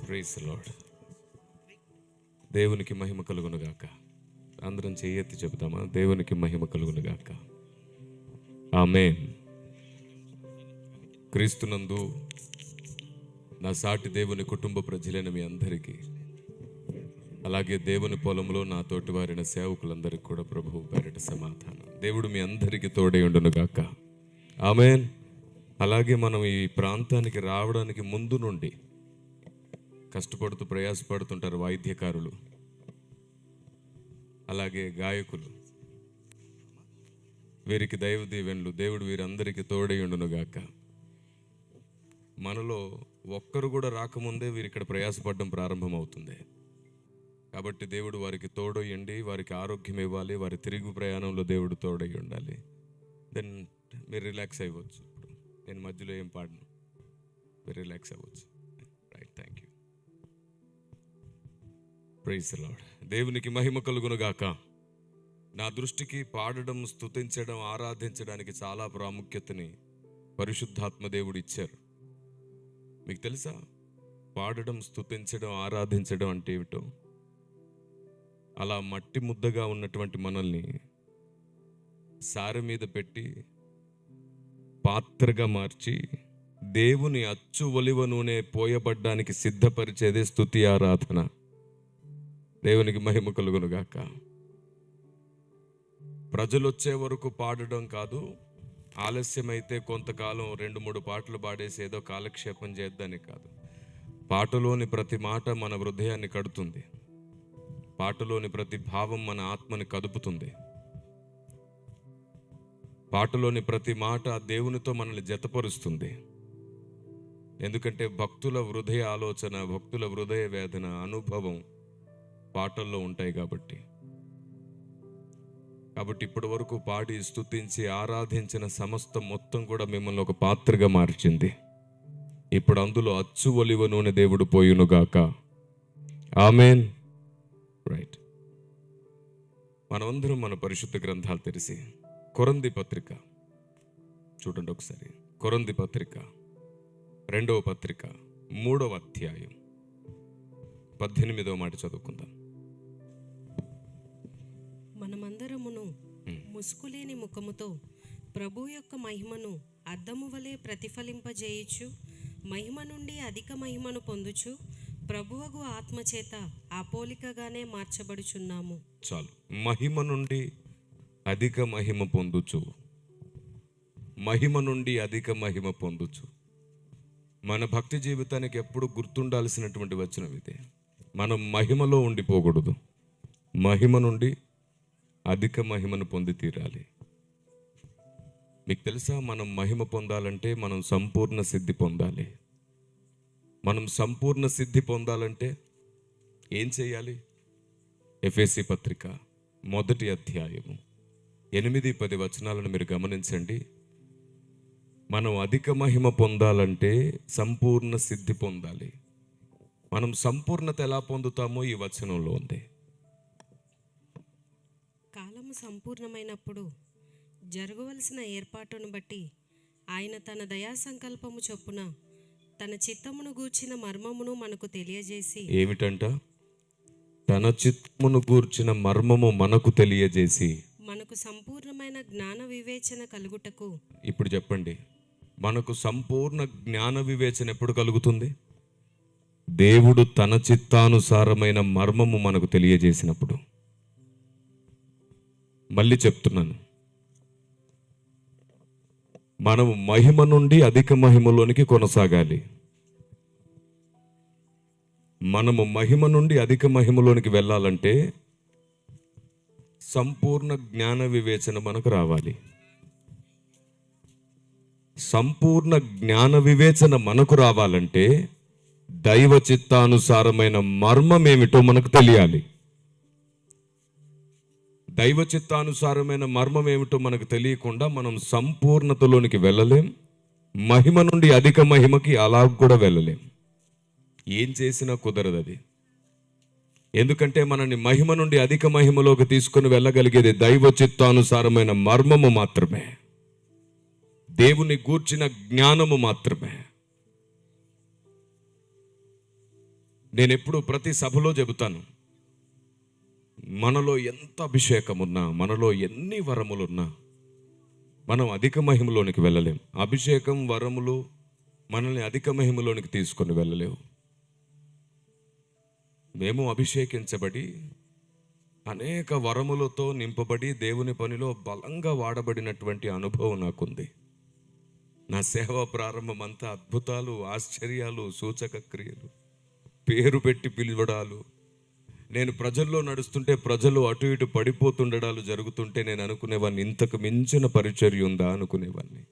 Praise the lord. దేవునికి మహిమ కలుగును గాక. అందరం చేయెత్తి చెబుతామా? దేవునికి మహిమ కలుగును గాక. ఆమేన్. క్రీస్తునందు నా సాటి దేవుని కుటుంబ ప్రజలైన మీ అందరికీ, అలాగే దేవుని పొలంలో నా తోటి వారిన సేవకులందరికీ కూడా ప్రభువు పేరిట సమాధానం. దేవుడు మీ అందరికీ తోడై ఉండును గాక. ఆమేన్. అలాగే మనం ఈ ప్రాంతానికి రావడానికి ముందు నుండి కష్టపడుతూ ప్రయాసపడుతుంటారు వైద్యకారులు, అలాగే గాయకులు. వీరికి దైవ దీవెనలు. దేవుడు వీరందరికీ తోడై ఉండును గాక. మనలో ఒక్కరు కూడా రాకముందే వీరు ఇక్కడ ప్రయాసపడడం ప్రారంభమవుతుంది. కాబట్టి దేవుడు వారికి తోడయ్యండి, వారికి ఆరోగ్యం ఇవ్వాలి, వారి తిరిగి ప్రయాణంలో దేవుడు తోడై ఉండాలి. దెన్ మీరు రిలాక్స్ అవ్వచ్చు. ఇప్పుడు నేను మధ్యలో ఏం పాడను, మీరు రిలాక్స్ అవ్వచ్చు. Right, thank you. Praise the lord. దేవునికి మహిమ కలుగును గాక. నా దృష్టికి పాడడం, స్తుతించడం, ఆరాధించడానికి చాలా ప్రాముఖ్యతని పరిశుద్ధాత్మ దేవుడు ఇచ్చారు. మీకు తెలుసా పాడడం, స్తుతించడం, ఆరాధించడం అంటే ఏమిటో? అలా మట్టి ముద్దగా ఉన్నటువంటి మనల్ని సారె మీద పెట్టి పాత్రగా మార్చి దేవుని అచ్చు ఒలివ నూనె పోయబడ్డానికి సిద్ధపరిచేదే స్తుతి, ఆరాధన. దేవునికి మహిమ కలుగును గాక. ప్రజలు వచ్చే వరకు పాడడం కాదు, ఆలస్యమైతే కొంతకాలం 2-3 పాటలు పాడేసి ఏదో కాలక్షేపం చేద్దని కాదు. పాటలోని ప్రతి మాట మన హృదయాన్ని కడుతుంది. పాటలోని ప్రతి భావం మన ఆత్మని కదుపుతుంది. పాటలోని ప్రతి మాట దేవునితో మనల్ని జతపరుస్తుంది. ఎందుకంటే భక్తుల హృదయ ఆలోచన, భక్తుల హృదయ వేదన, అనుభవం పాటల్లో ఉంటాయి. కాబట్టి ఇప్పటి వరకు పాడి స్తుతించి ఆరాధించిన సమస్తం మొత్తం కూడా మిమ్మల్ని ఒక పాత్రగా మార్చింది. ఇప్పుడు అందులో అచ్చు ఒలివ నూనె దేవుడు పోయునుగాక. ఆమేన్. రైట్. మనమందరం మన పరిశుద్ధ గ్రంథాలు తెరిచి కొరింథీ పత్రిక చూడండి ఒకసారి. కొరింథీ పత్రిక 2వ పత్రిక 3వ అధ్యాయం 18వ మాట చదువుకుందాం. మనమందరమును ముసుకులేని ముఖముతో ప్రభు యొక్క మహిమను అద్దము వలె ప్రతిఫలింపజేయుచు మహిమ నుండి అధిక మహిమను పొందుచు ప్రభువగు ఆత్మచేత ఆ పోలికగానే మార్చబడుచున్నాము. చాలు. మహిమ నుండి అధిక మహిమ పొందుచు, మహిమ నుండి అధిక మహిమ పొందుచు. మన భక్తి జీవితానికి ఎప్పుడు గుర్తుండాల్సినటువంటి వచనం ఇదే. మనం మహిమలో ఉండిపోకూడదు, మహిమ నుండి అధిక మహిమను పొంది తీరాలి. మీకు తెలుసా, మనం మహిమ పొందాలంటే మనం సంపూర్ణ సిద్ధి పొందాలి. మనం సంపూర్ణ సిద్ధి పొందాలంటే ఏం చేయాలి? ఎఫెసీ పత్రిక 1వ అధ్యాయము 8-10 వచనాలను మీరు గమనించండి. మనం అధిక మహిమ పొందాలంటే సంపూర్ణ సిద్ధి పొందాలి. మనం సంపూర్ణత ఎలా పొందుతామో ఈ వచనంలో ఉంది. కాలము సంపూర్ణమైనప్పుడు జరగవలసిన ఏర్పాటును బట్టి ఆయన తన దయా సంకల్పము చొప్పున తన చిత్తమును గూర్చిన మర్మమును మనకు తెలియజేసి. ఏమిటంట? తన చిత్తమును గూర్చిన మర్మము మనకు తెలియజేసి మనకు సంపూర్ణమైన జ్ఞాన వివేచన కలుగుటకు. ఇప్పుడు చెప్పండి, మనకు సంపూర్ణ జ్ఞాన వివేచన ఎప్పుడు కలుగుతుంది? దేవుడు తన చిత్తానుసారమైన మర్మము మనకు తెలియజేసినప్పుడు. మళ్ళీ చెప్తున్నాను, మనము మహిమ నుండి అధిక మహిమలోనికి కొనసాగాలి. మనము మహిమ నుండి అధిక మహిమలోనికి వెళ్ళాలంటే సంపూర్ణ జ్ఞాన వివేచన మనకు రావాలి. సంపూర్ణ జ్ఞాన వివేచన మనకు రావాలంటే దైవ చిత్తానుసారమైన మర్మం ఏమిటో మనకు తెలియాలి. దైవ చిత్తానుసారమైన మర్మం ఏమిటో మనకు తెలియకుండా మనం సంపూర్ణతలోనికి వెళ్ళలేం. మహిమ నుండి అధిక మహిమకి అలా కూడా వెళ్ళలేం. ఏం చేసినా కుదరదు అది. ఎందుకంటే మనల్ని మహిమ నుండి అధిక మహిమలోకి తీసుకుని వెళ్ళగలిగేది దైవ చిత్తానుసారమైన మర్మము మాత్రమే, దేవుని గూర్చిన జ్ఞానము మాత్రమే. నేను ఎప్పుడు ప్రతి సభలో చెబుతాను, మనలో ఎంత అభిషేకం ఉన్నా, మనలో ఎన్ని వరములున్నా మనం అధిక మహిమలోనికి వెళ్ళలేం. అభిషేకం, వరములు మనల్ని అధిక మహిమలోనికి తీసుకొని వెళ్ళలేవు. మేము అభిషేకించబడి అనేక వరములతో నింపబడి దేవుని పనిలో బలంగా వాడబడినటువంటి అనుభవం నాకుంది. నా సేవా ప్రారంభం అంతా అద్భుతాలు, ఆశ్చర్యాలు, సూచక క్రియలు, పేరు పెట్టి పిలువడాలు. నేను ప్రజల్లో నడుస్తుంటే ప్రజలు అటు ఇటు పడిపోతుండడాలు జరుగుతుంటే నేను అనుకునేవాడిని, ఇంతకు మించిన పరిచర్య ఉందా అనుకునేవాడిని.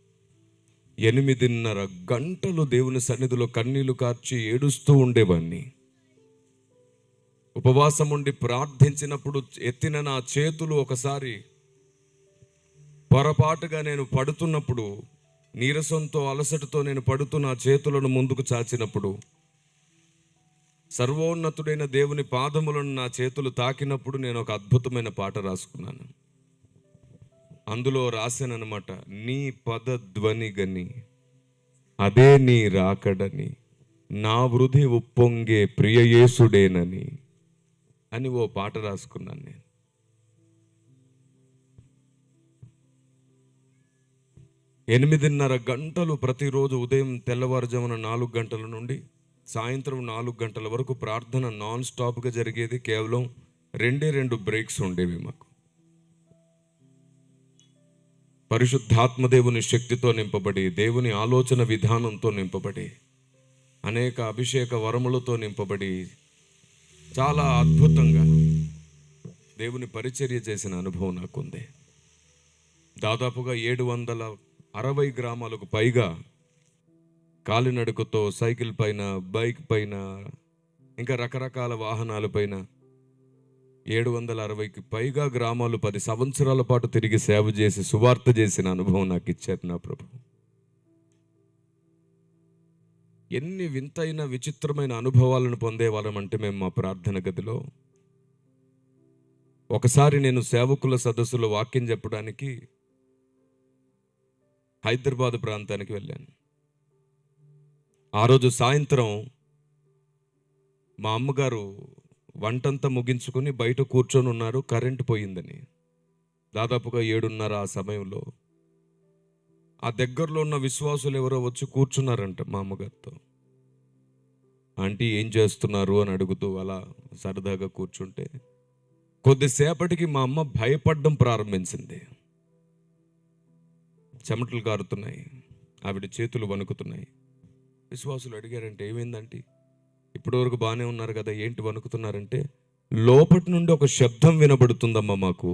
8:30 గంటలు దేవుని సన్నిధిలో కన్నీళ్లు కార్చి ఏడుస్తూ ఉండేవాడిని. ఉపవాసం ఉండి ప్రార్థించినప్పుడు ఎత్తిన నా చేతులు ఒకసారి పొరపాటుగా నేను పడుతున్నప్పుడు, నీరసంతో అలసటతో నేను పడుతూ నా చేతులను ముందుకు చాచినప్పుడు, సర్వోన్నతుడైన దేవుని పాదములను నా చేతులు తాకినప్పుడు నేను ఒక అద్భుతమైన పాట రాసుకున్నాను. అందులో రాశానన్నమాట, నీ పదధ్వని గని అదే నీ రాకడని, నా వృధి ఉప్పొంగే ప్రియయేసుడేనని అని ఓ పాట రాసుకున్నాను నేను. ఎనిమిదిన్నర గంటలు ప్రతిరోజు ఉదయం తెల్లవారుజామున 4 గంటల నుండి సాయంత్రం 4 గంటల వరకు ప్రార్థన నాన్ స్టాప్గా జరిగేది. కేవలం 2 బ్రేక్స్ ఉండేవి మాకు. పరిశుద్ధాత్మ దేవుని శక్తితో నింపబడి, దేవుని ఆలోచన విధానంతో నింపబడి, అనేక అభిషేక వరములతో నింపబడి, చాలా అద్భుతంగా దేవుని పరిచర్య చేసిన అనుభవం నాకుంది. దాదాపుగా 760 గ్రామాలకు పైగా కాలినడకతో, సైకిల్ పైన, బైక్ పైన, ఇంకా రకరకాల వాహనాలపైన 760కి పైగా గ్రామాలు 10 సంవత్సరాల పాటు తిరిగి సేవ చేసి సువార్త చేసిన అనుభవం నాకు ఇచ్చారు నా ప్రభు. ఎన్ని వింతైన విచిత్రమైన అనుభవాలను పొందేవాళ్ళం అంటే మేము మా ప్రార్థన గదిలో. ఒకసారి నేను సేవకుల సదస్సులో వాక్యం చెప్పడానికి హైదరాబాద్ ప్రాంతానికి వెళ్ళాను. ఆ రోజు సాయంత్రం మా అమ్మగారు వంటంతా ముగించుకొని బయట కూర్చొని ఉన్నారు, కరెంటు పోయిందని. దాదాపుగా 7:30 ఆ సమయంలో ఆ దగ్గరలో ఉన్న విశ్వాసులు ఎవరో వచ్చి కూర్చున్నారంట మా అమ్మగారితో. ఆంటీ ఏం చేస్తున్నారు అని అడుగుతూ అలా సరదాగా కూర్చుంటే కొద్దిసేపటికి మా అమ్మ భయపడడం ప్రారంభించింది. చెమటలు కారుతున్నాయి, ఆవిడ చేతులు వణుకుతున్నాయి. విశ్వాసులు అడిగారంటే, ఏమైందంటే, ఇప్పటి వరకు బాగానే ఉన్నారు కదా, ఏంటి వణుకుతున్నారంటే, లోపటి నుండి ఒక శబ్దం వినబడుతుందమ్మా మాకు,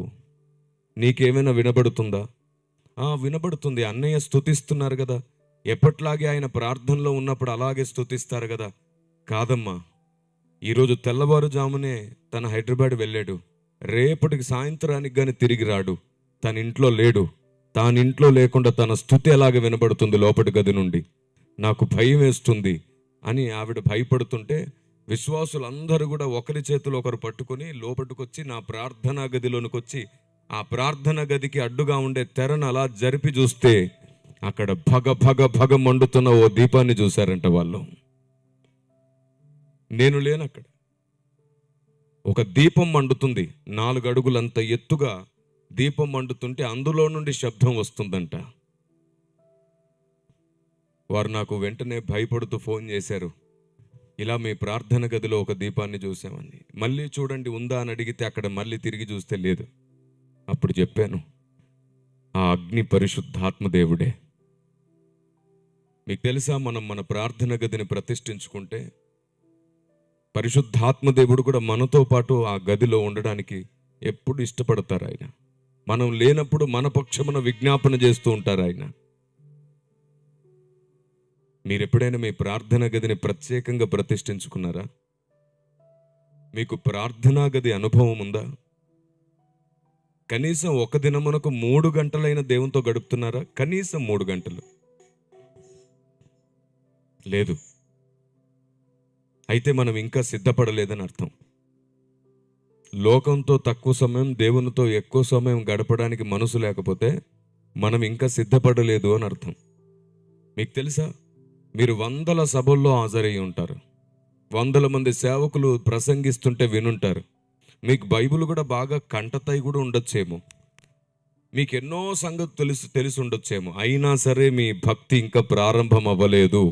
నీకేమైనా వినబడుతుందా? వినబడుతుంది, అన్నయ్య స్తుతిస్తున్నారు కదా, ఎప్పట్లాగే ఆయన ప్రార్థనలో ఉన్నప్పుడు అలాగే స్తుతిస్తారు కదా. కాదమ్మా, ఈరోజు తెల్లవారుజామునే తన హైదరాబాద్ వెళ్ళాడు, రేపటికి సాయంత్రానికి కానీ తిరిగి రాడు, తన ఇంట్లో లేడు, తాను ఇంట్లో లేకుండా తన స్తుతి ఎలాగ వినబడుతుంది లోపటి గది నుండి, నాకు భయం వేస్తుంది అని ఆవిడ భయపడుతుంటే, విశ్వాసులందరూ కూడా ఒకరి చేతులు ఒకరు పట్టుకొని లోపటికొచ్చి నా ప్రార్థనా గదిలోనికి వచ్చి ఆ ప్రార్థన గదికి అడ్డుగా ఉండే తెరను అలా జరిపి చూస్తే అక్కడ భగ భగ భగ మండుతున్న ఓ దీపాన్ని చూశారంట వాళ్ళు. నేను లేను అక్కడ. ఒక దీపం మండుతుంది, 4 అడుగులంత ఎత్తుగా దీపం మండుతుంటే అందులో నుండి శబ్దం వస్తుందంట. వారు నాకు వెంటనే భయపడుతూ ఫోన్ చేశారు, ఇలా మీ ప్రార్థన గదిలో ఒక దీపాన్ని చూసామని. మళ్ళీ చూడండి ఉందా అని అడిగితే అక్కడ మళ్ళీ తిరిగి చూస్తే లేదు. అప్పుడు చెప్పాను, ఆ అగ్ని పరిశుద్ధాత్మ దేవుడే. మీకు తెలుసా, మనం మన ప్రార్థన గదిని ప్రతిష్ఠించుకుంటే పరిశుద్ధాత్మ దేవుడు కూడా మనతో పాటు ఆ గదిలో ఉండడానికి ఎప్పుడు ఇష్టపడతారు ఆయన. మనం లేనప్పుడు మన పక్షమున విజ్ఞాపన చేస్తూ ఉంటారు ఆయన. మీరు ఎప్పుడైనా మీ ప్రార్థనా గదిని ప్రత్యేకంగా ప్రతిష్ఠించుకున్నారా? మీకు ప్రార్థనా గది అనుభవం ఉందా? కనీసం ఒక దినమునకు 3 గంటలైన దేవునితో గడుపుతున్నారా? కనీసం 3 గంటలు లేదు. అయితే మనం ఇంకా సిద్ధపడలేదని అర్థం. లోకంతో తక్కువ సమయం, దేవునితో ఎక్కువ సమయం గడపడానికి మనసు లేకపోతే మనం ఇంకా సిద్ధపడలేదు అని అర్థం. మీకు తెలుసా, మీరు 100 సభల్లో హాజరయ్యి ఉంటారు, వందల మంది సేవకులు ప్రసంగిస్తుంటే వినుంటారు. మీకు బైబిల్ కూడా బాగా కంటతై కూడా ఉండొచ్చేమో, మీకు ఎన్నో సంగతి తెలిసి ఉండొచ్చేమో, అయినా సరే మీ భక్తి ఇంకా ప్రారంభం అవ్వలేదు.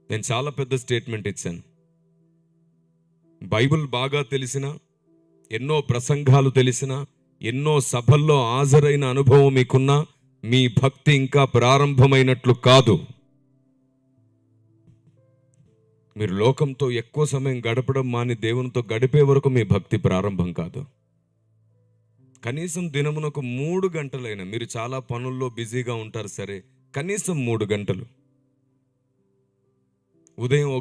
నేను చాలా పెద్ద స్టేట్మెంట్ ఇచ్చాను. బైబిల్ బాగా తెలిసిన, ఎన్నో ప్రసంగాలు తెలిసిన, ఎన్నో సభల్లో హాజరైన అనుభవం మీకున్నా మీ భక్తి ఇంకా ప్రారంభమైనట్లు కాదు. మీరు లోకంతో ఎక్కువ సమయం గడపడం మాని దేవునితో గడిపే వరకు మీ భక్తి ప్రారంభం కాదు. కనీసం దినమునకు 3 గంటలైనా, మీరు చాలా పనుల్లో బిజీగా ఉంటారు సరే, కనీసం 3 గంటలు ఉదయం ఓ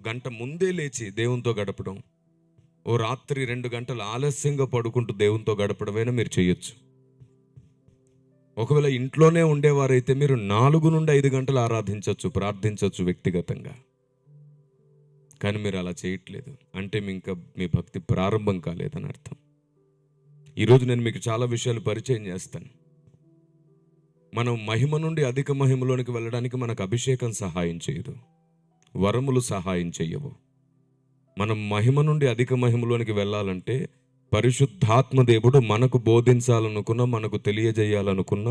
గంట ముందే లేచి దేవునితో గడపడం, ఓ రాత్రి 2 గంటలు ఆలస్యంగా పడుకుంటూ దేవునితో గడపడమైనా మీరు చేయొచ్చు. ఒకవేళ ఇంట్లోనే ఉండేవారైతే మీరు 4 నుండి 5 గంటలు ఆరాధించవచ్చు, ప్రార్థించవచ్చు వ్యక్తిగతంగా. కానీ మీరు అలా చేయట్లేదు అంటే మీ భక్తి ప్రారంభం కాలేదని అర్థం. ఈరోజు నేను మీకు చాలా విషయాలు పరిచయం చేస్తాను. మనం మహిమ నుండి అధిక మహిమలోనికి వెళ్ళడానికి మనకు అభిషేకం సహాయం చేయదు, వరములు సహాయం చేయవు. మనం మహిమ నుండి అధిక మహిమలోనికి వెళ్ళాలంటే పరిశుద్ధాత్మ దేవుడు మనకు బోధించాలనుకున్న, మనకు తెలియజేయాలనుకున్న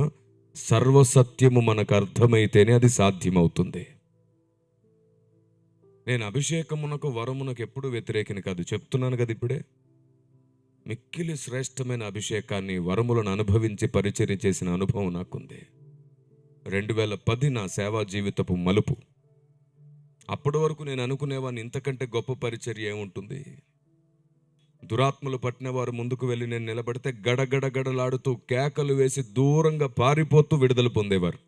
సర్వసత్యము మనకు అర్థమైతేనే అది సాధ్యమవుతుంది. నేను అభిషేకమునకు వరమునకు ఎప్పుడు వ్యతిరేకిని కాదు, చెప్తున్నాను కదా ఇప్పుడే. మిక్కిలి శ్రేష్టమైన అభిషేకాన్ని, వరములను అనుభవించి పరిచర్య చేసిన అనుభవం నాకుంది. 2010 నా సేవా జీవితపు మలుపు. అప్పటి వరకు నేను అనుకునేవాడిని ఇంతకంటే గొప్ప పరిచర్య ఏముంటుంది. దురాత్మలు పట్టిన వారు ముందుకు వెళ్ళి నేను నిలబడితే గడగడగడలాడుతూ కేకలు వేసి దూరంగా పారిపోతూ విడుదల పొందేవారు,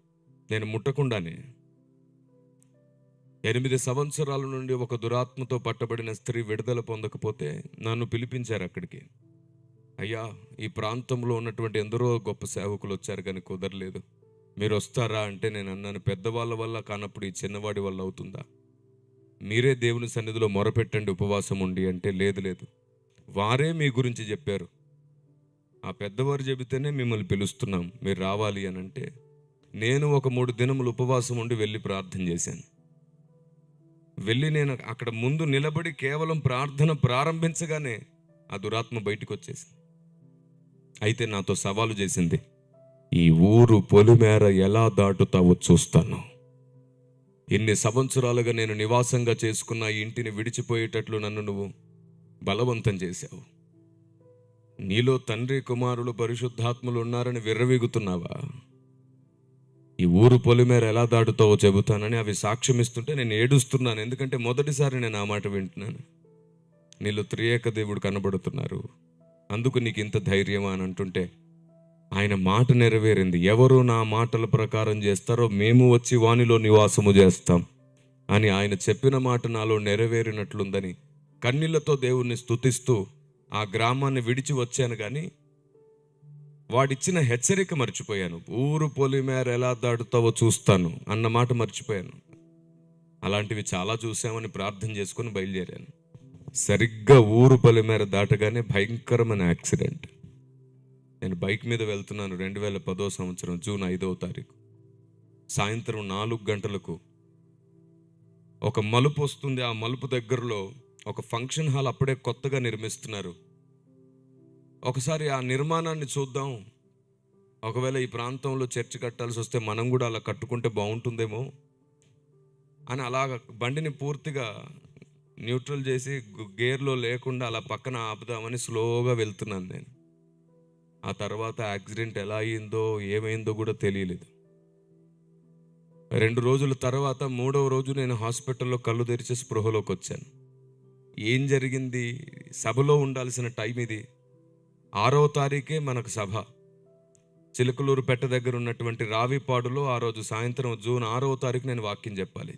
నేను ముట్టకుండానే. 8 సంవత్సరాల నుండి ఒక దురాత్మతో పట్టబడిన స్త్రీ విడుదల పొందకపోతే నన్ను పిలిపించారు అక్కడికి. అయ్యా, ఈ ప్రాంతంలో ఉన్నటువంటి ఎందరో గొప్ప సేవకులు వచ్చారు కానీ కుదరలేదు, మీరు వస్తారా అంటే నేను అన్నాను, పెద్దవాళ్ళ వల్ల కానప్పుడు ఈ చిన్నవాడి వల్ల అవుతుందా? మీరే దేవుని సన్నిధిలో మొరపెట్టండి, ఉపవాసం ఉండి అంటే లేదు, వారే మీ గురించి చెప్పారు, ఆ పెద్దవారు చెబితేనే మిమ్మల్ని పిలుస్తున్నాం, మీరు రావాలి అని అంటే నేను ఒక 3 దినములు ఉపవాసం ఉండి వెళ్ళి ప్రార్థన చేశాను. వెళ్ళి నేను అక్కడ ముందు నిలబడి కేవలం ప్రార్థన ప్రారంభించగానే ఆ దురాత్మ బయటకు వచ్చేసింది. అయితే నాతో సవాలు చేసింది, ఈ ఊరు పొలిమేర ఎలా దాటుతావో చూస్తాను. ఇన్ని సంవత్సరాలుగా నేను నివాసంగా చేసుకున్న ఈ ఇంటిని విడిచిపోయేటట్లు నన్ను నువ్వు బలవంతం చేశావు. నీలో తండ్రి, కుమారులు, పరిశుద్ధాత్ములు ఉన్నారని విర్రవీగుతున్నావా? ఈ ఊరు పొలిమేర ఎలా దాటుతావో చెబుతానని అవి సాక్ష్యం ఇస్తుంటే నేను ఏడుస్తున్నాను. ఎందుకంటే మొదటిసారి నేను ఆ మాట వింటున్నాను. నీలో త్రియేక దేవుడు కనబడుతున్నారు, అందుకు నీకు ఇంత ధైర్యమా అని అంటుంటే ఆయన మాట నెరవేరింది. ఎవరు నా మాటల ప్రకారం చేస్తారో మేము వచ్చి వానిలో నివాసము చేస్తాం అని ఆయన చెప్పిన మాట నాలో నెరవేరినట్లుందని కన్నీళ్లతో దేవుణ్ణి స్తుతిస్తూ ఆ గ్రామాన్ని విడిచి వచ్చాను. కానీ వాడిచ్చిన హెచ్చరిక మర్చిపోయాను. ఊరు పొలిమేర ఎలా దాటుతావో చూస్తాను అన్న మాట మర్చిపోయాను. అలాంటివి చాలా చూసామని ప్రార్థన చేసుకుని బయలుదేరాను. సరిగ్గా ఊరు పొలిమేర దాటగానే భయంకరమైన యాక్సిడెంట్. నేను బైక్ మీద వెళ్తున్నాను. 2010 సంవత్సరం జూన్ 5వ తారీఖు సాయంత్రం 4 గంటలకు ఒక మలుపు వస్తుంది. ఆ మలుపు దగ్గరలో ఒక ఫంక్షన్ హాల్ అప్పుడే కొత్తగా నిర్మిస్తున్నారు. ఒకసారి ఆ నిర్మాణాన్ని చూద్దాం, ఒకవేళ ఈ ప్రాంతంలో చర్చి కట్టాల్సి వస్తే మనం కూడా అలా కట్టుకుంటే బాగుంటుందేమో అని అలాగ బండిని పూర్తిగా న్యూట్రల్ చేసి గేర్లో లేకుండా అలా పక్కన ఆపుదామని స్లోగా వెళ్తున్నాను నేను. ఆ తర్వాత యాక్సిడెంట్ ఎలా అయిందో ఏమైందో కూడా తెలియలేదు. 2 రోజుల తర్వాత 3వ రోజు నేను హాస్పిటల్లో కళ్ళు తెరిచి స్పృహలోకి వచ్చాను. ఏం జరిగింది? సభలో ఉండాల్సిన టైం ఇది. 6వ తారీఖే మనకు సభ. చిలుకలూరు పెట్ట దగ్గర ఉన్నటువంటి రావిపాడులో ఆ రోజు సాయంత్రం జూన్ 6వ తారీఖు నేను వాక్యం చెప్పాలి.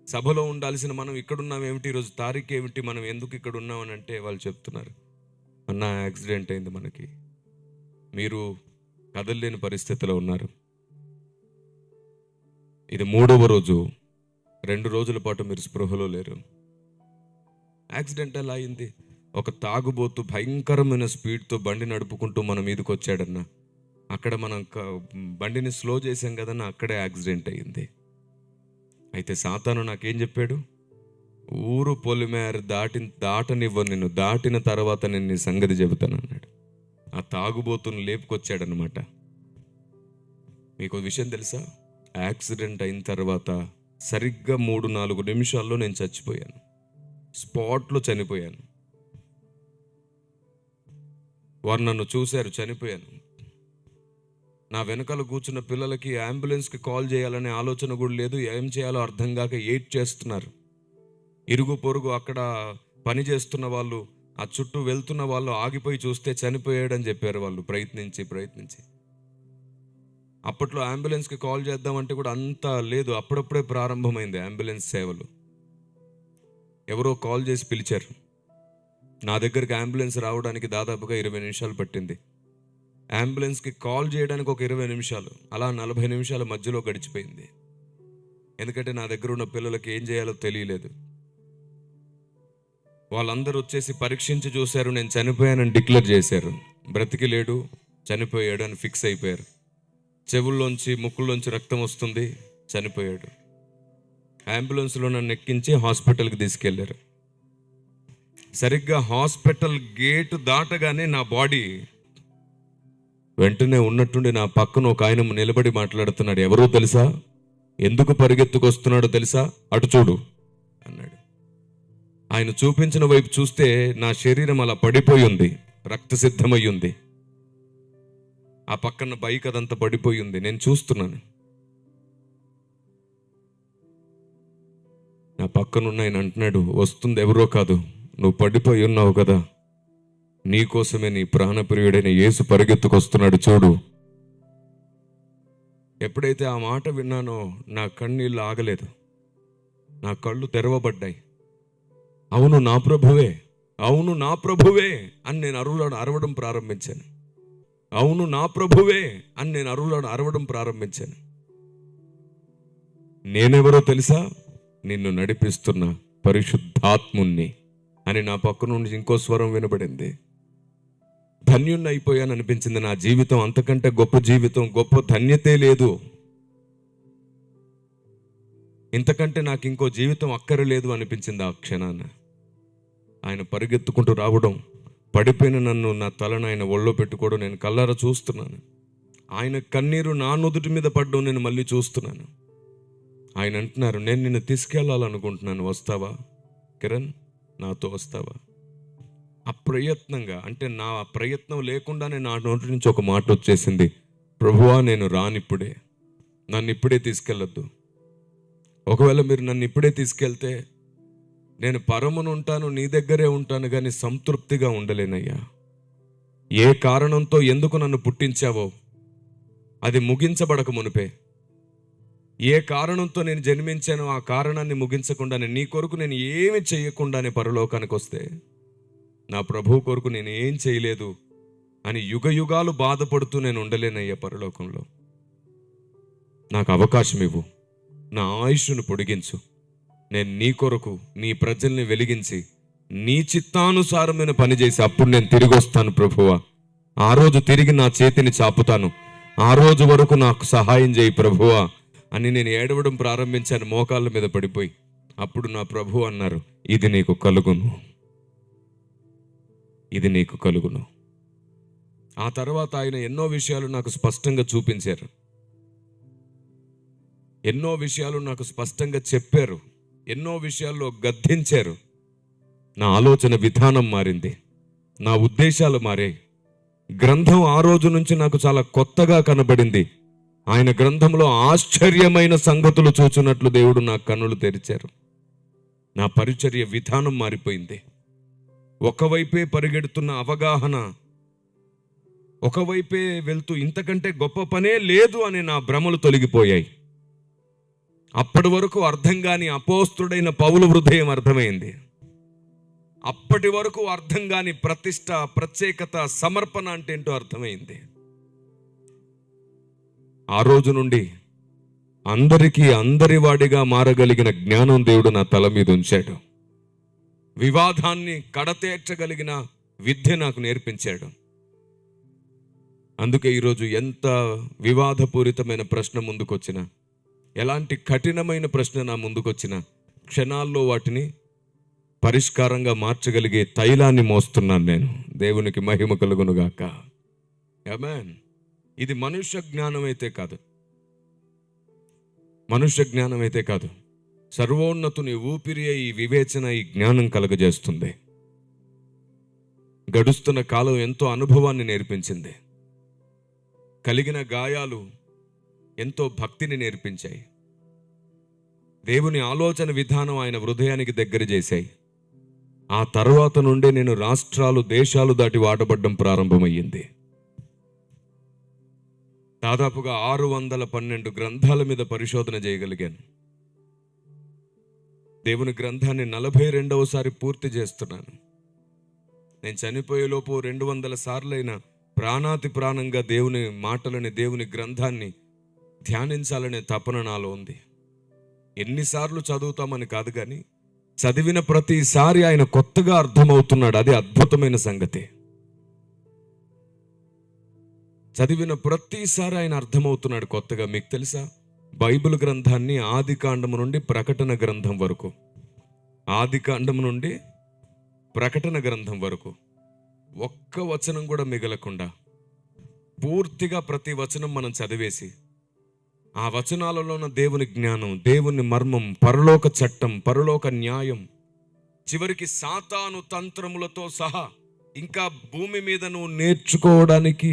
సభలో ఉండాల్సిన మనం ఇక్కడున్నాం ఏమిటి, ఈరోజు తారీఖు ఏమిటి, మనం ఎందుకు ఇక్కడ ఉన్నామని అంటే వాళ్ళు చెప్తున్నారు, అన్న యాక్సిడెంట్ అయింది, మనకి మీరు కదలలేని పరిస్థితిలో ఉన్నారు. ఇది 3వ రోజు. 2 రోజుల పాటు మీరు స్పృహలో లేరు. యాక్సిడెంట్ ఎలా అయింది? ఒక తాగుబోతు భయంకరమైన స్పీడ్తో బండి నడుపుకుంటూ మన మీదకి వచ్చాడన్న. అక్కడ మనం బండిని స్లో చేసాం కదన్నా, అక్కడే యాక్సిడెంట్ అయ్యింది. అయితే సాతాను నాకేం చెప్పాడు? ఊరు పొలిమేర దాటనివ్వను, నిన్ను దాటిన తర్వాత నేను నీ సంగతి చెబుతాను అన్నాడు. ఆ తాగుబోతును లేపుకొచ్చాడనమాట. మీకు విషయం తెలుసా? యాక్సిడెంట్ అయిన తర్వాత సరిగ్గా 3-4 నిమిషాల్లో నేను చచ్చిపోయాను. స్పాట్లో చనిపోయాను. వారు నన్ను చూశారు, చనిపోయాను. నా వెనకాల కూర్చున్న పిల్లలకి అంబులెన్స్కి కాల్ చేయాలనే ఆలోచన కూడా లేదు. ఏం చేయాలో అర్థం కాక ఏడ్ చేస్తున్నారు. ఇరుగు పొరుగు అక్కడ పని చేస్తున్న వాళ్ళు, ఆ చుట్టూ వెళ్తున్న వాళ్ళు ఆగిపోయి చూస్తే చనిపోయాడని చెప్పారు వాళ్ళు. ప్రయత్నించి అప్పట్లో అంబులెన్స్కి కాల్ చేద్దామంటే కూడా అంత లేదు. అప్పుడప్పుడే ప్రారంభమైంది అంబులెన్స్ సేవలు. ఎవరో కాల్ చేసి పిలిచారు. నా దగ్గరికి అంబులెన్స్ రావడానికి దాదాపుగా 20 నిమిషాలు పట్టింది. అంబులెన్స్కి కాల్ చేయడానికి ఒక 20 నిమిషాలు, అలా 40 నిమిషాల మధ్యలో గడిచిపోయింది. ఎందుకంటే నా దగ్గర ఉన్న పిల్లలకి ఏం చేయాలో తెలియలేదు. వాళ్ళందరూ వచ్చేసి పరీక్షించి చూశారు, నేను చనిపోయానని డిక్లేర్ చేశారు. బ్రతికి లేడు, చనిపోయాడు అని ఫిక్స్ అయిపోయారు. చెవుల్లోంచి ముక్కుల్లోంచి రక్తం వస్తుంది, చనిపోయాడు. అంబులెన్స్లో నన్ను ఎక్కించి హాస్పిటల్కి తీసుకెళ్లారు. సరిగ్గా హాస్పిటల్ గేటు దాటగానే నా బాడీ వెంటనే ఉన్నట్టుండి నా పక్కన ఒక ఆయన నిలబడి మాట్లాడుతున్నాడు. ఎవరో తెలుసా? ఎందుకు పరిగెత్తుకొస్తున్నాడో తెలుసా? అటు చూడు అన్నాడు. ఆయన చూపించిన వైపు చూస్తే నా శరీరం అలా పడిపోయి ఉంది, రక్తసిద్ధమై ఉంది. ఆ పక్కన బైక్ అదంతా పడిపోయి ఉంది. నేను చూస్తున్నాను. నా పక్కనున్న ఆయన అంటున్నాడు, వస్తుంది ఎవరో కాదు, నువ్వు పడిపోయి ఉన్నావు కదా, నీకోసమే నీ ప్రాణప్రియుడైన యేసు పరిగెత్తుకొస్తున్నాడు చూడు. ఎప్పుడైతే ఆ మాట విన్నానో నా కన్నీళ్ళు ఆగలేదు, నా కళ్ళు తెరవబడ్డాయి. అవును నా ప్రభువే, అవును నా ప్రభువే అని నేను అరవడం ప్రారంభించాను. అవును నా ప్రభువే అని నేను అరవడం ప్రారంభించాను. నేనెవరో తెలుసా? నిన్ను నడిపిస్తున్న పరిశుద్ధాత్ముణ్ణి అని నా పక్క నుండి ఇంకో స్వరం వినబడింది. ధన్యుణ్ణి అయిపోయాను అనిపించింది. నా జీవితం అంతకంటే గొప్ప జీవితం, గొప్ప ధన్యతే లేదు. ఇంతకంటే నాకు ఇంకో జీవితం అక్కరలేదు అనిపించింది ఆ క్షణాన. ఆయన పరిగెత్తుకుంటూ రావడం, పడిపోయిన నన్ను, నా తలను ఆయన ఒళ్ళో పెట్టుకోవడం నేను కళ్ళారా చూస్తున్నాను. ఆయన కన్నీరు నా నుదుటి మీద పడ్డం నేను మళ్ళీ చూస్తున్నాను. ఆయన అంటున్నారు, నేను నిన్ను తీసుకెళ్ళాలనుకుంటున్నాను, వస్తావా కిరణ్? నాతో వస్తావా? అప్రయత్నంగా, అంటే నా ప్రయత్నం లేకుండానే నా నోటి నుంచి ఒక మాట వచ్చేసింది, ప్రభువా నేను రానిప్పుడే, నన్ను ఇప్పుడే తీసుకెళ్ళొద్దు. ఒకవేళ మీరు నన్ను ఇప్పుడే తీసుకెళ్తే నేను పరమును ఉంటాను, నీ దగ్గరే ఉంటాను, కానీ సంతృప్తిగా ఉండలేనయ్యా. ఏ కారణంతో ఎందుకు నన్ను పుట్టించావో అది ముగించబడక మునిపే, ఏ కారణంతో నేను జన్మించానో ఆ కారణాన్ని ముగించకుండానే, నీ కొరకు నేను ఏమి చేయకుండానే పరలోకానికి వస్తే, నా ప్రభువు కొరకు నేను ఏం చేయలేదు అని యుగ యుగాలు బాధపడుతూ నేను ఉండలేనయ్యా పరలోకంలో. నాకు అవకాశం ఇవ్వు, నా ఆయుష్ను పొడిగించు. నేను నీ కొరకు నీ ప్రజల్ని వెలిగించి నీ చిత్తానుసారమైన పని చేసి అప్పుడు నేను తిరిగి వస్తాను ప్రభువా. ఆ రోజు తిరిగి నా చేతిని చాపుతాను, ఆ రోజు వరకు నాకు సహాయం చేయి ప్రభువా అని నేను ఏడవడం ప్రారంభించాను, మోకాళ్ళ మీద పడిపోయి. అప్పుడు నా ప్రభు అన్నారు, ఇది నీకు కలుగును, ఇది నీకు కలుగును. ఆ తర్వాత ఆయన ఎన్నో విషయాలు నాకు స్పష్టంగా చూపించారు, ఎన్నో విషయాలు నాకు స్పష్టంగా చెప్పారు, ఎన్నో విషయాల్లో గద్దించారు. నా ఆలోచన విధానం మారింది, నా ఉద్దేశాలు మారాయి. గ్రంథం ఆ రోజు నుంచి నాకు చాలా కొత్తగా కనబడింది. ఆయన గ్రంథంలో ఆశ్చర్యమైన సంగతులు చూచున్నట్లు దేవుడు నా కన్నులు తెరిచారు. నా పరిచర్య విధానం మారిపోయింది. ఒకవైపే పరిగెడుతున్న అవగాహన, ఒకవైపే వెళ్తూ ఇంతకంటే గొప్ప పనే లేదు అనే నా భ్రమలు తొలగిపోయాయి. అప్పటి వరకు అర్థం కాని అపోస్తుడైన పౌలు హృదయం అర్థమైంది. అప్పటి వరకు అర్థం కాని ప్రతిష్ట, ప్రత్యేకత, సమర్పణ అంటే ఏంటో అర్థమైంది. ఆ రోజు నుండి అందరికీ అందరివాడిగా మారగలిగిన జ్ఞానం దేవుడు నా తల మీద ఉంచాడు. వివాదాన్ని కడతేర్చగలిగిన విద్య నాకు నేర్పించాడు. అందుకే ఈరోజు ఎంత వివాదపూరితమైన ప్రశ్న ముందుకొచ్చినా, ఎలాంటి కఠినమైన ప్రశ్న నా ముందుకు వచ్చినా క్షణాల్లో వాటిని పరిష్కారంగా మార్చగలిగే తైలాన్ని మోస్తున్నాను నేను. దేవునికి మహిమ కలుగునుగాక. ఆమేన్. ఇది మనుష్య జ్ఞానం అయితే కాదు, మనుష్య జ్ఞానం అయితే కాదు. సర్వోన్నతుని ఊపిరి ఈ వివేచన, ఈ జ్ఞానం కలుగజేస్తుంది. గడుస్తున్న కాలం ఎంతో అనుభవాన్ని నేర్పించింది. కలిగిన గాయాలు ఎంతో భక్తిని నేర్పించాయి. దేవుని ఆలోచన విధానం ఆయన హృదయానికి దగ్గర చేశాయి. ఆ తర్వాత నుండే నేను రాష్ట్రాలు, దేశాలు దాటి వాడబడ్డం ప్రారంభమయ్యింది. దాదాపుగా 612 గ్రంథాల మీద పరిశోధన చేయగలిగాను. దేవుని గ్రంథాన్ని 42వసారి పూర్తి చేస్తున్నాను. నేను చనిపోయేలోపు 200 సార్లైన ప్రాణాతి ప్రాణంగా దేవుని మాటలని, దేవుని గ్రంథాన్ని ధ్యానించాలనే తపన నాలో ఉంది. ఎన్నిసార్లు చదువుతామని కాదు, కానీ చదివిన ప్రతిసారి ఆయన కొత్తగా అర్థమవుతున్నాడు. అది అద్భుతమైన సంగతి. చదివిన ప్రతిసారి ఆయన అర్థమవుతున్నాడు కొత్తగా. మీకు తెలుసా, బైబిల్ గ్రంథాన్ని ఆది కాండము నుండి ప్రకటన గ్రంథం వరకు, ఆది కాండము నుండి ప్రకటన గ్రంథం వరకు ఒక్క వచనం కూడా మిగలకుండా పూర్తిగా ప్రతి వచనం మనం చదివేసి ఆ వచనాలలో ఉన్న దేవుని జ్ఞానం, దేవుని మర్మం, పరలోక చట్టం, పరలోక న్యాయం, చివరికి సాతాను తంత్రములతో సహా ఇంకా భూమి మీద నువ్వు నేర్చుకోవడానికి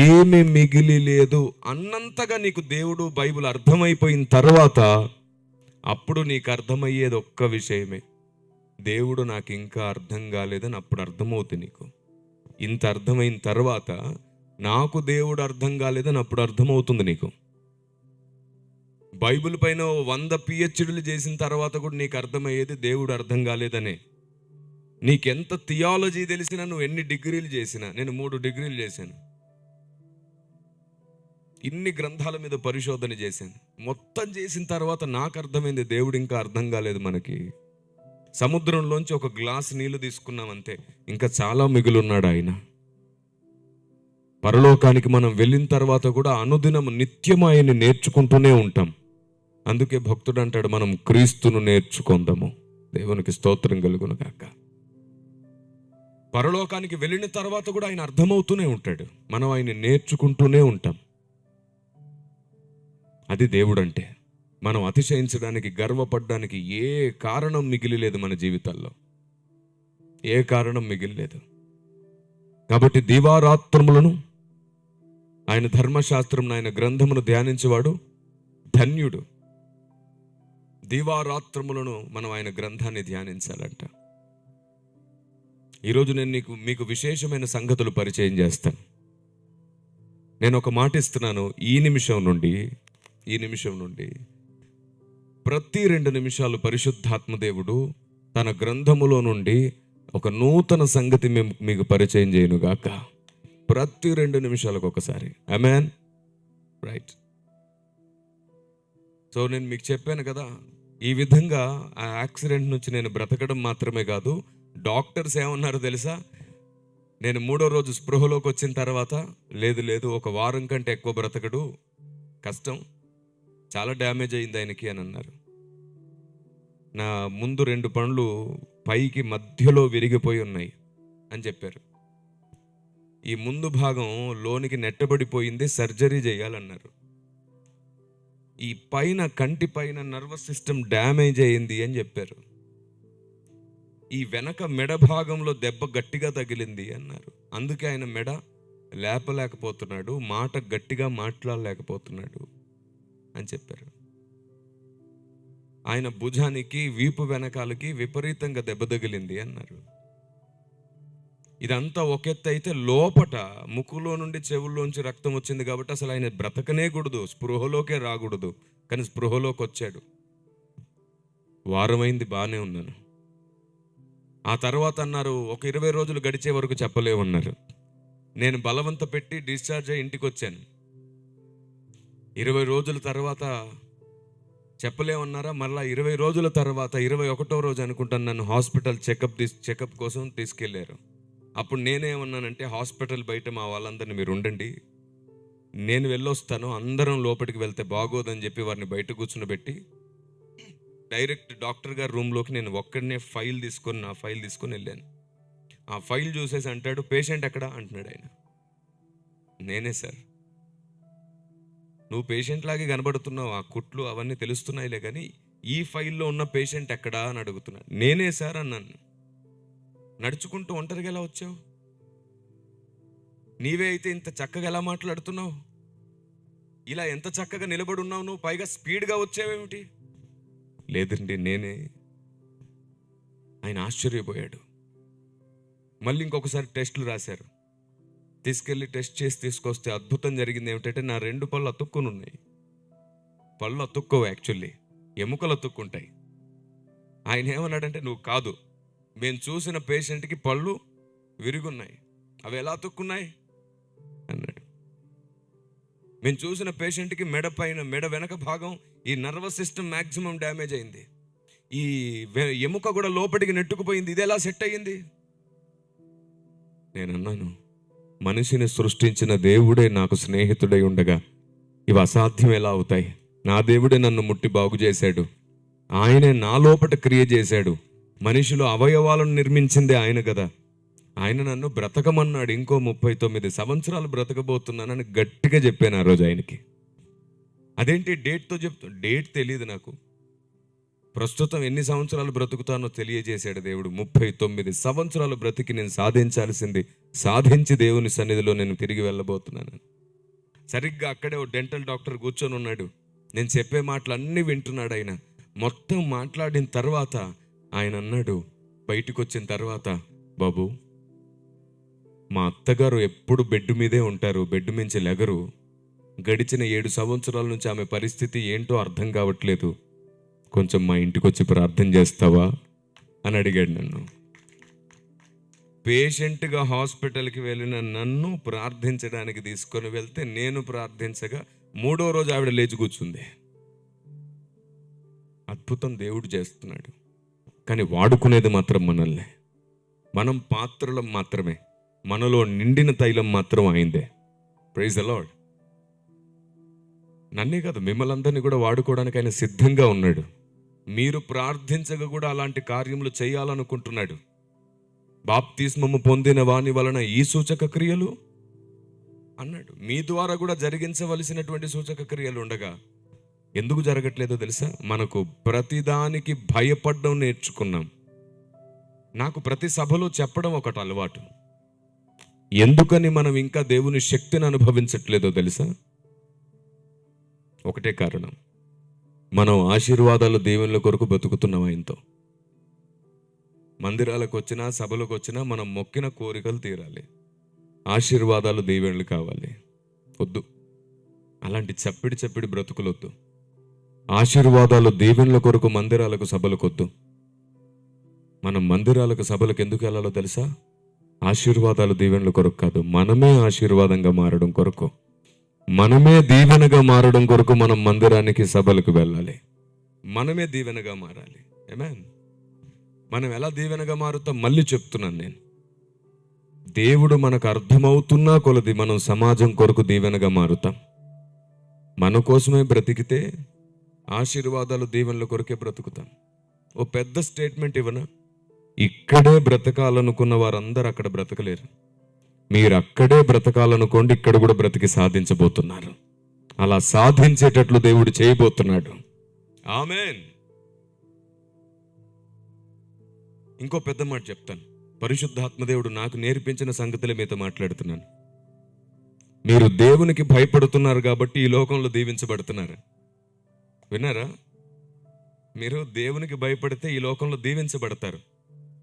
ఏమి మిగిలి లేదు అన్నంతగా నీకు దేవుడు బైబిల్ అర్థమైపోయిన తర్వాత అప్పుడు నీకు అర్థమయ్యేది ఒక్క విషయమే. దేవుడు నాకు ఇంకా అర్థం కాలేదని అప్పుడు అర్థమవుతుంది నీకు. ఇంత అర్థమైన తర్వాత నాకు దేవుడు అర్థం కాలేదని అప్పుడు అర్థమవుతుంది నీకు. బైబిల్ పైన 100 PhDలు చేసిన తర్వాత కూడా నీకు అర్థమయ్యేది దేవుడు అర్థం కాలేదనే. నీకెంత థియాలజీ తెలిసినా, నువ్వు ఎన్ని డిగ్రీలు చేసినా, నేను 3 డిగ్రీలు చేశాను, ఇన్ని గ్రంథాల మీద పరిశోధన చేశాను, మొత్తం చేసిన తర్వాత నాకు అర్థమైంది దేవుడు ఇంకా అర్థం కాలేదు మనకి. సముద్రంలోంచి ఒక గ్లాస్ నీళ్లు తీసుకున్నాం అంతే, ఇంకా చాలా మిగులున్నాడు ఆయన. పరలోకానికి మనం వెళ్ళిన తర్వాత కూడా అనుదినం నిత్యం ఆయన్ని నేర్చుకుంటూనే ఉంటాం. అందుకే భక్తుడు అంటాడు, మనం క్రీస్తును నేర్చుకుందాము. దేవునికి స్తోత్రం కలుగును గాక. పరలోకానికి వెళ్ళిన తర్వాత కూడా ఆయన అర్థమవుతూనే ఉంటాడు, మనం ఆయన్ని నేర్చుకుంటూనే ఉంటాం. అది దేవుడు అంటే. మనం అతిశయించడానికి, గర్వపడడానికి ఏ కారణం మిగిలిలేదు మన జీవితాల్లో, ఏ కారణం మిగిలిలేదు. కాబట్టి దివారాత్రములను ఆయన ధర్మశాస్త్రం, ఆయన గ్రంథమును ధ్యానించేవాడు ధన్యుడు. దివారాత్రములను మనం ఆయన గ్రంథాన్ని ధ్యానించాలంట. ఈరోజు నేను మీకు విశేషమైన సంగతులు పరిచయం చేస్తాను. నేను ఒక మాట ఇస్తున్నాను, ఈ నిమిషం నుండి ప్రతి 2 నిమిషాలు పరిశుద్ధాత్మ దేవుడు తన గ్రంథములో నుండి ఒక నూతన సంగతి మీకు పరిచయం చేయనుగాక. ప్రతి 2 నిమిషాలకు ఒకసారి. ఆమేన్. రైట్. సో నేను మీకు చెప్పాను కదా, ఈ విధంగా ఆ యాక్సిడెంట్ నుంచి నేను బ్రతకడం మాత్రమే కాదు, డాక్టర్స్ ఏమన్నారో తెలుసా? నేను 3వ రోజు స్పృహలోకి వచ్చిన తర్వాత, లేదు 1 వారం కంటే ఎక్కువ బ్రతకడు, కష్టం, చాలా డ్యామేజ్ అయింది ఆయనకి అని అన్నారు. నా ముందు 2 పండ్లు పైకి మధ్యలో విరిగిపోయి ఉన్నాయి అని చెప్పారు. ఈ ముందు భాగం లోనికి నెట్టబడిపోయింది, సర్జరీ చేయాలన్నారు. ఈ పైన కంటి పైన నర్వస్ సిస్టమ్ డ్యామేజ్ అయింది అని చెప్పారు. ఈ వెనక మెడ భాగంలో దెబ్బ గట్టిగా తగిలింది అన్నారు. అందుకే ఆయన మెడ లేపలేకపోతున్నాడు, మాట గట్టిగా మాట్లాడలేకపోతున్నాడు అని చెప్పారు. ఆయన భుజానికి, వీపు వెనకాలకి విపరీతంగా దెబ్బ తగిలింది అన్నారు. ఇదంతా ఒక ఎత్తు అయితే, లోపట ముక్కులో నుండి చెవుల్లోంచి రక్తం వచ్చింది కాబట్టి అసలు ఆయన బ్రతకనే కూడదు, స్పృహలోకే రాకూడదు. కానీ స్పృహలోకి వచ్చాడు. వారమైంది, బాగానే ఉన్నాను. ఆ తర్వాత అన్నారు, ఒక 20 రోజులు గడిచే వరకు చెప్పలేమన్నారు. నేను బలవంత పెట్టి డిశ్చార్జ్ అయ్యి ఇంటికి వచ్చాను. 20 రోజుల తర్వాత చెప్పలేమన్నారా? మళ్ళీ 20 రోజుల తర్వాత 21వ రోజు అనుకుంటాను, నన్ను హాస్పిటల్ చెకప్ కోసం తీసుకెళ్లారు. అప్పుడు నేనేమన్నానంటే, హాస్పిటల్ బయట మా వాళ్ళందరినీ మీరు ఉండండి, నేను వెళ్ళొస్తాను, అందరం లోపలికి వెళ్తే బాగోదని చెప్పి వారిని బయట కూర్చుని డైరెక్ట్ డాక్టర్ గారి రూమ్లోకి నేను ఒక్కడనే నా ఫైల్ తీసుకొని వెళ్ళాను. ఆ ఫైల్ చూసేసి అంటాడు, పేషెంట్ ఎక్కడ అంటున్నాడు ఆయన. నేనే సార్. నువ్వు పేషెంట్ లాగే కనబడుతున్నావు, ఆ కుట్లు అవన్నీ తెలుస్తున్నాయిలే, కానీ ఈ ఫైల్లో ఉన్న పేషెంట్ ఎక్కడా అని అడుగుతున్నాడు. నేనే సార్ అన్నాను. నడుచుకుంటూ ఒంటరిగా ఎలా వచ్చావు? నీవే అయితే ఇంత చక్కగా ఎలా మాట్లాడుతున్నావు? ఇలా ఎంత చక్కగా నిలబడి ఉన్నావు నువ్వు, పైగా స్పీడ్గా వచ్చావేమిటి? లేదండి నేనే. ఆయన ఆశ్చర్యపోయాడు. మళ్ళీ ఇంకొకసారి టెస్టులు రాశారు. తీసుకెళ్ళి టెస్ట్ చేసి తీసుకొస్తే అద్భుతం జరిగింది. ఏమిటంటే నా 2 పళ్ళు అతుక్కుని ఉన్నాయి. పళ్ళు అతుక్కోవు, యాక్చువల్లీ ఎముకలు అతుక్కుంటాయి. ఆయన ఏమన్నాడంటే, నువ్వు కాదు, మేము చూసిన పేషెంట్కి పళ్ళు విరుగున్నాయి. అవి ఎలా అతుక్కున్నాయి అన్నాడు. మేము చూసిన పేషెంట్కి మెడ వెనక భాగం, ఈ నర్వస్ సిస్టమ్ మ్యాక్సిమం డ్యామేజ్ అయింది. ఈ ఎముక కూడా లోపలికి నెట్టుకుపోయింది. ఇది ఎలా సెట్ అయ్యింది? నేను అన్నాను, మనిషిని సృష్టించిన దేవుడే నాకు స్నేహితుడై ఉండగా ఇవి అసాధ్యం ఎలా అవుతాయి? నా దేవుడే నన్ను ముట్టి బాగు చేశాడు. ఆయనే నా లోపట క్రియ చేశాడు. మనిషిలో అవయవాలను నిర్మించిందే ఆయన కదా. ఆయన నన్ను బ్రతకమన్నాడు. ఇంకో 39 సంవత్సరాలు బ్రతకబోతున్నానని గట్టిగా చెప్పాను ఆ రోజు ఆయనకి. అదేంటి డేట్తో డేట్ తెలియదు నాకు. ప్రస్తుతం ఎన్ని సంవత్సరాలు బ్రతుకుతానో తెలియజేశాడు దేవుడు. 39 సంవత్సరాలు బ్రతికి నేను సాధించాల్సింది సాధించి దేవుని సన్నిధిలో నేను తిరిగి వెళ్ళబోతున్నాను. సరిగ్గా అక్కడే ఓ డెంటల్ డాక్టర్ కూర్చొని ఉన్నాడు. నేను చెప్పే మాటలు అన్నీ వింటున్నాడు ఆయన. మొత్తం మాట్లాడిన తర్వాత ఆయన అన్నాడు, బయటికి వచ్చిన తర్వాత, బాబు, మా అత్తగారు ఎప్పుడు బెడ్ మీదే ఉంటారు, బెడ్ మించి లెగరు. గడిచిన 7 సంవత్సరాల నుంచి ఆమె పరిస్థితి ఏంటో అర్థం కావట్లేదు. కొంచెం మా ఇంటికి వచ్చి ప్రార్థన చేస్తావా అని అడిగాడు నన్ను. పేషెంట్గా హాస్పిటల్కి వెళ్ళిన నన్ను ప్రార్థించడానికి తీసుకొని వెళ్తే నేను ప్రార్థించగా 3వ రోజు ఆవిడ లేచి కూర్చుంది. అద్భుతం దేవుడు చేస్తున్నాడు. కానీ వాడుకునేది మాత్రం మనల్నే. మనం పాత్రలం మాత్రమే. మనలో నిండిన తైలం మాత్రం అయిందే. Praise the lord. నన్నే కాదు, మిమ్మల్ని అందరినీ కూడా వాడుకోవడానికి ఆయన సిద్ధంగా ఉన్నాడు. మీరు ప్రార్థించగా కూడా అలాంటి కార్యములు చేయాలనుకుంటున్నాడు. బాప్తిస్మము పొందిన వాని వలన ఈ సూచక క్రియలు అన్నాడు. మీ ద్వారా కూడా జరిగించవలసినటువంటి సూచక క్రియలు ఉండగా ఎందుకు జరగట్లేదో తెలుసా? మనకు ప్రతిదానికి భయపడడం నేర్చుకున్నాం. నాకు ప్రతి సభలో చెప్పడం ఒకటి అలవాటు. ఎందుకని మనం ఇంకా దేవుని శక్తిని అనుభవించట్లేదో తెలుసా? ఒకటే కారణం, మనం ఆశీర్వాదాలు దేవుళ్ళ కొరకు బతుకుతున్నాం. ఆయనతో మందిరాలకు వచ్చినా సభలకు వచ్చినా మనం మొక్కిన కోరికలు తీరాలి, ఆశీర్వాదాలు దేవుళ్ళు కావాలి. వద్దు, అలాంటి చప్పిడి బ్రతుకులొద్దు. ఆశీర్వాదాలు దేవుళ్ళ కొరకు మందిరాలకు సభలకు వద్దు. మనం మందిరాలకు సభలకు ఎందుకు వెళ్ళాలో తెలుసా? ఆశీర్వాదాలు దీవెనల కొరకు కాదు, మనమే ఆశీర్వాదంగా మారడం కొరకు, మనమే దీవెనగా మారడం కొరకు మనం మందిరానికి సభలకు వెళ్ళాలి. మనమే దీవెనగా మారాలి. ఆమేన్. మనం ఎలా దీవెనగా మారుతాం? మళ్ళీ చెప్తున్నాను నేను. దేవుడు మనకు అర్థమవుతున్నా కొలది మనం సమాజం కొరకు దీవెనగా మారుతాం. మన కోసమే బ్రతికితే ఆశీర్వాదాలు దీవెనల కొరకే బ్రతుకుతాం. ఓ పెద్ద స్టేట్మెంట్ ఇవ్వనా? ఇక్కడే బ్రతకాలనుకున్న వారందరూ అక్కడ బ్రతకలేరు. మీరు అక్కడే బ్రతకాలనుకోండి, ఇక్కడ కూడా బ్రతికి సాధించబోతున్నారు. అలా సాధించేటట్లు దేవుడు చేయబోతున్నాడు. ఆమేన్. ఇంకో పెద్ద మాట చెప్తాను. పరిశుద్ధాత్మదేవుడు నాకు నేర్పించిన సంగతులే మీతో మాట్లాడుతున్నాను. మీరు దేవునికి భయపడుతున్నారు కాబట్టి ఈ లోకంలో దీవించబడుతున్నారు. విన్నారా? మీరు దేవునికి భయపడితే ఈ లోకంలో దీవించబడతారు.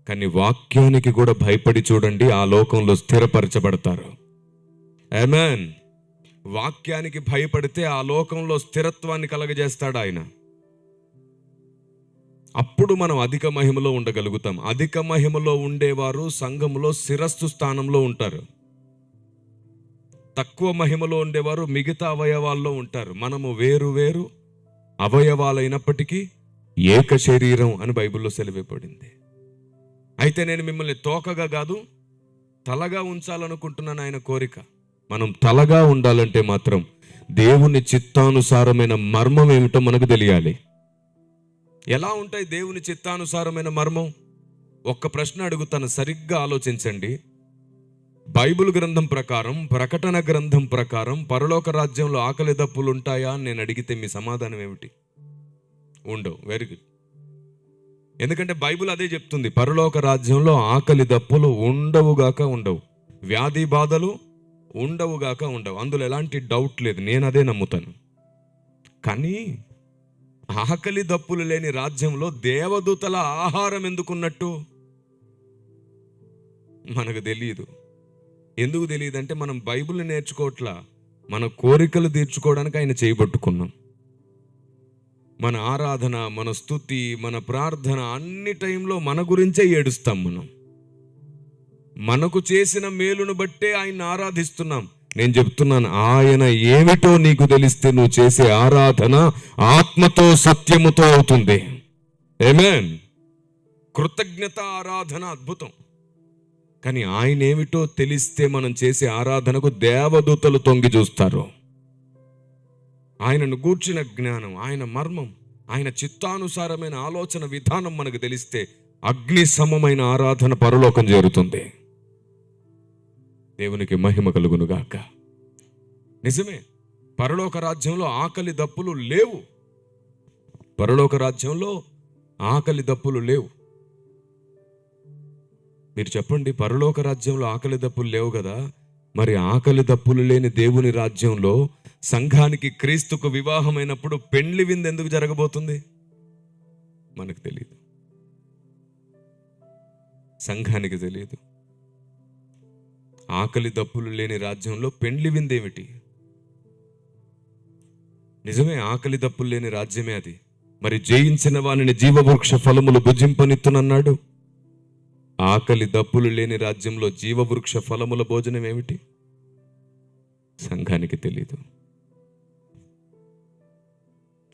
కానీ వాక్యానికి కూడా భయపడి చూడండి, ఆ లోకంలో స్థిరపరచబడతారు. ఆమేన్. వాక్యానికి భయపడితే ఆ లోకంలో స్థిరత్వాన్ని కలగజేస్తాడు ఆయన. అప్పుడు మనం అధిక మహిమలో ఉండగలుగుతాం. అధిక మహిమలో ఉండేవారు సంఘంలో శిరస్సు స్థానంలో ఉంటారు. తక్కువ మహిమలో ఉండేవారు మిగతా అవయవాల్లో ఉంటారు. మనము వేరు వేరు అవయవాలైనప్పటికీ ఏక శరీరం అని బైబిల్లో సెలవిపడింది. అయితే నేను మిమ్మల్ని తోకగా కాదు తలగా ఉంచాలనుకుంటున్నాను. ఆయన కోరిక. మనం తలగా ఉండాలంటే మాత్రం దేవుని చిత్తానుసారమైన మర్మం ఏమిటో మనకు తెలియాలి. ఎలా ఉంటాయి దేవుని చిత్తానుసారమైన మర్మం? ఒక్క ప్రశ్న అడుగుతాను, సరిగ్గా ఆలోచించండి. బైబిల్ గ్రంథం ప్రకారం, ప్రకటన గ్రంథం ప్రకారం పరలోక రాజ్యంలో ఆకలి దప్పులు ఉంటాయా అని నేను అడిగితే మీ సమాధానం ఏమిటి? ఉండవు. Very good. ఎందుకంటే బైబిల్ అదే చెప్తుంది, పరలోక రాజ్యంలో ఆకలి దప్పులు ఉండవుగాక ఉండవు, వ్యాధి బాధలు ఉండవుగాక ఉండవు. అందులో ఎలాంటి డౌట్ లేదు, నేను అదే నమ్ముతాను. కానీ ఆకలి దప్పులు లేని రాజ్యంలో దేవదూతల ఆహారం ఎందుకున్నట్టు మనకు తెలియదు. ఎందుకు తెలియదు అంటే మనం బైబిల్ని నేర్చుకోవట్లా, మన కోరికలు తీర్చుకోవడానికి ఆయన చేయబట్టుకున్నాం. మన ఆరాధన, మన స్తుతి, మన ప్రార్థన అన్ని టైంలో మన గురించే ఏడుస్తాం. మనకు చేసిన మేలును బట్టే ఆయన్ని ఆరాధిస్తున్నాం. నేను చెప్తున్నాను, ఆయన ఏమిటో నీకు తెలిస్తే నువ్వు చేసే ఆరాధన ఆత్మతో సత్యముతో అవుతుంది. ఆమేన్. కృతజ్ఞత ఆరాధన అద్భుతం. కానీ ఆయన ఏమిటో తెలిస్తే మనం చేసే ఆరాధనకు దేవదూతలు తొంగి చూస్తారు. ఆయనను గూర్చిన జ్ఞానం, ఆయన మర్మం, ఆయన చిత్తానుసారమైన ఆలోచన విధానం మనకు తెలిస్తే అగ్ని సమమైన ఆరాధన పరలోకం చేరుతుంది. దేవునికి మహిమ కలుగునుగాక. నిజమే, పరలోక రాజ్యంలో ఆకలి దప్పులు లేవు. పరలోక రాజ్యంలో ఆకలి దప్పులు లేవు. మీరు చెప్పండి, పరలోక రాజ్యంలో ఆకలి దప్పులు లేవు కదా, మరి ఆకలి దప్పులు లేని దేవుని రాజ్యంలో సంఘానికి, క్రీస్తుకు వివాహమైనప్పుడు పెండ్లి విందు ఎందుకు జరగబోతుంది? మనకు తెలియదు, సంఘానికి తెలియదు. ఆకలి దప్పులు లేని రాజ్యంలో పెండ్లి విందేమిటి? నిజమే, ఆకలి దప్పులు లేని రాజ్యమే అది. మరి జయించిన వానిని జీవవృక్ష ఫలములు భుజింపనిత్తునన్నాడు. ఆకలి దప్పులు లేని రాజ్యంలో జీవవృక్ష ఫలముల భోజనం ఏమిటి? సంఘానికి తెలీదు.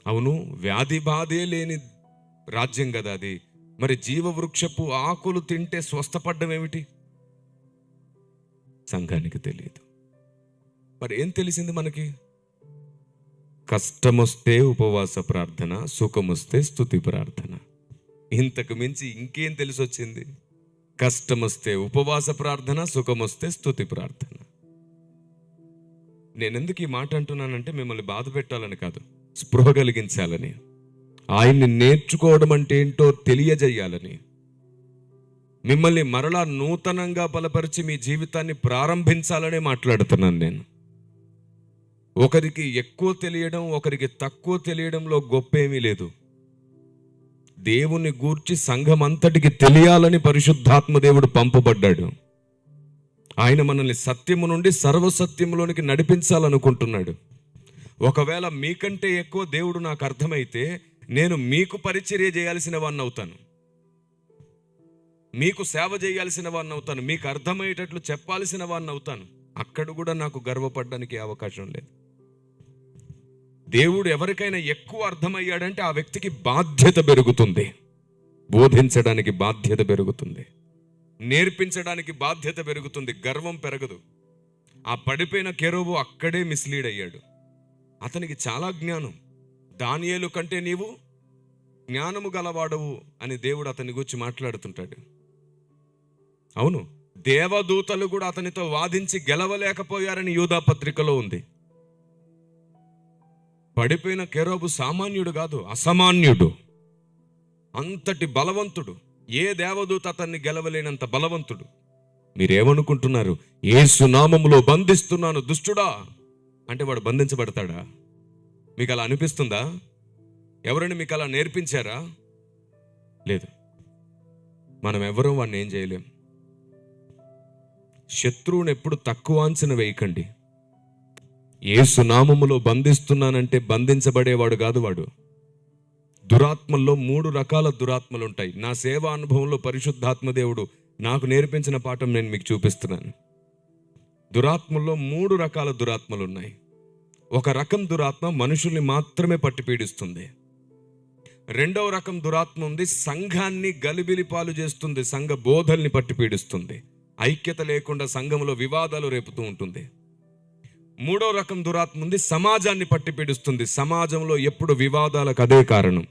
అవును, వ్యాధి బాధే లేని రాజ్యం కదా అది. మరి జీవవృక్షపు ఆకులు తింటే స్వస్థపడ్డం ఏమిటి? సంఘానికి తెలియదు. మరి ఏం తెలిసింది మనకి? కష్టమొస్తే ఉపవాస ప్రార్థన, సుఖమొస్తే స్తుతి ప్రార్థన. ఇంతకు మించి ఇంకేం తెలిసొచ్చింది? కష్టమొస్తే ఉపవాస ప్రార్థన, సుఖమొస్తే స్తుతి ప్రార్థన. నేనెందుకు ఈ మాట అంటున్నానంటే మిమ్మల్ని బాధ పెట్టాలని కాదు, స్పృహ కలిగించాలని, ఆయన్ని నేర్చుకోవడం అంటే ఏంటో తెలియజేయాలని, మిమ్మల్ని మరలా నూతనంగా బలపరిచి మీ జీవితాన్ని ప్రారంభించాలనే మాట్లాడుతున్నాను నేను. ఒకరికి ఎక్కువ తెలియడం, ఒకరికి తక్కువ తెలియడంలో గొప్ప ఏమీ లేదు. దేవుని గూర్చి సంఘం అంతటికి తెలియాలని పరిశుద్ధాత్మ దేవుడు పంపబడ్డాడు. ఆయన మనల్ని సత్యము నుండి సర్వసత్యములోనికి నడిపించాలనుకుంటున్నాడు. ఒకవేళ మీకంటే ఎక్కువ దేవుడు నాకు అర్థమైతే నేను మీకు పరిచర్య చేయాల్సిన వాడిని అవుతాను, మీకు సేవ చేయాల్సిన వాడిని అవుతాను, మీకు అర్థమయ్యేటట్లు చెప్పాల్సిన వాడిని అవుతాను. అక్కడ కూడా నాకు గర్వపడడానికి అవకాశం లేదు. దేవుడు ఎవరికైనా ఎక్కువ అర్థమయ్యాడంటే ఆ వ్యక్తికి బాధ్యత పెరుగుతుంది, బోధించడానికి బాధ్యత పెరుగుతుంది, నేర్పించడానికి బాధ్యత పెరుగుతుంది, గర్వం పెరగదు. ఆ పడిపోయిన కెరూబు అక్కడే మిస్లీడ్ అయ్యాడు. అతనికి చాలా జ్ఞానం. దానియేలు కంటే నీవు జ్ఞానము గలవాడవు అని దేవుడు అతని గురించి మాట్లాడుతుంటాడు. అవును, దేవదూతలు కూడా అతనితో వాదించి గెలవలేకపోయారని యూదా పత్రికలో ఉంది. పడిపోయిన కెరూబు సామాన్యుడు కాదు, అసామాన్యుడు, అంతటి బలవంతుడు. ఏ దేవదూత అతన్ని గెలవలేనంత బలవంతుడు. మీరేమనుకుంటున్నారు? యేసు నామములో బంధిస్తున్నాను దుష్టుడా అంటే వాడు బంధించబడతాడా? మీకు అలా అనిపిస్తుందా? ఎవరైనా మీకు అలా నేర్పించారా? లేదు. మనం ఎవరూ వాడిని ఏం చేయలేం. శత్రువుని ఎప్పుడు తక్కువ అంచనా వేయకండి. యేసు నామములో బంధిస్తున్నానంటే బంధించబడేవాడు కాదు వాడు. దురాత్మల్లో 3 రకాల దురాత్మలు ఉంటాయి. నా సేవా అనుభవంలో పరిశుద్ధాత్మ దేవుడు నాకు నేర్పించిన పాఠం నేను మీకు చూపిస్తున్నాను. దురాత్మల్లో 3 రకాల దురాత్మలు ఉన్నాయి. ఒక రకం దురాత్మ మనుషుల్ని మాత్రమే పట్టి పీడిస్తుంది. రెండవ రకం దురాత్మ ఉంది, సంఘాన్ని గలిబిలి పాలు చేస్తుంది, సంఘ బోధల్ని పట్టి పీడిస్తుంది, ఐక్యత లేకుండా సంఘంలో వివాదాలు రేపుతూ ఉంటుంది. మూడో రకం దురాత్మ ఉంది, సమాజాన్ని పట్టి పీడిస్తుంది. సమాజంలో ఎప్పుడు వివాదాలకు అదే కారణం.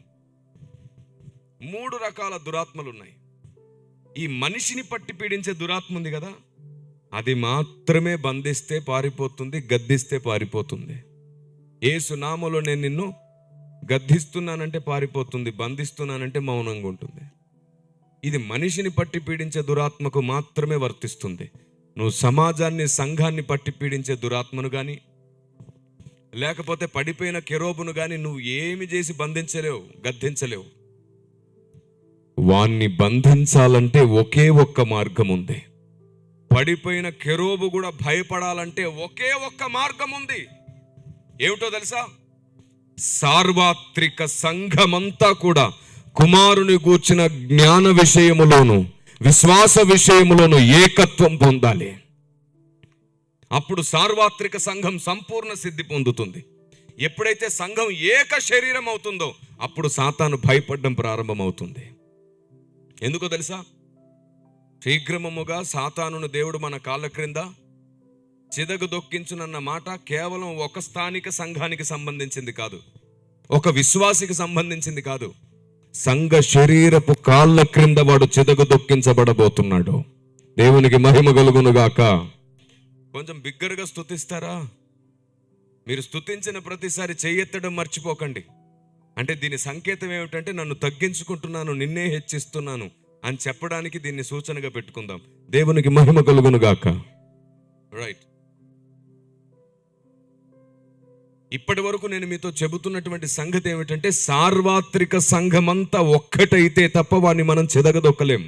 3 రకాల దురాత్మలు ఉన్నాయి. ఈ మనిషిని పట్టి పీడించే దురాత్మ ఉంది కదా, అది మాత్రమే బంధిస్తే పారిపోతుంది, గద్దిస్తే పారిపోతుంది. యేసు నామములో నేను నిన్ను గద్దిస్తున్నానంటే పారిపోతుంది, బంధిస్తున్నానంటే మౌనంగా ఉంటుంది. ఇది మనిషిని పట్టి పీడించే దురాత్మకు మాత్రమే వర్తిస్తుంది. నువ్వు సమాజాన్ని, సంఘాన్ని పట్టి పీడించే దురాత్మను కానీ, లేకపోతే పడిపోయిన కెరూబును కానీ నువ్వు ఏమి చేసి బంధించలేవు, గద్దించలేవు. వాణ్ణి బంధించాలంటే ఒకే ఒక్క మార్గం ఉంది. పడిపోయిన కెరూబు కూడా భయపడాలంటే ఒకే ఒక్క మార్గం ఉంది. ఏమిటో తెలుసా? సార్వత్రిక సంఘమంతా కూడా కుమారుని గూర్చిన జ్ఞాన విషయములోను, విశ్వాస విషయములోను ఏకత్వం పొందాలి. అప్పుడు సార్వత్రిక సంఘం సంపూర్ణ సిద్ధి పొందుతుంది. ఎప్పుడైతే సంఘం ఏక శరీరం అవుతుందో అప్పుడు సాతాను భయపడడం ప్రారంభమవుతుంది. ఎందుకో తెలుసా? శీఘ్రముగా సాతానును దేవుడు మన కాళ్ళ క్రింద చిదగదొక్కించునన్న మాట కేవలం ఒక స్థానిక సంఘానికి సంబంధించింది కాదు, ఒక విశ్వాసికి సంబంధించింది కాదు. సంఘ శరీరపు కాళ్ళ క్రింద వాడు చిదగదొక్కించబడబోతున్నాడు. దేవునికి మహిమ కలుగునుగాక. కొంచెం బిగ్గరగా స్తుతిస్తారా? మీరు స్తుతించిన ప్రతిసారి చెయ్యెత్తడం మర్చిపోకండి. అంటే దీని సంకేతం ఏమిటంటే నన్ను తగ్గించుకుంటున్నాను, నిన్నే హెచ్చిస్తున్నాను అని చెప్పడానికి దీన్ని సూచనగా పెట్టుకుందాం. దేవునికి మహిమ కలుగునుగాక. రైట్. ఇప్పటి వరకు నేను మీతో చెబుతున్నటువంటి సంగతి ఏమిటంటే, సార్వత్రిక సంఘమంతా ఒక్కటైతే తప్ప వాడిని మనం చెదగదొక్కలేం.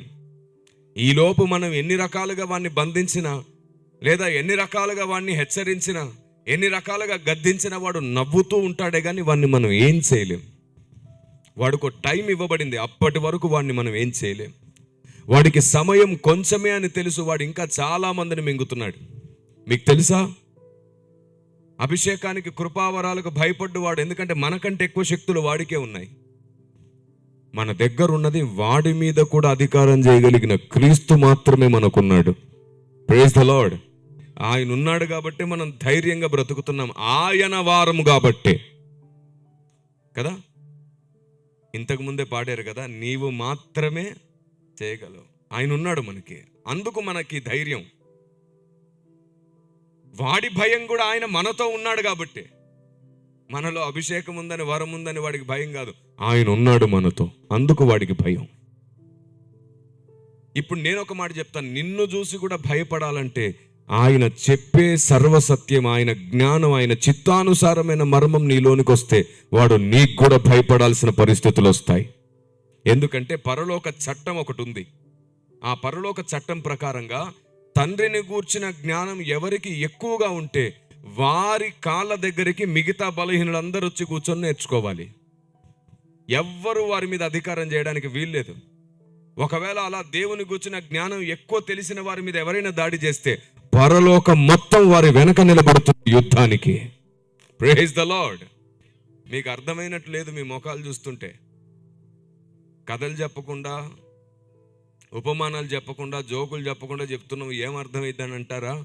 ఈలోపు మనం ఎన్ని రకాలుగా వాడిని బంధించినా, లేదా ఎన్ని రకాలుగా వాడిని హెచ్చరించినా, ఎన్ని రకాలుగా గద్దించినా వాడు నవ్వుతూ ఉంటాడే కానీ వాడిని మనం ఏం చేయలేం. వాడికి టైం ఇవ్వబడింది, అప్పటి వరకు వాడిని మనం ఏం చేయలేం. వాడికి సమయం కొంచెమే అని తెలుసు, వాడు ఇంకా చాలా మందిని మింగుతున్నాడు. మీకు తెలుసా? అభిషేకానికి, కృపావరాలకు భయపడ్డు వాడు, ఎందుకంటే మనకంటే ఎక్కువ శక్తులు వాడికే ఉన్నాయి. మన దగ్గర ఉన్నది వాడి మీద కూడా అధికారం చేయగలిగిన క్రీస్తు మాత్రమే మనకున్నాడు. Praise the lord. ఆయన ఉన్నాడు కాబట్టి మనం ధైర్యంగా బ్రతుకుతున్నాం, ఆయన వారము కాబట్టే కదా. ఇంతకు ముందే పాడారు కదా, నీవు మాత్రమే చేయగలవు. ఆయన ఉన్నాడు మనకి, అందుకు మనకి ధైర్యం. వాడి భయం కూడా ఆయన మనతో ఉన్నాడు కాబట్టి. మనలో అభిషేకం ఉందని, వరం ఉందని వాడికి భయం కాదు, ఆయన ఉన్నాడు మనతో, అందుకు వాడికి భయం. ఇప్పుడు నేను ఒక మాట చెప్తాను, నిన్ను చూసి కూడా భయపడాలంటే ఆయన చెప్పే సర్వసత్యం, ఆయన జ్ఞానం, ఆయన చిత్తానుసారమైన మర్మం నీలోనికి వస్తే వాడు నీకు కూడా భయపడాల్సిన పరిస్థితులు వస్తాయి. ఎందుకంటే పరలోక చట్టం ఒకటి ఉంది. ఆ పరలోక చట్టం ప్రకారంగా తండ్రిని గూర్చిన జ్ఞానం ఎవరికి ఎక్కువగా ఉంటే వారి కాళ్ళ దగ్గరికి మిగతా బలహీనులందరూ వచ్చి కూర్చొని నేర్చుకోవాలి. ఎవ్వరూ వారి మీద అధికారం చేయడానికి వీల్లేదు. ఒకవేళ అలా దేవుని గూర్చిన జ్ఞానం ఎక్కువ తెలిసిన వారి మీద ఎవరైనా దాడి చేస్తే పరలోకం మొత్తం వారి వెనక నిలబడుతుంది యుద్ధానికి. Praise the lord. మీకు అర్థమైనట్టు లేదు మీ ముఖాలు చూస్తుంటే. కథలు చెప్పకుండా, ఉపమానాలు చెప్పకుండా, జోకులు చెప్పకుండా చెప్తున్నావు, ఏం అర్థమైద్దని అంటారా?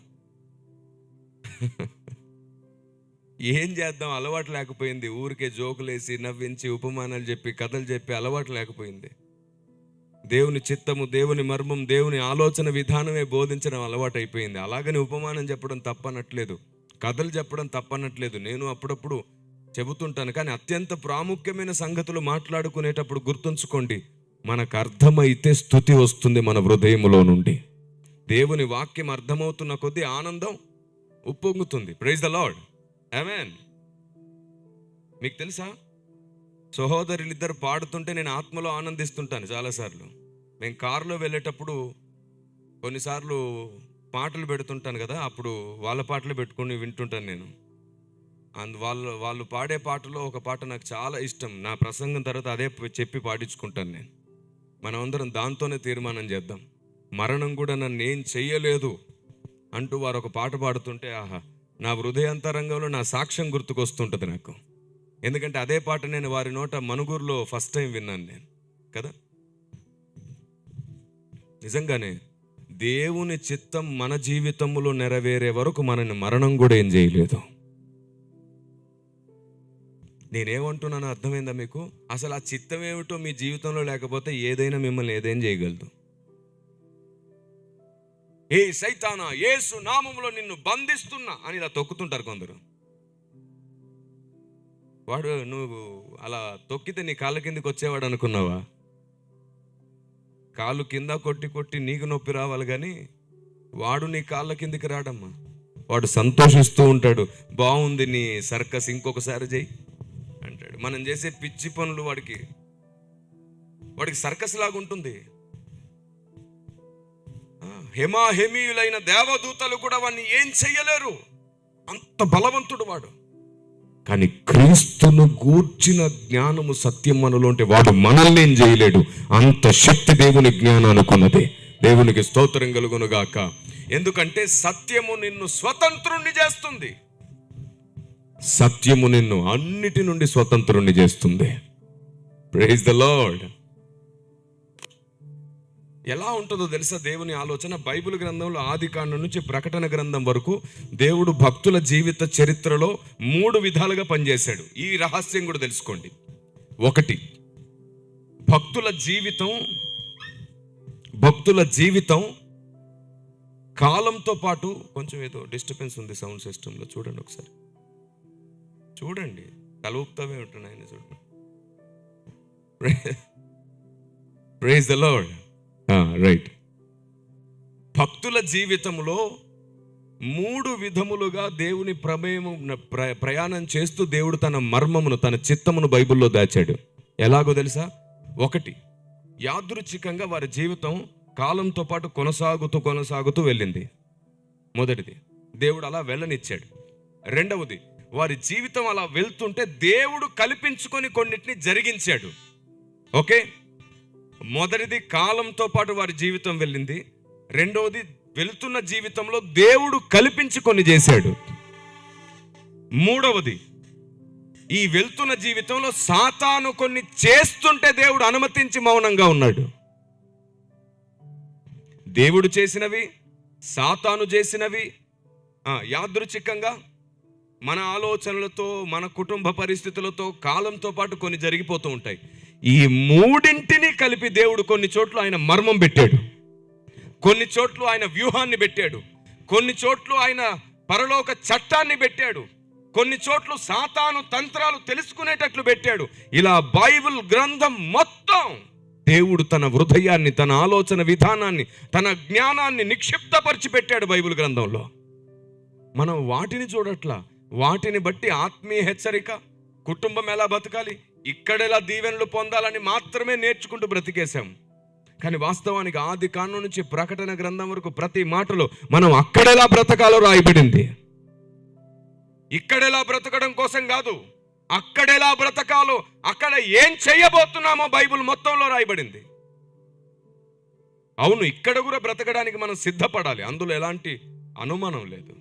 ఏం చేద్దాం, అలవాటు లేకపోయింది. ఊరికే జోకులేసి, నవ్వించి, ఉపమానాలు చెప్పి, కథలు చెప్పి అలవాటు లేకపోయింది. దేవుని చిత్తము, దేవుని మర్మం, దేవుని ఆలోచన విధానమే బోధించడం అలవాటు అయిపోయింది. అలాగని ఉపమానం చెప్పడం తప్పనట్లేదు, కథలు చెప్పడం తప్పనట్లేదు. నేను అప్పుడప్పుడు చెబుతుంటాను. కానీ అత్యంత ప్రాముఖ్యమైన సంగతులు మాట్లాడుకునేటప్పుడు గుర్తుంచుకోండి, మనకు అర్థమైతే స్తుతి వస్తుంది మన హృదయములో నుండి. దేవుని వాక్యం అర్థమవుతున్న కొద్దీ ఆనందం ఉప్పొంగుతుంది. Praise the Lord. ఆమేన్. మీకు తెలుసా, సహోదరులిద్దరు పాడుతుంటే నేను ఆత్మలో ఆనందిస్తుంటాను చాలాసార్లు. మేము కారులో వెళ్ళేటప్పుడు కొన్నిసార్లు పాటలు పెడుతుంటాను కదా, అప్పుడు వాళ్ళ పాటలు పెట్టుకుని వింటుంటాను నేను. వాళ్ళు పాడే పాటలో ఒక పాట నాకు చాలా ఇష్టం. నా ప్రసంగం తర్వాత అదే చెప్పి పాడించుకుంటాను నేను. మనమందరం దాంతోనే తీర్మానం చేద్దాం. మరణం కూడా నన్ను ఏం చెయ్యలేదు అంటూ వారు ఒక పాట పాడుతుంటే, ఆహా, నా హృదయాంతరంగంలో నా సాక్ష్యం గుర్తుకొస్తుంటుంది నాకు. ఎందుకంటే అదే పాట నేను వారి నోట మనుగూరులో ఫస్ట్ టైం విన్నాను నేను కదా. నిజంగానే దేవుని చిత్తం మన జీవితంలో నెరవేరే వరకు మనని మరణం కూడా ఏం చేయలేదు. నేనేమంటున్నానో అర్థమైందా మీకు? అసలు ఆ చిత్తం ఏమిటో మీ జీవితంలో లేకపోతే ఏదైనా మిమ్మల్ని ఏదైనా చేయగలదు. ఏ సైతానా, యేసు నామములో నిన్ను బంధిస్తున్నా అని ఇలా తొక్కుతుంటారు కొందరు. వాడు నువ్వు అలా తొక్కితే నీ కాళ్ళ కిందకి వచ్చేవాడు అనుకున్నావా? కాళ్ళు కింద కొట్టి కొట్టి నీకు నొప్పి రావాలి, కానీ వాడు నీ కాళ్ళ కిందికి రాడమ్మా. వాడు సంతోషిస్తూ ఉంటాడు, బాగుంది నీ సర్కస్, ఇంకొకసారి చెయ్యి అంటాడు. మనం చేసే పిచ్చి పనులు వాడికి సర్కస్ లాగా ఉంటుంది. హెమాహెమీయులైన దేవదూతలు కూడా వాడిని ఏం చెయ్యలేరు, అంత బలవంతుడు వాడు. కానీ క్రీస్తును గూర్చిన జ్ఞానము సత్యం మనలో ఉంటే వాడు మనల్ని ఏం చేయలేడు. అంత శక్తి దేవుని జ్ఞానానికి ఉన్నది. దేవునికి స్తోత్రం కలుగును గాక. ఎందుకంటే సత్యము నిన్ను స్వతంత్రుణ్ణి చేస్తుంది. సత్యము నిన్ను అన్నిటి నుండి స్వతంత్రుణ్ణి చేస్తుంది. Praise the lord. ఎలా ఉంటుందో తెలుసా దేవుని ఆలోచన? బైబిల్ గ్రంథంలో ఆదికాండం నుంచి ప్రకటన గ్రంథం వరకు దేవుడు భక్తుల జీవిత చరిత్రలో 3 విధాలుగా పనిచేశాడు. ఈ రహస్యం కూడా తెలుసుకోండి. 1, భక్తుల జీవితం కాలంతో పాటు, కొంచెం ఏదో డిస్టర్బెన్స్ ఉంది సౌండ్ సిస్టంలో, చూడండి ఒకసారి చూడండి, కలుపుతావే ఉంటున్నాయి ఆయన, చూడండి. Praise the lord. రైట్. భక్తుల జీవితంలో 3 విధములుగా దేవుని ప్రయాణం చేస్తూ దేవుడు తన మర్మమును, తన చిత్తమును బైబిల్లో దాచాడు. ఎలాగో తెలుసా? 1, యాదృచ్ఛికంగా వారి జీవితం కాలంతో పాటు కొనసాగుతూ వెళ్ళింది. మొదటిది, దేవుడు అలా వెళ్ళనిచ్చాడు. 2వది, వారి జీవితం అలా వెళ్తుంటే దేవుడు కల్పించుకొని కొన్నిటిని జరిగించాడు. ఓకే, మొదటిది కాలంతో పాటు వారి జీవితం వెళ్ళింది. 2వది, వెళ్తున్న జీవితంలో దేవుడు కల్పించి కొన్ని చేశాడు. 3వది, ఈ వెళ్తున్న జీవితంలో సాతాను కొన్ని చేస్తుంటే దేవుడు అనుమతించి మౌనంగా ఉన్నాడు. దేవుడు చేసినవి, సాతాను చేసినవి యాదృచ్ఛికంగా మన ఆలోచనలతో, మన కుటుంబ పరిస్థితులతో కాలంతో పాటు కొన్ని జరిగిపోతూ ఉంటాయి. ఈ 3ంటిని కలిపి దేవుడు కొన్ని చోట్ల ఆయన మర్మం పెట్టాడు, కొన్ని చోట్ల ఆయన వ్యూహాన్ని పెట్టాడు, కొన్ని చోట్ల ఆయన పరలోక చట్టాన్ని పెట్టాడు, కొన్ని చోట్ల సాతాను తంత్రాలు తెలుసుకునేటట్లు పెట్టాడు. ఇలా బైబిల్ గ్రంథం మొత్తం దేవుడు తన హృదయాన్ని, తన ఆలోచన విధానాన్ని, తన జ్ఞానాన్ని నిక్షిప్తపరిచి పెట్టాడు బైబిల్ గ్రంథంలో. మనం వాటిని చూడట్లా. వాటిని బట్టి ఆత్మీయ హెచ్చరిక, కుటుంబం ఎలా బతకాలి, ఇక్కడెలా దీవెనలు పొందాలని మాత్రమే నేర్చుకుంటూ బ్రతికేశాం. కానీ వాస్తవానికి ఆదికాండం నుంచి ప్రకటన గ్రంథం వరకు ప్రతి మాటలో మనం అక్కడెలా బ్రతకాలో రాయబడింది. ఇక్కడెలా బ్రతకడం కోసం కాదు, అక్కడెలా బ్రతకాలో, అక్కడ ఏం చేయబోతున్నామో బైబిల్ మొత్తంలో రాయబడింది. అవును, ఇక్కడ కూడా బ్రతకడానికి మనం సిద్ధపడాలి, అందులో ఎలాంటి అనుమానం లేదు.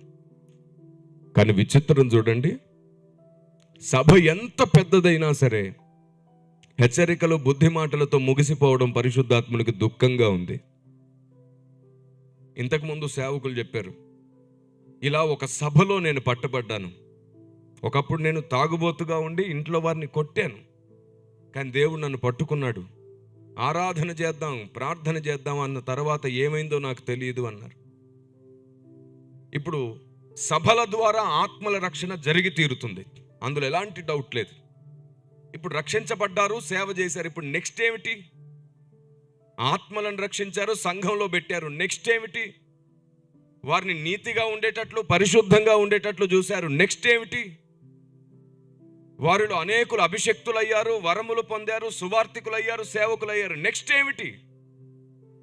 కానీ విచిత్రం చూడండి, సభ ఎంత పెద్దదైనా సరే హెచ్చరికలు, బుద్ధి మాటలతో ముగిసిపోవడం పరిశుద్ధాత్మునికి దుఃఖంగా ఉంది. ఇంతకుముందు సేవకులు చెప్పారు, ఇలా ఒక సభలో నేను పట్టుబడ్డాను. ఒకప్పుడు నేను తాగుబోతుగా ఉండి ఇంట్లో వారిని కొట్టాను, కానీ దేవుడు నన్ను పట్టుకున్నాడు. ఆరాధన చేద్దాం, ప్రార్థన చేద్దాం అన్న తర్వాత ఏమైందో నాకు తెలియదు అన్నారు. ఇప్పుడు సభల ద్వారా ఆత్మల రక్షణ జరిగి తీరుతుంది, అందులో ఎలాంటి డౌట్ లేదు. ఇప్పుడు రక్షించబడ్డారు, సేవ చేశారు. ఇప్పుడు నెక్స్ట్ ఏమిటి? ఆత్మలను రక్షించారు, సంఘంలో పెట్టారు. నెక్స్ట్ ఏమిటి? వారిని నీతిగా ఉండేటట్లు, పరిశుద్ధంగా ఉండేటట్లు చూశారు. నెక్స్ట్ ఏమిటి? వారిలో అనేకులు అభిషక్తులయ్యారు, వరములు పొందారు, సువార్తికులయ్యారు, సేవకులయ్యారు. నెక్స్ట్ ఏమిటి?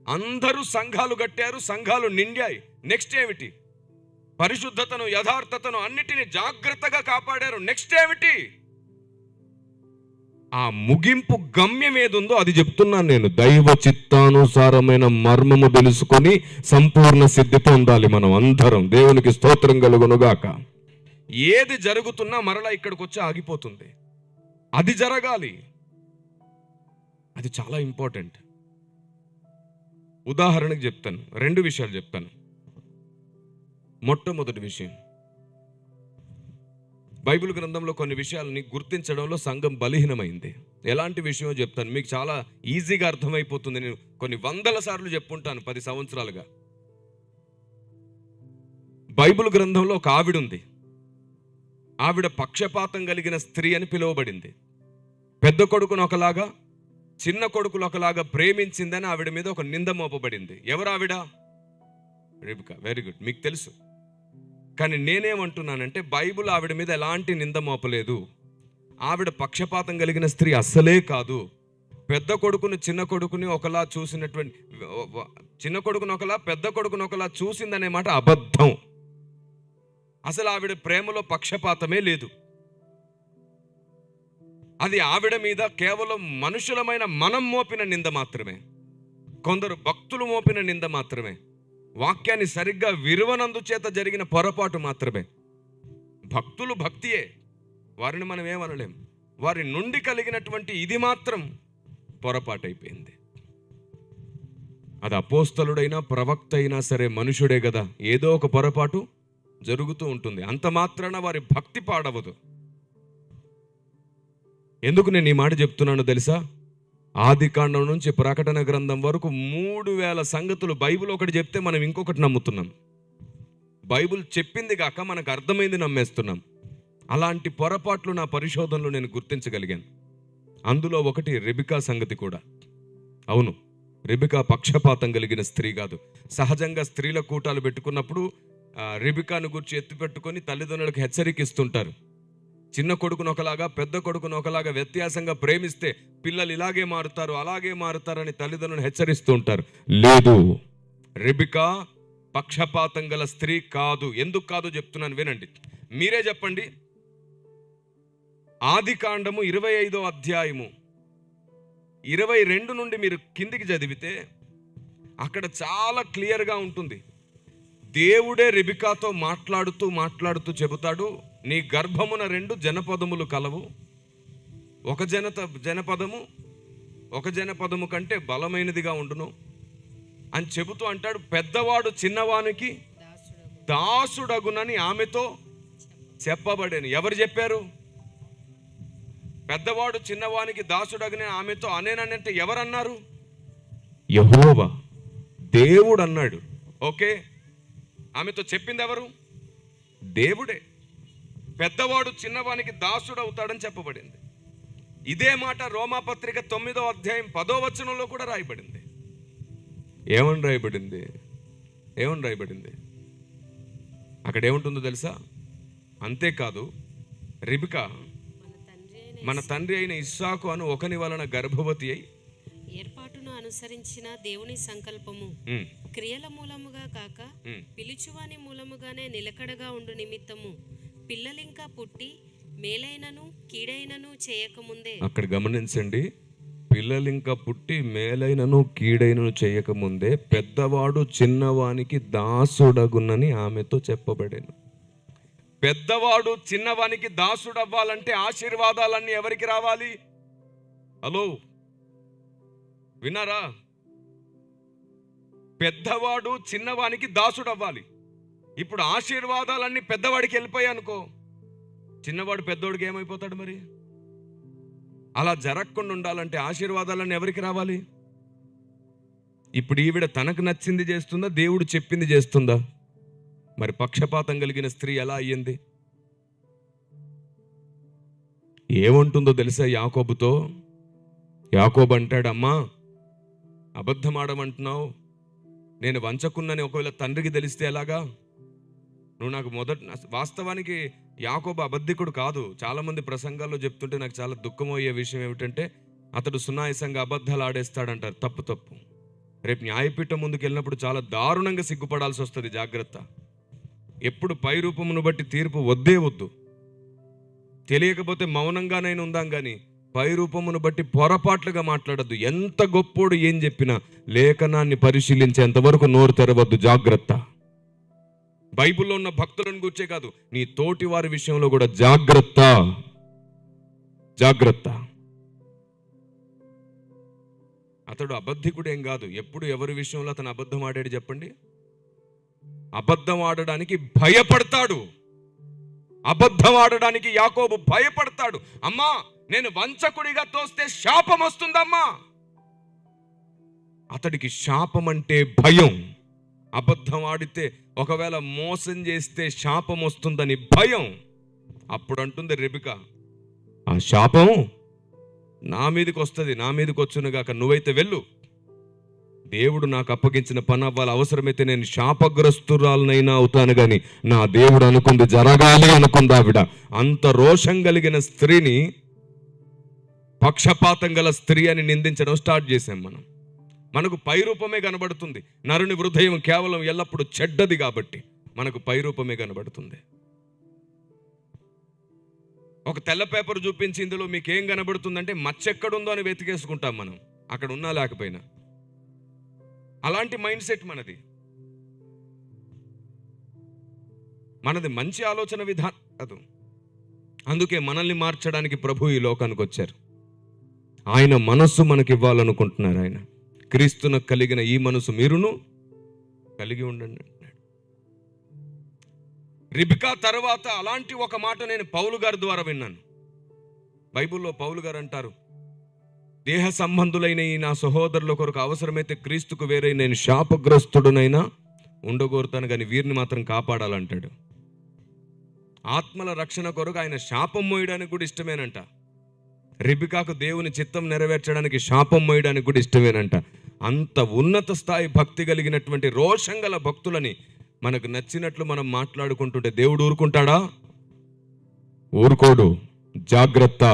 అందరూ సంఘాలు కట్టారు, సంఘాలు నిండాయి. నెక్స్ట్ ఏమిటి? పరిశుద్ధతను, యథార్థతను అన్నిటిని జాగ్రత్తగా కాపాడారు. నెక్స్ట్ ఏమిటి? ఆ ముగింపు గమ్యం ఏదుందో అది చెప్తున్నాను నేను. దైవ చిత్తానుసారమైన మర్మము తెలుసుకొని సంపూర్ణ సిద్ధి పొందాలి మనం అందరం. దేవునికి స్తోత్రం కలుగునుగాక. ఏది జరుగుతున్నా మరలా ఇక్కడికి వచ్చి ఆగిపోతుంది. అది జరగాలి, అది చాలా ఇంపార్టెంట్. ఉదాహరణకు చెప్తాను, 2 విషయాలు చెప్తాను. మొట్టమొదటి విషయం, బైబిల్ గ్రంథంలో కొన్ని విషయాలని గుర్తించడంలో సంఘం బలహీనమైంది. ఎలాంటి విషయమో చెప్తాను, మీకు చాలా ఈజీగా అర్థమైపోతుంది. నేను కొన్ని వందల సార్లు చెప్పుంటాను 10 సంవత్సరాలుగా. బైబిల్ గ్రంథంలో ఒక ఆవిడ ఉంది. ఆవిడ పక్షపాతం కలిగిన స్త్రీ అని పిలువబడింది. పెద్ద కొడుకును ఒకలాగా, చిన్న కొడుకులు ఒకలాగా ప్రేమించిందని ఆవిడ మీద ఒక నింద మోపబడింది. ఎవరు ఆవిడ? రెబెకా. వెరీ గుడ్, మీకు తెలుసు. కానీ నేనేమంటున్నానంటే బైబిల్ ఆవిడ మీద ఎలాంటి నింద మోపలేదు. ఆవిడ పక్షపాతం కలిగిన స్త్రీ అస్సలే కాదు. పెద్ద కొడుకును చిన్న కొడుకుని ఒకలా చూసినటువంటి, చిన్న కొడుకును ఒకలా పెద్ద కొడుకును ఒకలా చూసిందనే మాట అబద్ధం. అసలు ఆవిడ ప్రేమలో పక్షపాతమే లేదు. అది ఆవిడ మీద కేవలం మనుషులమైన మనం మోపిన నింద మాత్రమే, కొందరు భక్తులు మోపిన నింద మాత్రమే, వాక్యాన్ని సరిగ్గా విరువనందు చేత జరిగిన పొరపాటు మాత్రమే. భక్తులు భక్తియే, వారిని మనం ఏమనలేం. వారి నుండి కలిగినటువంటి ఇది మాత్రం పొరపాటు అయిపోయింది. అది అపోస్తలుడైనా ప్రవక్త అయినా సరే మనుషుడే కదా, ఏదో ఒక పొరపాటు జరుగుతూ ఉంటుంది. అంత మాత్రాన వారి భక్తి పాడవదు. ఎందుకు నేను ఈ మాట చెప్తున్నానో తెలుసా? ఆదికాండం నుంచి ప్రకటన గ్రంథం వరకు 3000 సంగతులు బైబిల్ ఒకటి చెప్తే మనం ఇంకొకటి నమ్ముతున్నాం. బైబిల్ చెప్పింది కాక మనకు అర్థమైంది నమ్మేస్తున్నాం. అలాంటి పొరపాట్లు నా పరిశోధనలో నేను గుర్తించగలిగాను. అందులో ఒకటి రెబెకా సంగతి కూడా. అవును, రెబెకా పక్షపాతం కలిగిన స్త్రీ కాదు. సహజంగా స్త్రీల కూటాలు పెట్టుకున్నప్పుడు రెబెకాను గురించి ఎత్తిపెట్టుకొని తల్లిదండ్రులకు హెచ్చరికిస్తుంటారు. చిన్న కొడుకును ఒకలాగా పెద్ద కొడుకును ఒకలాగా వ్యత్యాసంగా ప్రేమిస్తే పిల్లలు ఇలాగే మారుతారు, అలాగే మారుతారని తల్లిదండ్రులను హెచ్చరిస్తూ ఉంటారు. లేదు, రెబెకా పక్షపాతం గల స్త్రీ కాదు. ఎందుకు కాదు చెప్తున్నాను, వినండి. మీరే చెప్పండి. ఆదికాండము 25వ అధ్యాయము 22 నుండి మీరు కిందికి చదివితే అక్కడ చాలా క్లియర్గా ఉంటుంది. దేవుడే రెబెకాతో మాట్లాడుతూ చెబుతాడు, నీ గర్భమున 2 జనపదములు కలవు, ఒక జనపదము కంటే బలమైనదిగా ఉండును అని చెబుతూ అంటాడు. పెద్దవాడు చిన్నవానికి దాసుడగునని ఆమెతో చెప్పబడేను. ఎవరు చెప్పారు? పెద్దవాడు చిన్నవానికి దాసుడగునని ఆమెతో అనేనంటే ఎవరన్నారు? యెహోవా, దేవుడు అన్నాడు. ఓకే, ఆమెతో చెప్పింది ఎవరు? దేవుడే. పెద్దవాడు చిన్నవానికి దాసుడు అవుతాడని చెప్పబడింది. ఇదే మాట రోమాపత్రిక 9వ అధ్యాయం 10వ వచనంలో కూడా రాయబడింది. ఏమని రాయబడింది? అక్కడ ఏముంటుందో తెలుసా? అంతేకాదు, రెబెకా మన తండ్రి అయిన ఇస్సాకు అను ఒకని వలన గర్భవతి అయి ఏర్పాటును అనుసరించిన దేవుని సంకల్పము క్రియల మూలముగా కాక పిలుచువాని మూలముగానే నిలకడగా ఉండు నిమిత్తము పిల్లలింకా పుట్టి మేలైనను కీడైనను చేయకముందే. అక్కడ గమనించండి, పిల్లలింకా పుట్టి మేలైనను కీడైనను చేయకముందే పెద్దవాడు చిన్నవానికి దాసుడగునని ఆమెతో చెప్పబడేను. పెద్దవాడు చిన్నవానికి దాసుడు అవ్వాలంటే ఆశీర్వాదాలన్నీ ఎవరికి రావాలి? హలో, విన్నారా? పెద్దవాడు చిన్నవానికి దాసుడు అవ్వాలి. ఇప్పుడు ఆశీర్వాదాలన్నీ పెద్దవాడికి వెళ్ళిపోయాయి అనుకో, చిన్నవాడు పెద్దోడికి ఏమైపోతాడు? మరి అలా జరగకుండా ఉండాలంటే ఆశీర్వాదాలన్నీ ఎవరికి రావాలి? ఇప్పుడు ఈవిడ తనకు నచ్చింది చేస్తుందా, దేవుడు చెప్పింది చేస్తుందా? మరి పక్షపాతం కలిగిన స్త్రీ ఎలా అయ్యింది? ఏమంటుందో తెలుసా యాకోబుతో? యాకోబు అంటాడు, అమ్మా అబద్ధం ఆడమంటున్నావు, నేను వంచకున్నని ఒకవేళ తండ్రికి తెలిస్తే ఎలాగా? నువ్వు నాకు వాస్తవానికి యాకోబు అబద్ధికుడు కాదు. చాలామంది ప్రసంగాల్లో చెప్తుంటే నాకు చాలా దుఃఖమయ్యే విషయం ఏమిటంటే అతడు సునాయసంగా అబద్ధాలు ఆడేస్తాడంటారు. తప్పు. రేపు న్యాయపీఠం ముందుకు వెళ్ళినప్పుడు చాలా దారుణంగా సిగ్గుపడాల్సి వస్తుంది. జాగ్రత్త. ఎప్పుడు పై రూపమును బట్టి తీర్పు వద్దు. తెలియకపోతే మౌనంగానైనా ఉందాం, కానీ పై రూపమును బట్టి పొరపాట్లుగా మాట్లాడద్దు. ఎంత గొప్పోడు ఏం చెప్పినా లేఖనాన్ని పరిశీలించేంత వరకు నోరు తెరవద్దు. జాగ్రత్త. బైబిల్లో ఉన్న భక్తులను గుర్చే కాదు, నీ తోటి వారి విషయంలో కూడా జాగ్రత్త. 2 అతడు అబద్ధికుడేం కాదు. ఎప్పుడు ఎవరి విషయంలో అతను అబద్ధం ఆడాడు చెప్పండి? అబద్ధం ఆడడానికి భయపడతాడు. అబద్ధం ఆడడానికి యాకోబు భయపడతాడు. అమ్మా, నేను వంచకుడిగా తోస్తే శాపం వస్తుందమ్మా. అతడికి శాపం అంటే భయం. అబద్ధం ఆడితే ఒకవేళ మోసం చేస్తే శాపం వస్తుందని భయం. అప్పుడు అంటుంది రెబెకా, ఆ శాపం నా మీదకి వస్తుంది, నా మీదకి వచ్చునుగాక, నువ్వైతే వెళ్ళు. దేవుడు నాకు అప్పగించిన పని అవ్వాలి, అవసరమైతే నేను శాపగ్రస్తురాలనైనా అవుతాను, కానీ నా దేవుడు అనుకుంది జరగాలి అనుకుంది ఆవిడ. అంత రోషం కలిగిన స్త్రీని పక్షపాతం గల స్త్రీ అని నిందించడం స్టార్ట్ చేశాం మనం. మనకు పైరూపమే కనబడుతుంది. నరుని హృదయం కేవలం ఎల్లప్పుడూ చెడ్డది కాబట్టి మనకు పైరూపమే కనబడుతుంది. ఒక తెల్ల పేపర్ చూపించి ఇందులో మీకు ఏం కనబడుతుందంటే మచ్చెక్కడుందో అని వెతికేసుకుంటాం మనం, అక్కడ ఉన్నా లేకపోయినా. అలాంటి మైండ్ సెట్ మనది. మంచి ఆలోచన విధానం కాదు. అందుకే మనల్ని మార్చడానికి ప్రభు ఈ లోకానికి వచ్చారు. ఆయన మనస్సు మనకి ఇవ్వాలనుకుంటున్నారు. ఆయన క్రీస్తునకు కలిగిన ఈ మనసు మీరును కలిగి ఉండండి అంటున్నాడు. రెబెకా తర్వాత అలాంటి ఒక మాట నేను పౌలు గారి ద్వారా విన్నాను. బైబిల్లో పౌలు గారు అంటారు, దేహ సంబంధులైన ఈ నా సహోదరుల కొరకు అవసరమైతే క్రీస్తుకు వేరే నేను శాపగ్రస్తుడునైనా ఉండగోరుతాను, కానీ వీరిని మాత్రం కాపాడాలంటాడు. ఆత్మల రక్షణ కొరకు ఆయన శాపం మోయడానికి కూడా ఇష్టమేనంట. రెబెకాకు దేవుని చిత్తం నెరవేర్చడానికి శాపం మోయడానికి కూడా ఇష్టమేనంట. అంత ఉన్నత స్థాయి భక్తి కలిగినటువంటి రోషం గల భక్తులని మనకు నచ్చినట్లు మనం మాట్లాడుకుంటుంటే దేవుడు ఊరుకుంటాడా? ఊరుకోడు. జాగ్రత్త,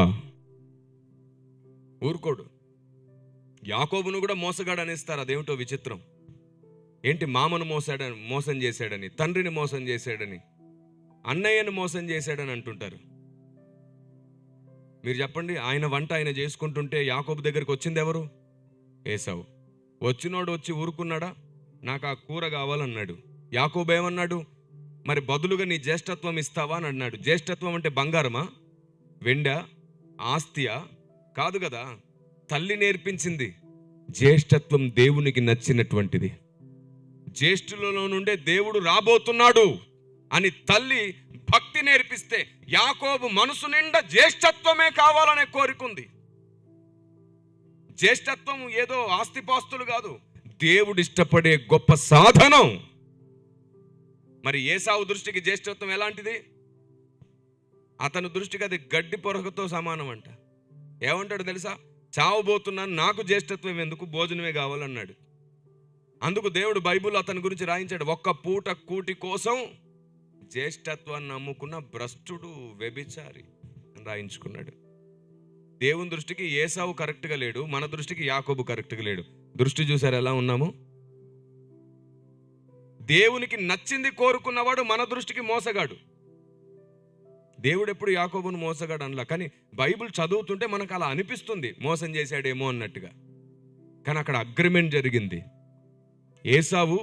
ఊరుకోడు. యాకోబును కూడా మోసగాడు అనేస్తారు. అదేమిటో విచిత్రం. ఏంటి, మామను మోసం చేశాడని, తండ్రిని మోసం చేశాడని, అన్నయ్యను మోసం చేశాడని అంటుంటారు. మీరు చెప్పండి, ఆయన వంట ఆయన చేసుకుంటుంటే యాకోబు దగ్గరికి వచ్చింది ఎవరు? ఏసావు. వచ్చినోడు వచ్చి ఊరుకున్నాడా? నాకు ఆ కూర కావాలన్నాడు. యాకోబు ఏమన్నాడు? మరి బదులుగా నీ జ్యేష్ఠత్వం ఇస్తావా అని అన్నాడు. జ్యేష్ఠత్వం అంటే బంగారమా, వెండా, ఆస్తియా? కాదు కదా. తల్లి నేర్పించింది. జ్యేష్ఠత్వం దేవునికి నచ్చినటువంటిది. జ్యేష్ఠులలో నుండే దేవుడు రాబోతున్నాడు అని తల్లి భక్తి నేర్పిస్తే యాకోబు మనసు నిండా జ్యేష్ఠత్వమే కావాలనే కోరికుంది. జ్యేష్ఠత్వం ఏదో ఆస్తిపాస్తులు కాదు, దేవుడు ఇష్టపడే గొప్ప సాధనం. మరి ఏసావు దృష్టికి జ్యేష్ఠత్వం ఎలాంటిది? అతని దృష్టికి అది గడ్డి పొరకతో సమానం అంట. ఏమంటాడు తెలుసా? చావబోతున్నాను, నాకు జ్యేష్ఠత్వం ఎందుకు, భోజనమే కావాలన్నాడు. అందుకు దేవుడు బైబిల్ అతని గురించి రాయించాడు, ఒక్క పూట కూటి కోసం జ్యేష్ఠత్వాన్ని నమ్ముకున్న భ్రష్టుడు, వ్యభిచారి అని రాయించుకున్నాడు. దేవుని దృష్టికి ఏసావు కరెక్ట్గా లేడు, మన దృష్టికి యాకోబు కరెక్ట్గా లేడు. దృష్టి చూసారు ఎలా ఉన్నాము? దేవునికి నచ్చింది కోరుకున్నవాడు మన దృష్టికి మోసగాడు. దేవుడు ఎప్పుడు యాకోబును మోసగాడు అనలా, కానీ బైబిల్ చదువుతుంటే మనకు అలా అనిపిస్తుంది, మోసం చేశాడేమో అన్నట్టుగా. కానీ అక్కడ అగ్రిమెంట్ జరిగింది. ఏసావు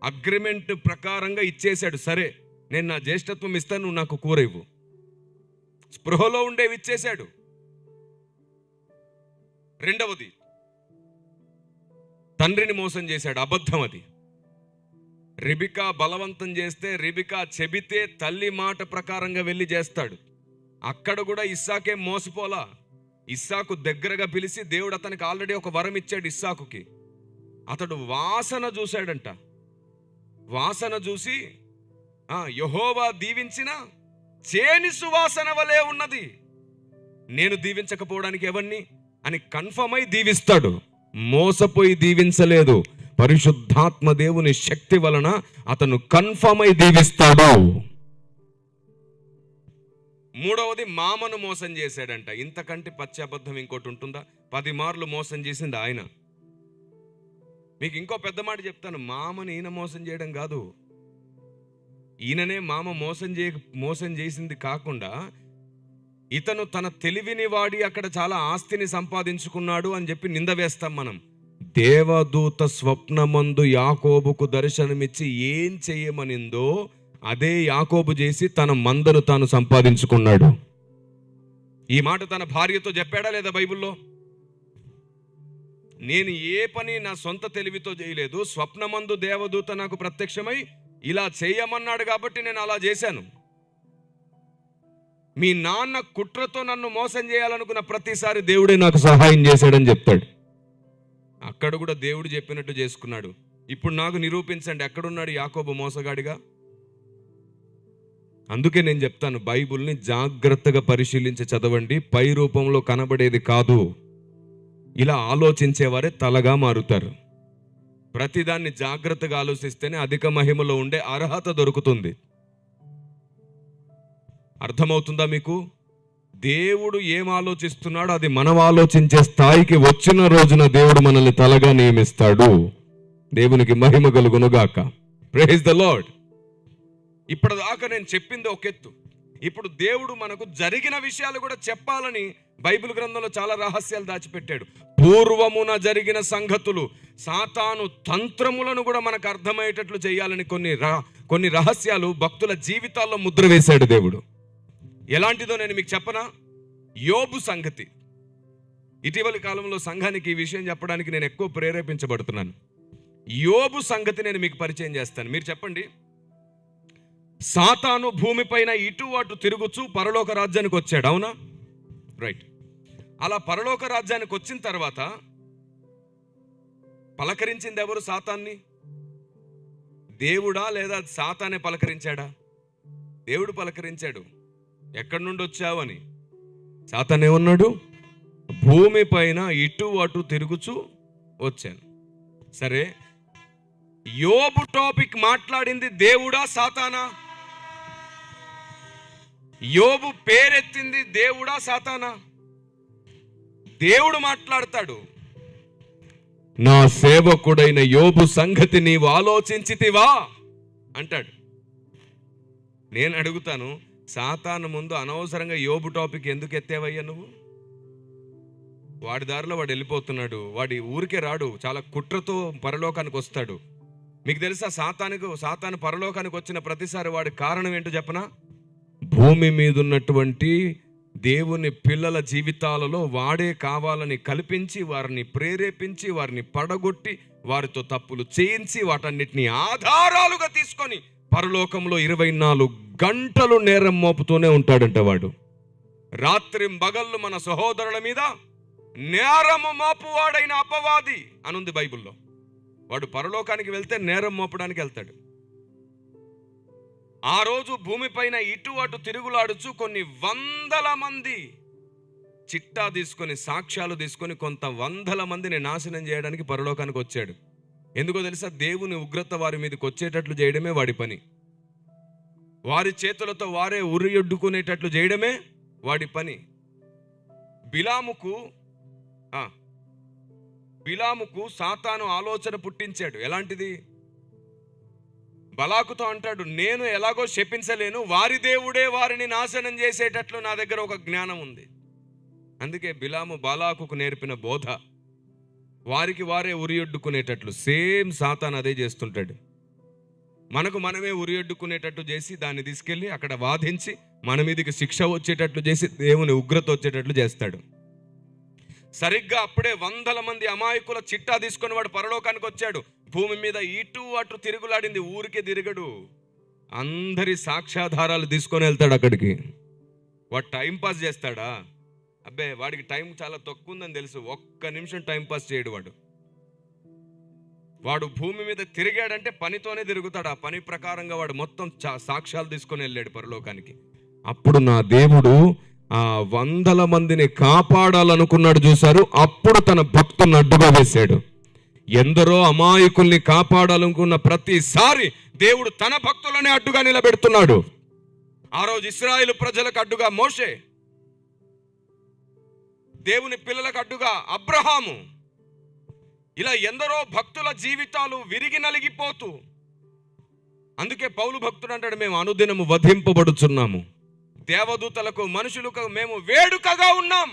అగ్రిమెంట్ ప్రకారంగా ఇచ్చేశాడు. సరే, నేను నా జ్యేష్ఠత్వం ఇస్తాను, నువ్వు నాకు కూర ఇవ్వు. స్పృహలో ఉండేవి ఇచ్చేశాడు. రెండవది, తండ్రిని మోసం చేశాడు, అబద్ధం అది. రెబెకా బలవంతం చేస్తే, రెబెకా చెబితే తల్లి మాట ప్రకారంగా వెళ్ళి చేస్తాడు. అక్కడ కూడా ఇస్సాకే మోసపోలా. ఇస్సాకు దగ్గరగా పిలిచి దేవుడు అతనికి ఆల్రెడీ ఒక వరం ఇచ్చాడు ఇస్సాకుకి. అతడు వాసన చూశాడంట. వాసన చూసి యెహోవా దీవించిన చేని సువాసన వలె ఉన్నది, నేను దీవించకపోవడానికి ఎవరిని అని కన్ఫర్మ్ అయి దీవిస్తాడు. మోసపోయి దీవించలేదు. పరిశుద్ధాత్మ దేవుని శక్తి వలన అతను కన్ఫర్మ్ అయి దీవిస్తాడు. మూడవది, మామను మోసం చేశాడంట. ఇంతకంటే పచ్చి అబద్ధం ఇంకోటి ఉంటుందా? 10 మార్లు మోసం చేసింది ఆయన. మీకు ఇంకో పెద్ద మాట చెప్తాను, మామని ఈయన మోసం చేయడం కాదు, ఈయననే మామ మోసం చేసింది కాకుండా ఇతను తన తెలివిని వాడి అక్కడ చాలా ఆస్తిని సంపాదించుకున్నాడు అని చెప్పి నింద వేస్తాం మనం. దేవదూత స్వప్నమందు యాకోబుకు దర్శనమిచ్చి ఏం చేయమనిందో అదే యాకోబు చేసి తన మందను తాను సంపాదించుకున్నాడు. ఈ మాట తన భార్యతో చెప్పాడా లేదా బైబిల్లో? నేను ఏ పని నా సొంత తెలివితో చేయలేదు. స్వప్నమందు దేవదూత నాకు ప్రత్యక్షమై ఇలా చేయమన్నాడు కాబట్టి నేను అలా చేశాను. మీ నాన్న కుట్రతో నన్ను మోసం చేయాలనుకున్న ప్రతిసారి దేవుడే నాకు సహాయం చేశాడని చెప్తాడు. అక్కడ కూడా దేవుడు చెప్పినట్టు చేసుకున్నాడు. ఇప్పుడు నాకు నిరూపించండి, ఎక్కడున్నాడు యాకోబు మోసగాడిగా? అందుకే నేను చెప్తాను, బైబిల్ని జాగ్రత్తగా పరిశీలించి చదవండి. పై రూపంలో కనబడేది కాదు. ఇలా ఆలోచించేవారే తలగా మారుతారు. ప్రతిదాన్ని జాగ్రత్తగా ఆలోచిస్తేనే అధిక మహిమలో ఉండే అర్హత దొరుకుతుంది. అర్థమవుతుందా మీకు? దేవుడు ఏం ఆలోచిస్తున్నాడో అది మనం ఆలోచించే స్థాయికి వచ్చిన రోజున దేవుడు మనల్ని తలగా నియమిస్తాడు. దేవునికి మహిమ కలుగునుగాక. Praise the lord. ఇప్పటిదాకా నేను చెప్పింది ఒక ఎత్తు. ఇప్పుడు దేవుడు మనకు జరిగిన విషయాలు కూడా చెప్పాలని బైబిల్ గ్రంథంలో చాలా రహస్యాలు దాచిపెట్టాడు. పూర్వమున జరిగిన సంగతులు, సాతాను తంత్రములను కూడా మనకు అర్థమయ్యేటట్లు చేయాలని కొన్ని రహస్యాలు భక్తుల జీవితాల్లో ముద్ర వేశాడు దేవుడు. ఎలాంటిదో నేను మీకు చెప్పనా? యోబు సంగతి. ఇటీవలి కాలంలో సంఘానికి ఈ విషయం చెప్పడానికి నేను ఎక్కువ ప్రేరేపించబడుతున్నాను. యోబు సంగతి నేను మీకు పరిచయం చేస్తాను. మీరు చెప్పండి. సాతాను భూమిపైన ఇటు అటు తిరుగుచూ పరలోక రాజ్యానికి వచ్చాడు, అవునా? రైట్. అలా పరలోక రాజ్యానికి వచ్చిన తర్వాత పలకరించింది ఎవరు సాతాన్ని? దేవుడా లేదా సాతానే పలకరించాడా? దేవుడు పలకరించాడు. ఎక్కడి నుండి వచ్చావు అని. సాతాన్ ఏమన్నాడు? భూమి పైన ఇటు అటు తిరుగుచూ వచ్చాను. సరే, యోబు టాపిక్ మాట్లాడింది దేవుడా సాతానా? యోబు పేరెత్తింది దేవుడా సాతానా? దేవుడు మాట్లాడతాడు, నా సేవకుడైన యోబు సంగతి నీవు ఆలోచించితివా అంటాడు. నేను అడుగుతాను, సాతాను ముందు అనవసరంగా యోబు టాపిక్ ఎందుకు ఎత్తేవయ్యా నువ్వు? వాడి దారిలో వాడు వెళ్ళిపోతున్నాడు. వాడి ఊరికే రాడు, చాలా కుట్రతో పరలోకానికి వస్తాడు. మీకు తెలుసా, సాతాను పరలోకానికి వచ్చిన ప్రతిసారి వాడి కారణం ఏంటో చెప్పనా? భూమి మీద ఉన్నటువంటి దేవుని పిల్లల జీవితాలలో వాడే కావాలని కల్పించి, వారిని ప్రేరేపించి, వారిని పడగొట్టి, వారితో తప్పులు చేయించి, వాటన్నిటిని ఆధారాలుగా తీసుకొని పరలోకంలో 24 గంటలు నేరం మోపుతూనే ఉంటాడంట వాడు. రాత్రి పగళ్ళు మన సహోదరుల మీద నేరము మోపువాడైన అపవాది అనుంది బైబిల్లో. వాడు పరలోకానికి వెళ్తే నేరం మోపడానికి వెళ్తాడు. ఆ రోజు భూమిపైన ఇటు అటు తిరుగులాడుచు కొన్ని వందల మంది చిట్టా తీసుకొని, సాక్ష్యాలు తీసుకొని, కొంత వందల మందిని నాశనం చేయడానికి పరలోకానికి వచ్చాడు. ఎందుకో తెలుసా? దేవుని ఉగ్రత వారి మీదకి వచ్చేటట్లు చేయడమే వాడి పని. వారి చేతులతో వారే ఉరియొడ్డుకునేటట్లు చేయడమే వాడి పని. బిలాముకు సాతాను ఆలోచన పుట్టించాడు. ఎలాంటిది? బలాకుతో అంటాడు, నేను ఎలాగో శపించలేను, వారి దేవుడే వారిని నాశనం చేసేటట్లు నా దగ్గర ఒక జ్ఞానం ఉంది. అందుకే బిలాము బాలాకుకు నేర్పిన బోధ వారికి వారే ఉరియొడ్డుకునేటట్లు. సేమ్ సాతాను అదే చేస్తుంటాడు. మనకు మనమే ఉరియొడ్డుకునేటట్టు చేసి దాన్ని తీసుకెళ్ళి అక్కడ వాదించి మన మీదకి శిక్ష వచ్చేటట్లు చేసి దేవుని ఉగ్రత వచ్చేటట్లు చేస్తాడు. సరిగ్గా అప్పుడే వందల మంది అమాయకుల చిట్టా తీసుకొని వాడు పరలోకానికి వచ్చాడు. భూమి మీద ఇటు అటు తిరుగులాడింది, ఊరికే తిరగడు, అందరి సాక్ష్యాధారాలు తీసుకొని వెళ్తాడు అక్కడికి. వాడు టైంపాస్ చేస్తాడా? అబ్బే, వాడికి టైం చాలా తక్కువ ఉందని తెలుసు. ఒక్క నిమిషం టైంపాస్ చేయడు వాడు. వాడు భూమి మీద తిరిగాడంటే పనితోనే తిరుగుతాడు. ఆ పని ప్రకారంగా వాడు మొత్తం సాక్ష్యాలు తీసుకొని వెళ్ళాడు పరలోకానికి. అప్పుడు నా దేవుడు ఆ వందల మందిని కాపాడాలనుకున్నాడు, చూశారు. అప్పుడు తన భక్తులను అడ్డుగా వేశాడు. ఎందరో అమాయకుల్ని కాపాడాలనుకున్న ప్రతిసారి దేవుడు తన భక్తులనే అడ్డుగా నిలబెడుతున్నాడు. ఆ రోజు ఇశ్రాయేలు ప్రజలకు అడ్డుగా మోషే, దేవుని పిల్లలకు అడ్డుగా అబ్రహాము, ఇలా ఎందరో భక్తుల జీవితాలు విరిగి నలిగిపోతూ. అందుకే పౌలు భక్తుడు అంటాడు, మేము అనుదినము వధింపబడుచున్నాము, దేవదూతలకు మనుషులకు మేము వేడుకగా ఉన్నాం,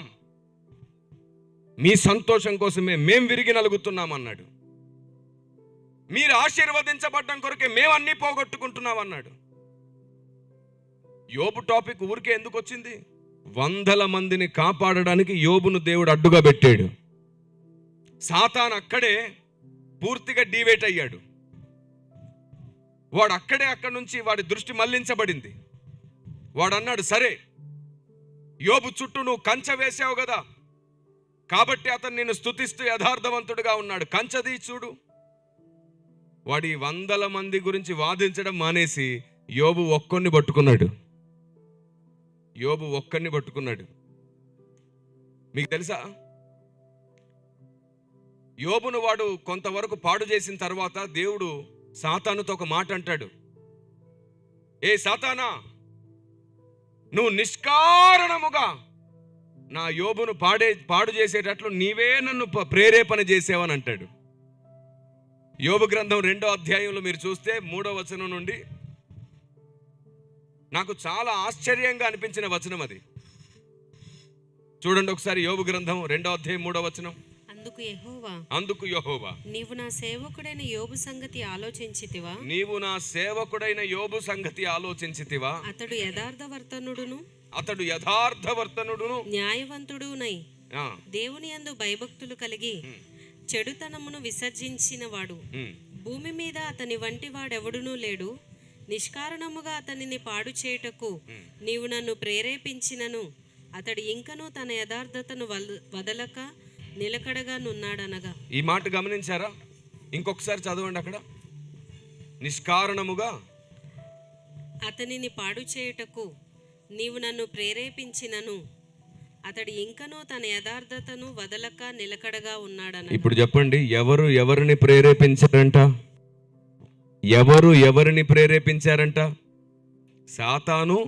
మీ సంతోషం కోసమే మేము విరిగి నలుగుతున్నాం అన్నాడు. మీరు ఆశీర్వదించబడ్డం కొరకే మేము అన్నీ పోగొట్టుకుంటున్నాం అన్నాడు. యోబు టాపిక్ ఊరికే ఎందుకు వచ్చింది? వందల మందిని కాపాడడానికి యోబును దేవుడు అడ్డుగా పెట్టాడు. సాతాను అక్కడే పూర్తిగా డివేట్ అయ్యాడు. వాడు అక్కడి నుంచి వాడి దృష్టి మళ్లించబడింది. వాడు అన్నాడు, సరే యోబు చుట్టూ నువ్వు కంచె వేసావు కదా, కాబట్టి అతను నిన్ను స్తుతిస్తూ యథార్థవంతుడుగా ఉన్నాడు, కంచెది చూడు. వాడి 100 మంది గురించి వాదించడం మానేసి యోబు ఒక్కడిని పట్టుకున్నాడు. మీకు తెలుసా, యోబును వాడు కొంతవరకు పాడు చేసిన తర్వాత దేవుడు సాతానుతో ఒక మాట అంటాడు, ఏ సాతానా, నువ్వు నిష్కారణముగా నా యోబును పాడు చేసేటట్లు నీవే నన్ను ప్రేరేపణ చేసావని అంటాడు. యోబు గ్రంథం 2వ అధ్యాయంలో మీరు చూస్తే 3వ వచనం నుండి నాకు చాలా ఆశ్చర్యంగా అనిపించిన వచనం అది. చూడండి ఒకసారి, యోబు గ్రంథం 2వ అధ్యాయం 3వ వచనం. అందుకు యెహోవా నీవు నా సేవకుడైన యోబు సంగతి ఆలోచించితివా అతడు యథార్థవర్తనుడును న్యాయవంతుడునై దేవుని యందు భయభక్తులు కలిగి చెడుతనమును విసర్జించిన వాడు. భూమి మీద అతని వంటి వాడెవడునూ లేడు. నిష్కారణముగా అతనిని పాడు చేయుటకు నీవు నన్ను ప్రేరేపించినను అతడు ఇంకనూ తన యథార్థతను వదలక నిలకడగా నున్నాడనగా. ఈ మాట గమనించారా? ఇంకొకసారి చదవండి అక్కడ. నిష్కారణముగా అతనిని పాడు చేయుటకు నీవు నన్ను ప్రేరేపించినను అతడు ఇంకనూ తన యథార్థతను వదలక నిలకడగా ఉన్నాడనగా. ఇప్పుడు చెప్పండి, ఎవరిని ప్రేరేపించారంట? సాతాను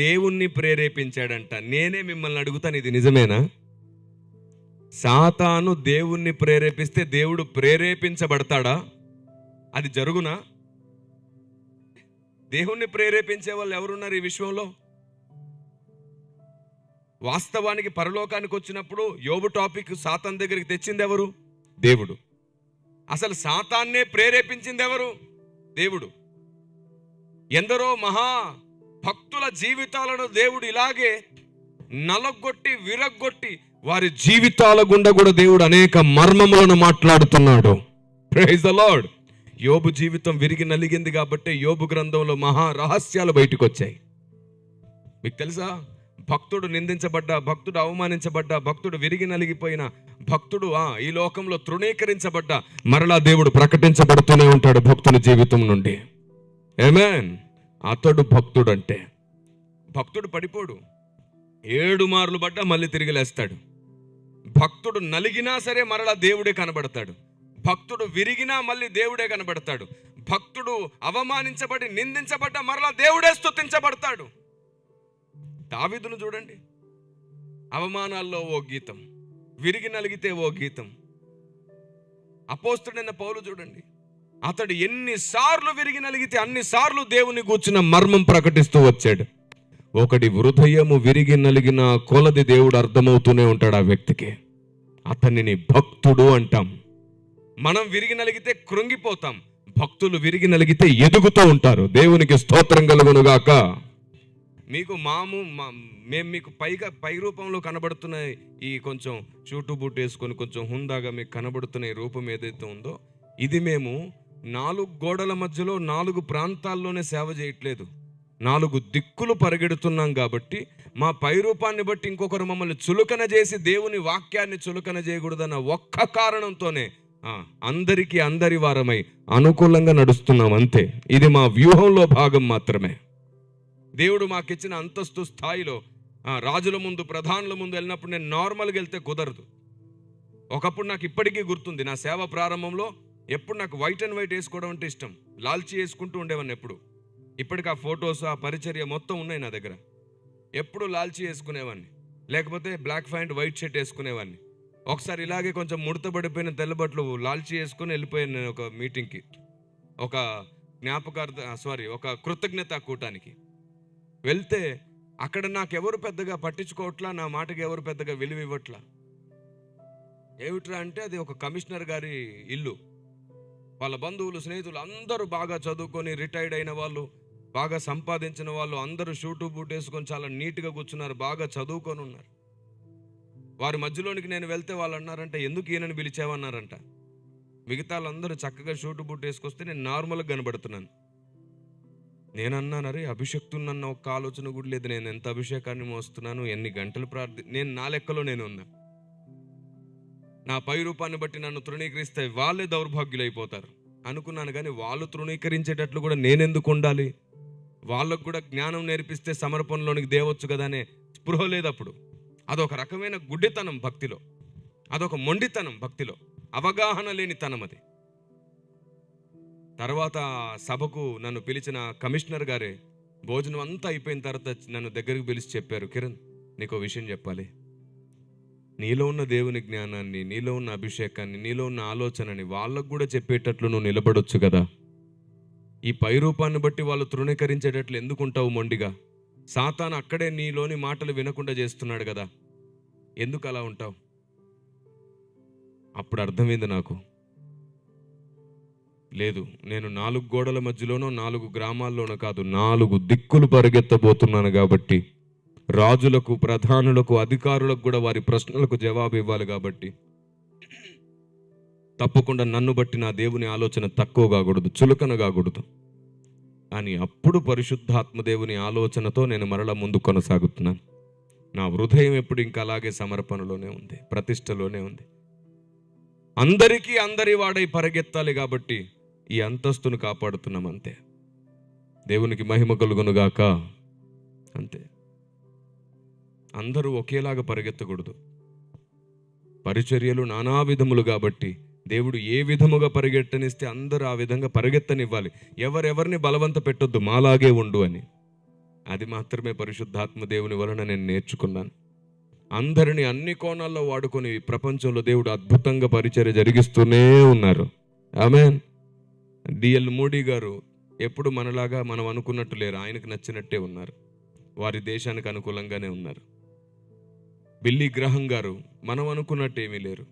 దేవుణ్ణి ప్రేరేపించాడంట. నేనే మిమ్మల్ని అడుగుతాను, ఇది నిజమేనా? సాతాను దేవుణ్ణి ప్రేరేపిస్తే దేవుడు ప్రేరేపించబడతాడా? అది జరుగునా? దేవుణ్ణి ప్రేరేపించే వాళ్ళు ఎవరున్నారు ఈ విశ్వంలో? వాస్తవానికి పరలోకానికి వచ్చినప్పుడు యోబు టాపిక్ సాతాన్ దగ్గరికి తెచ్చింది ఎవరు? దేవుడు. అసలు సాతాన్నే ప్రేరేపించింది ఎవరు? దేవుడు. ఎందరో మహా భక్తుల జీవితాలను దేవుడు ఇలాగే నలగొట్టి విరగొట్టి వారి జీవితాల గుండా కూడా దేవుడు అనేక మర్మములను మాట్లాడుతున్నాడు. Praise the lord. యోబు జీవితం విరిగి నలిగింది కాబట్టి యోబు గ్రంథంలో మహా రహస్యాలు బయటకు వచ్చాయి. మీకు తెలుసా, భక్తుడు నిందించబడ్డా, భక్తుడు అవమానించబడ్డా, భక్తుడు విరిగి నలిగిపోయిన భక్తుడు ఈ లోకంలో తృణీకరించబడ్డా మరలా దేవుడు ప్రకటించబడుతూనే ఉంటాడు భక్తుని జీవితం నుండి. ఆమేన్. అతడు భక్తుడు అంటే. భక్తుడు పడిపోడు, 7 మార్లు పడ్డా మళ్ళీ తిరిగి లేస్తాడు. భక్తుడు నలిగినా సరే మరలా దేవుడే కనబడతాడు. భక్తుడు విరిగినా మళ్ళీ దేవుడే కనబడతాడు. భక్తుడు అవమానించబడి నిందించబడ్డా మరలా దేవుడే స్తుతించబడతాడు. దావీదును చూడండి, అవమానాల్లో ఓ గీతం, విరిగి నలిగితే ఓ గీతం. అపోస్తుడైన పౌలు చూడండి, అతడు ఎన్నిసార్లు విరిగి నలిగితే అన్నిసార్లు దేవుని గూర్చిన మర్మం ప్రకటిస్తూ వచ్చాడు. ఒకటి హృదయము విరిగి నలిగిన కొలది దేవుడు అర్థమవుతూనే ఉంటాడు ఆ వ్యక్తికి. అతనిని భక్తుడు అంటాం. మనం విరిగి నలిగితే కృంగిపోతాం, భక్తులు విరిగి నలిగితే ఎదుగుతూ ఉంటారు. దేవునికి స్తోత్రం కలుగునుగాక. మేము మీకు పై రూపంలో కనబడుతున్న ఈ కొంచెం షూటు బూట్ వేసుకొని కొంచెం హుందాగా మీకు కనబడుతున్న ఈ రూపం ఏదైతే ఉందో, ఇది మేము 4 గోడల మధ్యలో 4 ప్రాంతాల్లోనే సేవ చేయట్లేదు. 4 దిక్కులు పరిగెడుతున్నాం కాబట్టి మా పై రూపాన్ని బట్టి ఇంకొకరు మమ్మల్ని చులకన చేసి దేవుని వాక్యాన్ని చులకన చేయకూడదన్న ఒక్క కారణంతోనే అందరికీ అందరి వారమై అనుకూలంగా నడుస్తున్నాం, అంతే. ఇది మా వ్యూహంలో భాగం మాత్రమే. దేవుడు మాకిచ్చిన అంతస్తు స్థాయిలో రాజుల ముందు, ప్రధానుల ముందు వెళ్ళినప్పుడు నేను నార్మల్గా వెళ్తే కుదరదు. ఒకప్పుడు నాకు ఇప్పటికీ గుర్తుంది, నా సేవ ప్రారంభంలో ఎప్పుడు నాకు వైట్ అండ్ వైట్ వేసుకోవడం అంటే ఇష్టం. లాల్చీ వేసుకుంటూ ఉండేవాడిని ఎప్పుడు. ఇప్పటికి ఆ ఫొటోస్, ఆ పరిచర్య మొత్తం ఉన్నాయి నా దగ్గర. ఎప్పుడు లాల్చీ వేసుకునేవాడిని, లేకపోతే బ్లాక్ ప్యాంట్ వైట్ షర్ట్ వేసుకునేవాడిని. ఒకసారి ఇలాగే కొంచెం ముడతబడిపోయిన తెల్లబట్లు లాల్చీ వేసుకొని వెళ్ళిపోయాను నేను ఒక మీటింగ్కి, ఒక కృతజ్ఞత కూటానికి వెళ్తే అక్కడ నాకెవరు పెద్దగా పట్టించుకోవట్లా, నా మాటకి ఎవరు పెద్దగా విలువ ఇవ్వట్లా. ఏమిట్రా అంటే అది ఒక కమిషనర్ గారి ఇల్లు. వాళ్ళ బంధువులు, స్నేహితులు అందరూ బాగా చదువుకొని రిటైర్డ్ అయిన వాళ్ళు, బాగా సంపాదించిన వాళ్ళు అందరూ షూటు బూట్ వేసుకొని చాలా నీట్గా కూర్చున్నారు, బాగా చదువుకొని ఉన్నారు. వారి మధ్యలోనికి నేను వెళ్తే వాళ్ళు అన్నారంట, ఎందుకు ఈయనని పిలిచావన్నారంట. మిగతా వాళ్ళందరూ చక్కగా షూటు బూట్ వేసుకొస్తే నేను నార్మల్గా కనబడుతున్నాను. నేను అన్నాను, అరే అభిషక్తున్నన్న ఒక్క ఆలోచన కూడా లేదు. నేను ఎంత అభిషేకాన్ని మోస్తున్నాను, ఎన్ని గంటలు నేను నా లెక్కలో నేను ఉన్నా. నా పై రూపాన్ని బట్టి నన్ను తృణీకరిస్తే వాళ్ళే దౌర్భాగ్యులు అయిపోతారు అనుకున్నాను. కానీ వాళ్ళు తృణీకరించేటట్లు కూడా నేనెందుకు ఉండాలి? వాళ్ళకు కూడా జ్ఞానం నేర్పిస్తే సమర్పణలోనికి దేవచ్చు కదా అనే స్పృహ లేదు అప్పుడు. అదొక రకమైన గుడ్డితనం భక్తిలో, అదొక మొండితనం భక్తిలో, అవగాహన లేని తనం అది. తర్వాత సభకు నన్ను పిలిచిన కమిషనర్ గారే భోజనం అంతా అయిపోయిన తర్వాత నన్ను దగ్గరికి పిలిచి చెప్పారు, కిరణ్ నీకు విషయం చెప్పాలి. నీలో ఉన్న దేవుని జ్ఞానాన్ని, నీలో ఉన్న అభిషేకాన్ని, నీలో ఉన్న ఆలోచనని వాళ్ళకు కూడా చెప్పేటట్లు నువ్వు నిలబడొచ్చు కదా. ఈ పై రూపాన్ని బట్టి వాళ్ళు తృణీకరించేటట్లు ఎందుకుంటావు మొండిగా? సాతాను అక్కడే నీలోని మాటలు వినకుండా చేస్తున్నాడు కదా, ఎందుకు అలా ఉంటావు? అప్పుడు అర్థమైంది నాకు, లేదు నేను 4 గోడల మధ్యలోనో 4 గ్రామాల్లోనో కాదు, 4 దిక్కులు పరిగెత్తబోతున్నాను కాబట్టి, రాజులకు, ప్రధానులకు, అధికారులకు కూడా వారి ప్రశ్నలకు జవాబు ఇవ్వాలి కాబట్టి తప్పకుండా నన్ను బట్టి నా దేవుని ఆలోచన తక్కువ కాకూడదు, చులకన కాకూడదు అని అప్పుడు పరిశుద్ధాత్మ దేవుని ఆలోచనతో నేను మరలా ముందు కొనసాగుతున్నాను. నా హృదయం ఎప్పుడు ఇంకా అలాగే సమర్పణలోనే ఉంది, ప్రతిష్టలోనే ఉంది. అందరికీ అందరి వాడై పరిగెత్తాలి కాబట్టి ఈ అంతస్తును కాపాడుతున్నాం అంతే. దేవునికి మహిమ కలుగునుగాక అంతే. అందరూ ఒకేలాగా పరిగెత్తకూడదు. పరిచర్యలు నానా విధములు కాబట్టి దేవుడు ఏ విధముగా పరిగెత్తనిస్తే అందరూ ఆ విధంగా పరిగెత్తనివ్వాలి. ఎవరెవరిని బలవంత పెట్టొద్దు, మాలాగే ఉండు అని. అది మాత్రమే పరిశుద్ధాత్మ దేవుని వలన నేను నేర్చుకున్నాను. అందరినీ అన్ని కోణాల్లో వాడుకొని ప్రపంచంలో దేవుడు అద్భుతంగా పరిచర్య జరిగిస్తూనే ఉన్నారు. ఆమేన్. డిఎల్ మోడీ గారు ఎప్పుడు మనలాగా మనం అనుకున్నట్టు లేరు, ఆయనకు నచ్చినట్టే ఉన్నారు, వారి దేశానికి అనుకూలంగానే ఉన్నారు. బిల్లీ గ్రహం గారు మనం అనుకున్నట్టు ఏమీ లేరు,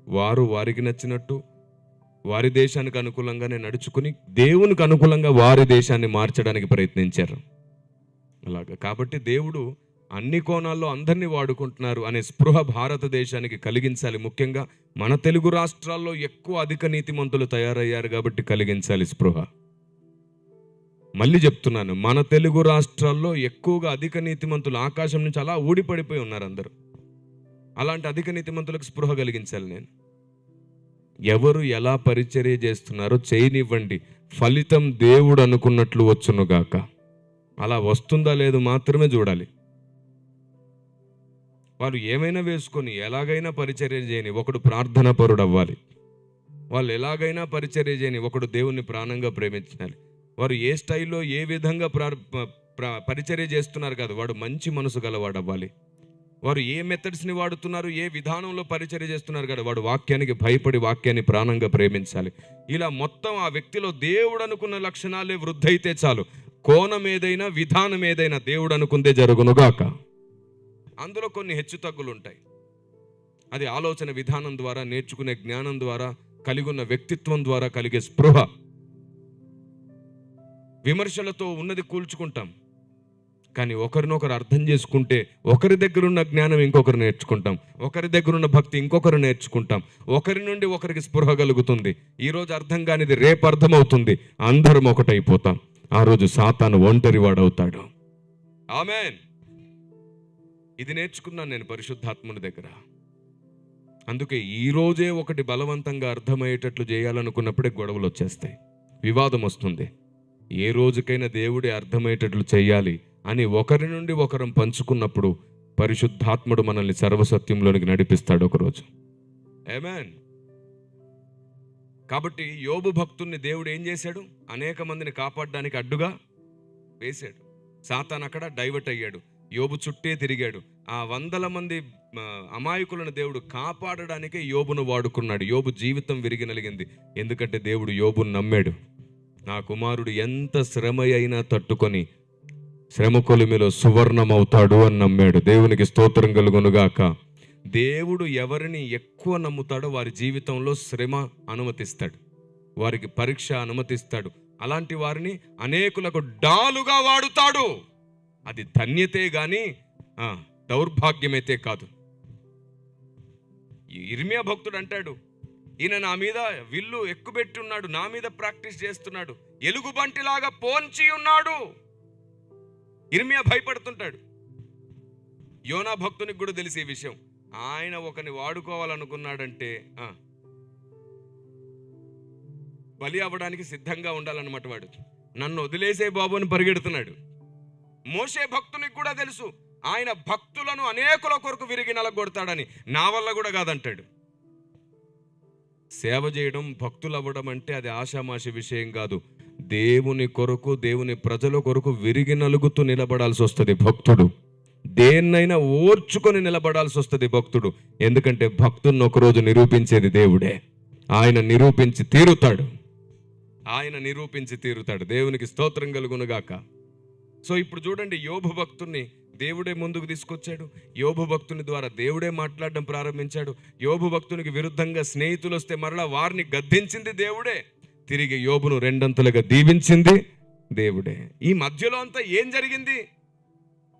వారు వారికి నచ్చినట్టు వారి దేశానికి అనుకూలంగానే నడుచుకుని దేవునికి అనుకూలంగా వారి దేశాన్ని మార్చడానికి ప్రయత్నించారు. అలాగా కాబట్టి దేవుడు అన్ని కోణాల్లో అందరినీ వాడుకుంటున్నారు అనే స్పృహ భారతదేశానికి కలిగించాలి. ముఖ్యంగా మన తెలుగు రాష్ట్రాల్లో ఎక్కువ అధిక నీతిమంతులు తయారయ్యారు కాబట్టి కలిగించాలి స్పృహ. మళ్ళీ చెప్తున్నాను, మన తెలుగు రాష్ట్రాల్లో ఎక్కువగా అధిక నీతిమంతులు ఆకాశం నుంచి అలా ఊడిపడిపోయి ఉన్నారు అందరూ. అలాంటి అధిక నీతిమంతులకు స్పృహ కలిగించాలి నేను. ఎవరు ఎలా పరిచర్య చేస్తున్నారో చేయనివ్వండి, ఫలితం దేవుడు అనుకున్నట్లు వచ్చునుగాక. అలా వస్తుందా లేదు మాత్రమే చూడాలి. వాళ్ళు ఏమైనా వేసుకొని ఎలాగైనా పరిచర్య చేయని, ఒకడు ప్రార్థనా పరుడు అవ్వాలి. వాళ్ళు ఎలాగైనా పరిచర్య చేయని, ఒకడు దేవుణ్ణి ప్రాణంగా ప్రేమించాలి. వారు ఏ స్టైల్లో ఏ విధంగా పరిచర్య చేస్తున్నారు కాదు, వాడు మంచి మనసు గలవాడు అవ్వాలి. వారు ఏ మెథడ్స్ని వాడుతున్నారు, ఏ విధానంలో పరిచర్య చేస్తున్నారు కదా, వాడు వాక్యానికి భయపడి వాక్యాన్ని ప్రాణంగా ప్రేమించాలి. ఇలా మొత్తం ఆ వ్యక్తిలో దేవుడు అనుకున్న లక్షణాలే వృద్ధైతే చాలు. కోణం ఏదైనా, విధానం ఏదైనా దేవుడు అనుకుందే జరుగునుగాక. అందులో కొన్ని హెచ్చు తగ్గులు ఉంటాయి. అది ఆలోచన విధానం ద్వారా, నేర్చుకునే జ్ఞానం ద్వారా, కలిగి ఉన్న వ్యక్తిత్వం ద్వారా కలిగే స్పృహ. విమర్శలతో ఉన్నది కూల్చుకుంటాం, కానీ ఒకరినొకరు అర్థం చేసుకుంటే ఒకరి దగ్గర ఉన్న జ్ఞానం ఇంకొకరు నేర్చుకుంటాం, ఒకరి దగ్గర ఉన్న భక్తి ఇంకొకరు నేర్చుకుంటాం, ఒకరి నుండి ఒకరికి స్పృహ కలుగుతుంది. ఈరోజు అర్థం కానిది రేపు అర్థమవుతుంది, అందరం ఒకటైపోతాం. ఆ రోజు సాతాను ఒంటరి వాడవుతాడు. ఆమేన్. ఇది నేర్చుకున్నాను నేను పరిశుద్ధాత్ముని దగ్గర. అందుకే ఈ రోజే ఒకటి బలవంతంగా అర్థమయ్యేటట్లు చేయాలనుకున్నప్పుడే గొడవలు వచ్చేస్తాయి, వివాదం వస్తుంది. ఏ రోజుకైనా దేవుడే అర్థమయ్యేటట్లు చేయాలి అని ఒకరి నుండి ఒకరం పంచుకున్నప్పుడు పరిశుద్ధాత్ముడు మనల్ని సర్వసత్యంలోనికి నడిపిస్తాడు ఒకరోజు. ఆమేన్. కాబట్టి యోబు భక్తుల్ని దేవుడు ఏం చేశాడు? అనేక మందిని కాపాడడానికి అడ్డుగా వేశాడు. సాతాను అక్కడ డైవర్ట్ అయ్యాడు, యోబు చుట్టే తిరిగాడు. ఆ 100 మంది అమాయకులను దేవుడు కాపాడడానికే యోబును వాడుకున్నాడు. యోబు జీవితం విరిగినలిగింది, ఎందుకంటే దేవుడు యోబును నమ్మాడు. నా కుమారుడు ఎంత శ్రమ అయినా తట్టుకొని శ్రమ కొలిమిలో సువర్ణం అవుతాడు అని నమ్మాడు. దేవునికి స్తోత్రం కలుగునుగాక. దేవుడు ఎవరిని ఎక్కువ నమ్ముతాడో వారి జీవితంలో శ్రమ అనుమతిస్తాడు, వారికి పరీక్ష అనుమతిస్తాడు. అలాంటి వారిని అనేకులకు డాలుగా వాడుతాడు. అది ధన్యతే గాని దౌర్భాగ్యమైతే కాదు. ఇర్మియా భక్తుడు అంటాడు, ఈయన నా మీద విల్లు ఎక్కుబెట్టి ఉన్నాడు, నా మీద ప్రాక్టీస్ చేస్తున్నాడు, ఎలుగుబంటిలాగా పోంచి ఉన్నాడు. ఇర్మియా భయపడుతుంటాడు. యోనా భక్తునికి కూడా తెలిసి ఈ విషయం. ఆయన ఒకని వాడుకోవాలనుకున్నాడంటే బలి అవ్వడానికి సిద్ధంగా ఉండాలన్నమాట. వాడు నన్ను వదిలేసే బాబు అని పరిగెడుతున్నాడు. మోషే భక్తునికి కూడా తెలుసు, ఆయన భక్తులను అనేకుల కొరకు విరిగి నలగొడతాడని. నా వల్ల కూడా కాదంటాడు. సేవ చేయడం, భక్తులు అవ్వడం అంటే అది ఆషామాషి విషయం కాదు. దేవుని కొరకు, దేవుని ప్రజల కొరకు విరిగి నలుగుతూ నిలబడాల్సి వస్తుంది భక్తుడు. దేన్నైనా ఓర్చుకొని నిలబడాల్సి వస్తుంది భక్తుడు. ఎందుకంటే భక్తుడిని ఒకరోజు నిరూపించేది దేవుడే. ఆయన నిరూపించి తీరుతాడు. ఆయన నిరూపించి తీరుతాడు. దేవునికి స్తోత్రం కలుగునుగాక. సో ఇప్పుడు చూడండి, యోబు భక్తుని దేవుడే ముందుకు తీసుకొచ్చాడు. యోబు భక్తుని ద్వారా దేవుడే మాట్లాడడం ప్రారంభించాడు. యోబు భక్తునికి విరుద్ధంగా స్నేహితులు వస్తే మరలా వారిని గద్దించింది దేవుడే. తిరిగి యోబును రెండంతలుగా దీవించింది దేవుడే. ఈ మధ్యలో అంతా ఏం జరిగింది?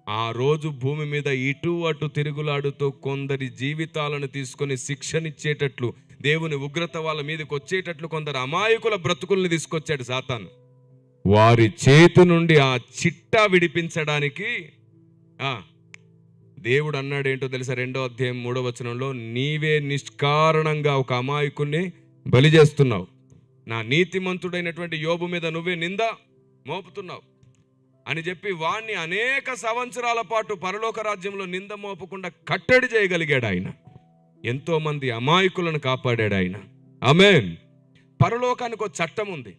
ఆ రోజు భూమి మీద ఇటు అటు తిరుగులాడుతూ కొందరి జీవితాలను తీసుకొని శిక్షనిచ్చేటట్లు, దేవుని ఉగ్రత వాళ్ళ మీదకి వచ్చేటట్లు కొందరు అమాయకుల బ్రతుకుల్ని తీసుకొచ్చాడు సాతాను. వారి చేతి నుండి ఆ చిట్టా విడిపించడానికి దేవుడు అన్నాడు ఏంటో తెలుసా? 2వ అధ్యాయం 3వ వచనంలో, నీవే నిష్కారణంగా ఒక అమాయకుణ్ణి బలి చేస్తున్నావు, నా నీతిమంతుడైనటువంటి యోబు మీద నువ్వే నింద మోపుతున్నావు అని చెప్పి వాణ్ణి అనేక సంవత్సరాల పాటు పరలోక రాజ్యంలో నింద మోపకుండా కట్టడి చేయగలిగాడు ఆయన. ఎంతో మంది అమాయకులను కాపాడాడు ఆయన. ఆమేన్. పరలోకానికి ఒక చట్టం ఉంది.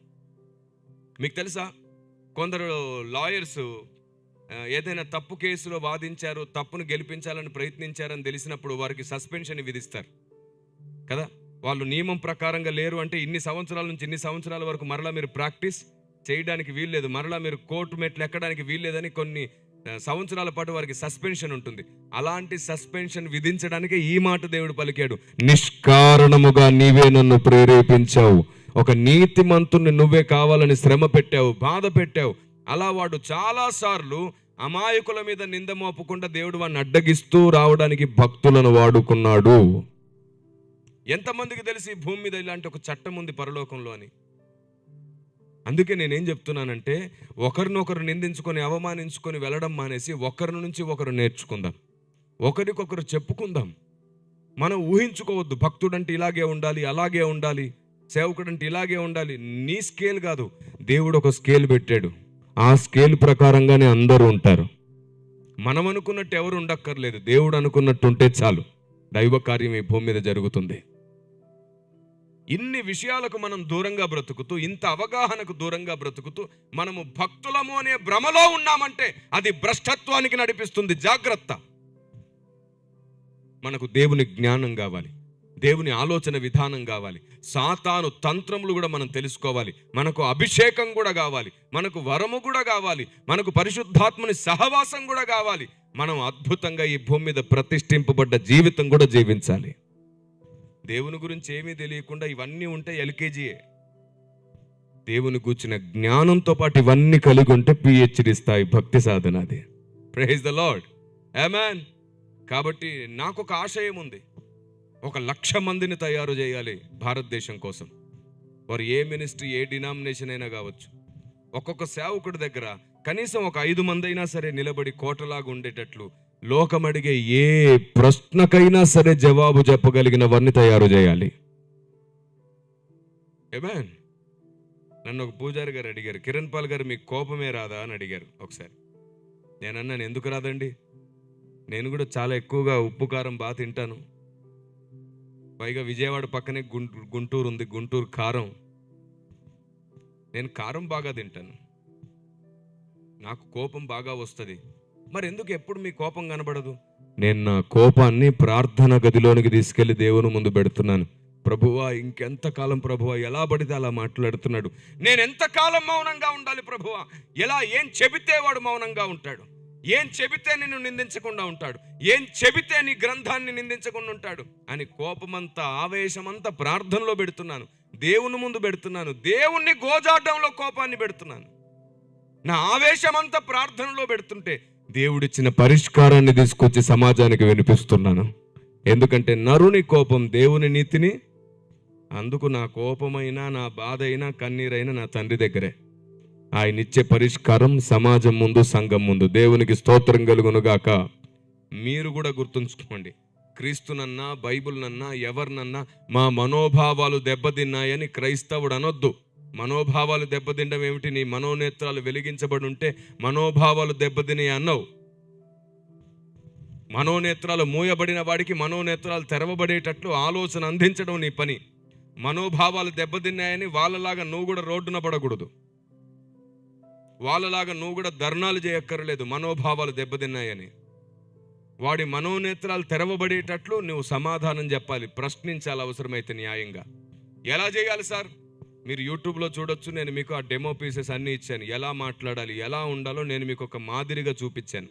మీకు తెలుసా? కొందరు లాయర్స్ ఏదైనా తప్పు కేసులో వాదించారు, తప్పును గెలిపించాలని ప్రయత్నించారని తెలిసినప్పుడు వారికి సస్పెన్షన్ విధిస్తారు కదా. వాళ్ళు నియమం ప్రకారంగా లేరు అంటే ఇన్ని సంవత్సరాల నుంచి ఇన్ని సంవత్సరాల వరకు మరలా మీరు ప్రాక్టీస్ చేయడానికి వీల్లేదు, మరలా మీరు కోర్టు మెట్లు ఎక్కడానికి వీల్లేదని కొన్ని సంవత్సరాల పాటు వారికి సస్పెన్షన్ ఉంటుంది. అలాంటి సస్పెన్షన్ విధించడానికి ఈ మాట దేవుడు పలికాడు, నిష్కారణముగా నీవే నన్ను ప్రేరేపించావు, ఒక నీతిమంతుణ్ణి నువ్వే కావాలని శ్రమ పెట్టావు, బాధ పెట్టావు. అలా వాడు చాలాసార్లు అమాయకుల మీద నింద మోపకుండా దేవుడు వాడిని అడ్డగిస్తూ రావడానికి భక్తులను వాడుకున్నాడు. ఎంతమందికి తెలిసి భూమి మీద ఇలాంటి ఒక చట్టం ఉంది పరలోకంలో అని? అందుకే నేనేం చెప్తున్నానంటే, ఒకరినొకరు నిందించుకొని అవమానించుకొని వెళ్ళడం మానేసి ఒకరి నుంచి ఒకరు నేర్చుకుందాం, ఒకరికొకరు చెప్పుకుందాం. మనం ఊహించుకోవద్దు భక్తుడంటే ఇలాగే ఉండాలి, అలాగే ఉండాలి, సేవకుడంటే ఇలాగే ఉండాలి. నీ స్కేల్ కాదు, దేవుడు ఒక స్కేల్ పెట్టాడు. ఆ స్కేల్ ప్రకారంగానే అందరూ ఉంటారు. మనం అనుకున్నట్టు ఎవరు ఉండక్కర్లేదు, దేవుడు అనుకున్నట్టు ఉంటే చాలు. దైవ కార్యం ఈ భూమి మీద జరుగుతుంది. ఇన్ని విషయాలకు మనం దూరంగా బ్రతుకుతూ, ఇంత అవగాహనకు దూరంగా బ్రతుకుతూ మనము భక్తులము అనే భ్రమలో ఉన్నామంటే అది భ్రష్టత్వానికి నడిపిస్తుంది. జాగ్రత్త. మనకు దేవుని జ్ఞానం కావాలి, దేవుని ఆలోచన విధానం కావాలి, సాతాను తంత్రములు కూడా మనం తెలుసుకోవాలి, మనకు అభిషేకం కూడా కావాలి, మనకు వరము కూడా కావాలి, మనకు పరిశుద్ధాత్మని సహవాసం కూడా కావాలి. మనం అద్భుతంగా ఈ భూమి మీద ప్రతిష్ఠింపబడ్డ జీవితం కూడా జీవించాలి. దేవుని గురించి ఏమీ తెలియకుండా ఇవన్నీ ఉంటే ఎల్కేజీయే. దేవుని గూర్చిన జ్ఞానంతో పాటు ఇవన్నీ కలిగి ఉంటే పిహెచ్డి స్థాయి భక్తి సాధన. అది ప్రైజ్ ద లార్డ్. ఆమేన్. కాబట్టి నాకు ఒక ఆశయం ఉంది, 1,00,000 మందిని తయారు చేయాలి భారతదేశం కోసం. వారు ఏ మినిస్ట్రీ, ఏ డినామినేషన్ అయినా కావచ్చు. ఒక్కొక్క సేవకుడి దగ్గర కనీసం ఒక 5 మంది అయినా సరే నిలబడి కోటలాగా ఉండేటట్లు, లోకం అడిగే ఏ ప్రశ్నకైనా సరే జవాబు చెప్పగలిగిన వారిని తయారు చేయాలి. ఆమేన్. నన్ను ఒక పూజారి గారు అడిగారు, కిరణ్ పాల్ గారు మీకు కోపమే రాదా అని అడిగారు ఒకసారి. నేనన్నాను, ఎందుకు రాదండి, నేను కూడా చాలా ఎక్కువగా ఉప్పు కారం బాగా తింటాను. పైగా విజయవాడ పక్కనే గుంటూరు ఉంది, గుంటూరు కారం. నేను కారం బాగా తింటాను, నాకు కోపం బాగా వస్తుంది. మరి ఎందుకు ఎప్పుడు మీ కోపం కనబడదు? నేను నా కోపాన్ని ప్రార్థన గదిలోనికి తీసుకెళ్లి దేవుని ముందు పెడుతున్నాను. ప్రభువా, ఇంకెంతకాలం ప్రభువా, ఎలా పడితే అలా మాట్లాడుతున్నాడు, నేను ఎంతకాలం మౌనంగా ఉండాలి ప్రభువా? ఏం చెబితే వాడు మౌనంగా ఉంటాడు? ఏం చెబితే నిన్ను నిందించకుండా ఉంటాడు? ఏం చెబితే నీ గ్రంథాన్ని నిందించకుండా ఉంటాడు అని కోపమంతా, ఆవేశమంతా ప్రార్థనలో పెడుతున్నాను, దేవుని ముందు పెడుతున్నాను, దేవుణ్ణి గోజాడ్డంలో కోపాన్ని పెడుతున్నాను. నా ఆవేశమంతా ప్రార్థనలో పెడుతుంటే దేవుడిచ్చిన పరిష్కారాన్ని తీసుకొచ్చి సమాజానికి వినిపిస్తున్నాను. ఎందుకంటే నరుని కోపం దేవుని నీతిని, అందుకు నా కోపమైనా నా బాధ అయినా కన్నీరైనా నా తండ్రి దగ్గరే. ఆయన ఇచ్చే పరిష్కారం సమాజం ముందు, సంఘం ముందు. దేవునికి స్తోత్రం కలుగునుగాక. మీరు కూడా గుర్తుంచుకోండి, క్రీస్తునన్నా బైబిల్నన్నా ఎవరినన్నా మా మనోభావాలు దెబ్బతిన్నాయని క్రైస్తవుడు అనొద్దు. మనోభావాలు దెబ్బతిండం ఏమిటి? నీ మనోనేత్రాలు వెలిగించబడి ఉంటే మనోభావాలు దెబ్బతిని అన్నావు. మనోనేత్రాలు మూయబడిన వాడికి మనోనేత్రాలు తెరవబడేటట్లు ఆలోచన అందించడం నీ పని. మనోభావాలు దెబ్బతిన్నాయని వాళ్ళలాగా నువ్వు కూడా రోడ్డున పడకూడదు. వాళ్ళలాగా నువ్వు కూడా ధర్నాలు చేయక్కర్లేదు. మనోభావాలు దెబ్బతిన్నాయని వాడి మనోనేత్రాలు తెరవబడేటట్లు నువ్వు సమాధానం చెప్పాలి, ప్రశ్నించాలి, అవసరమైతే న్యాయంగా. ఎలా చేయాలి సార్? మీరు యూట్యూబ్లో చూడొచ్చు. నేను మీకు ఆ డెమో పీసెస్ అన్నీ ఇచ్చాను. ఎలా మాట్లాడాలి, ఎలా ఉండాలో నేను మీకు ఒక మాదిరిగా చూపించాను.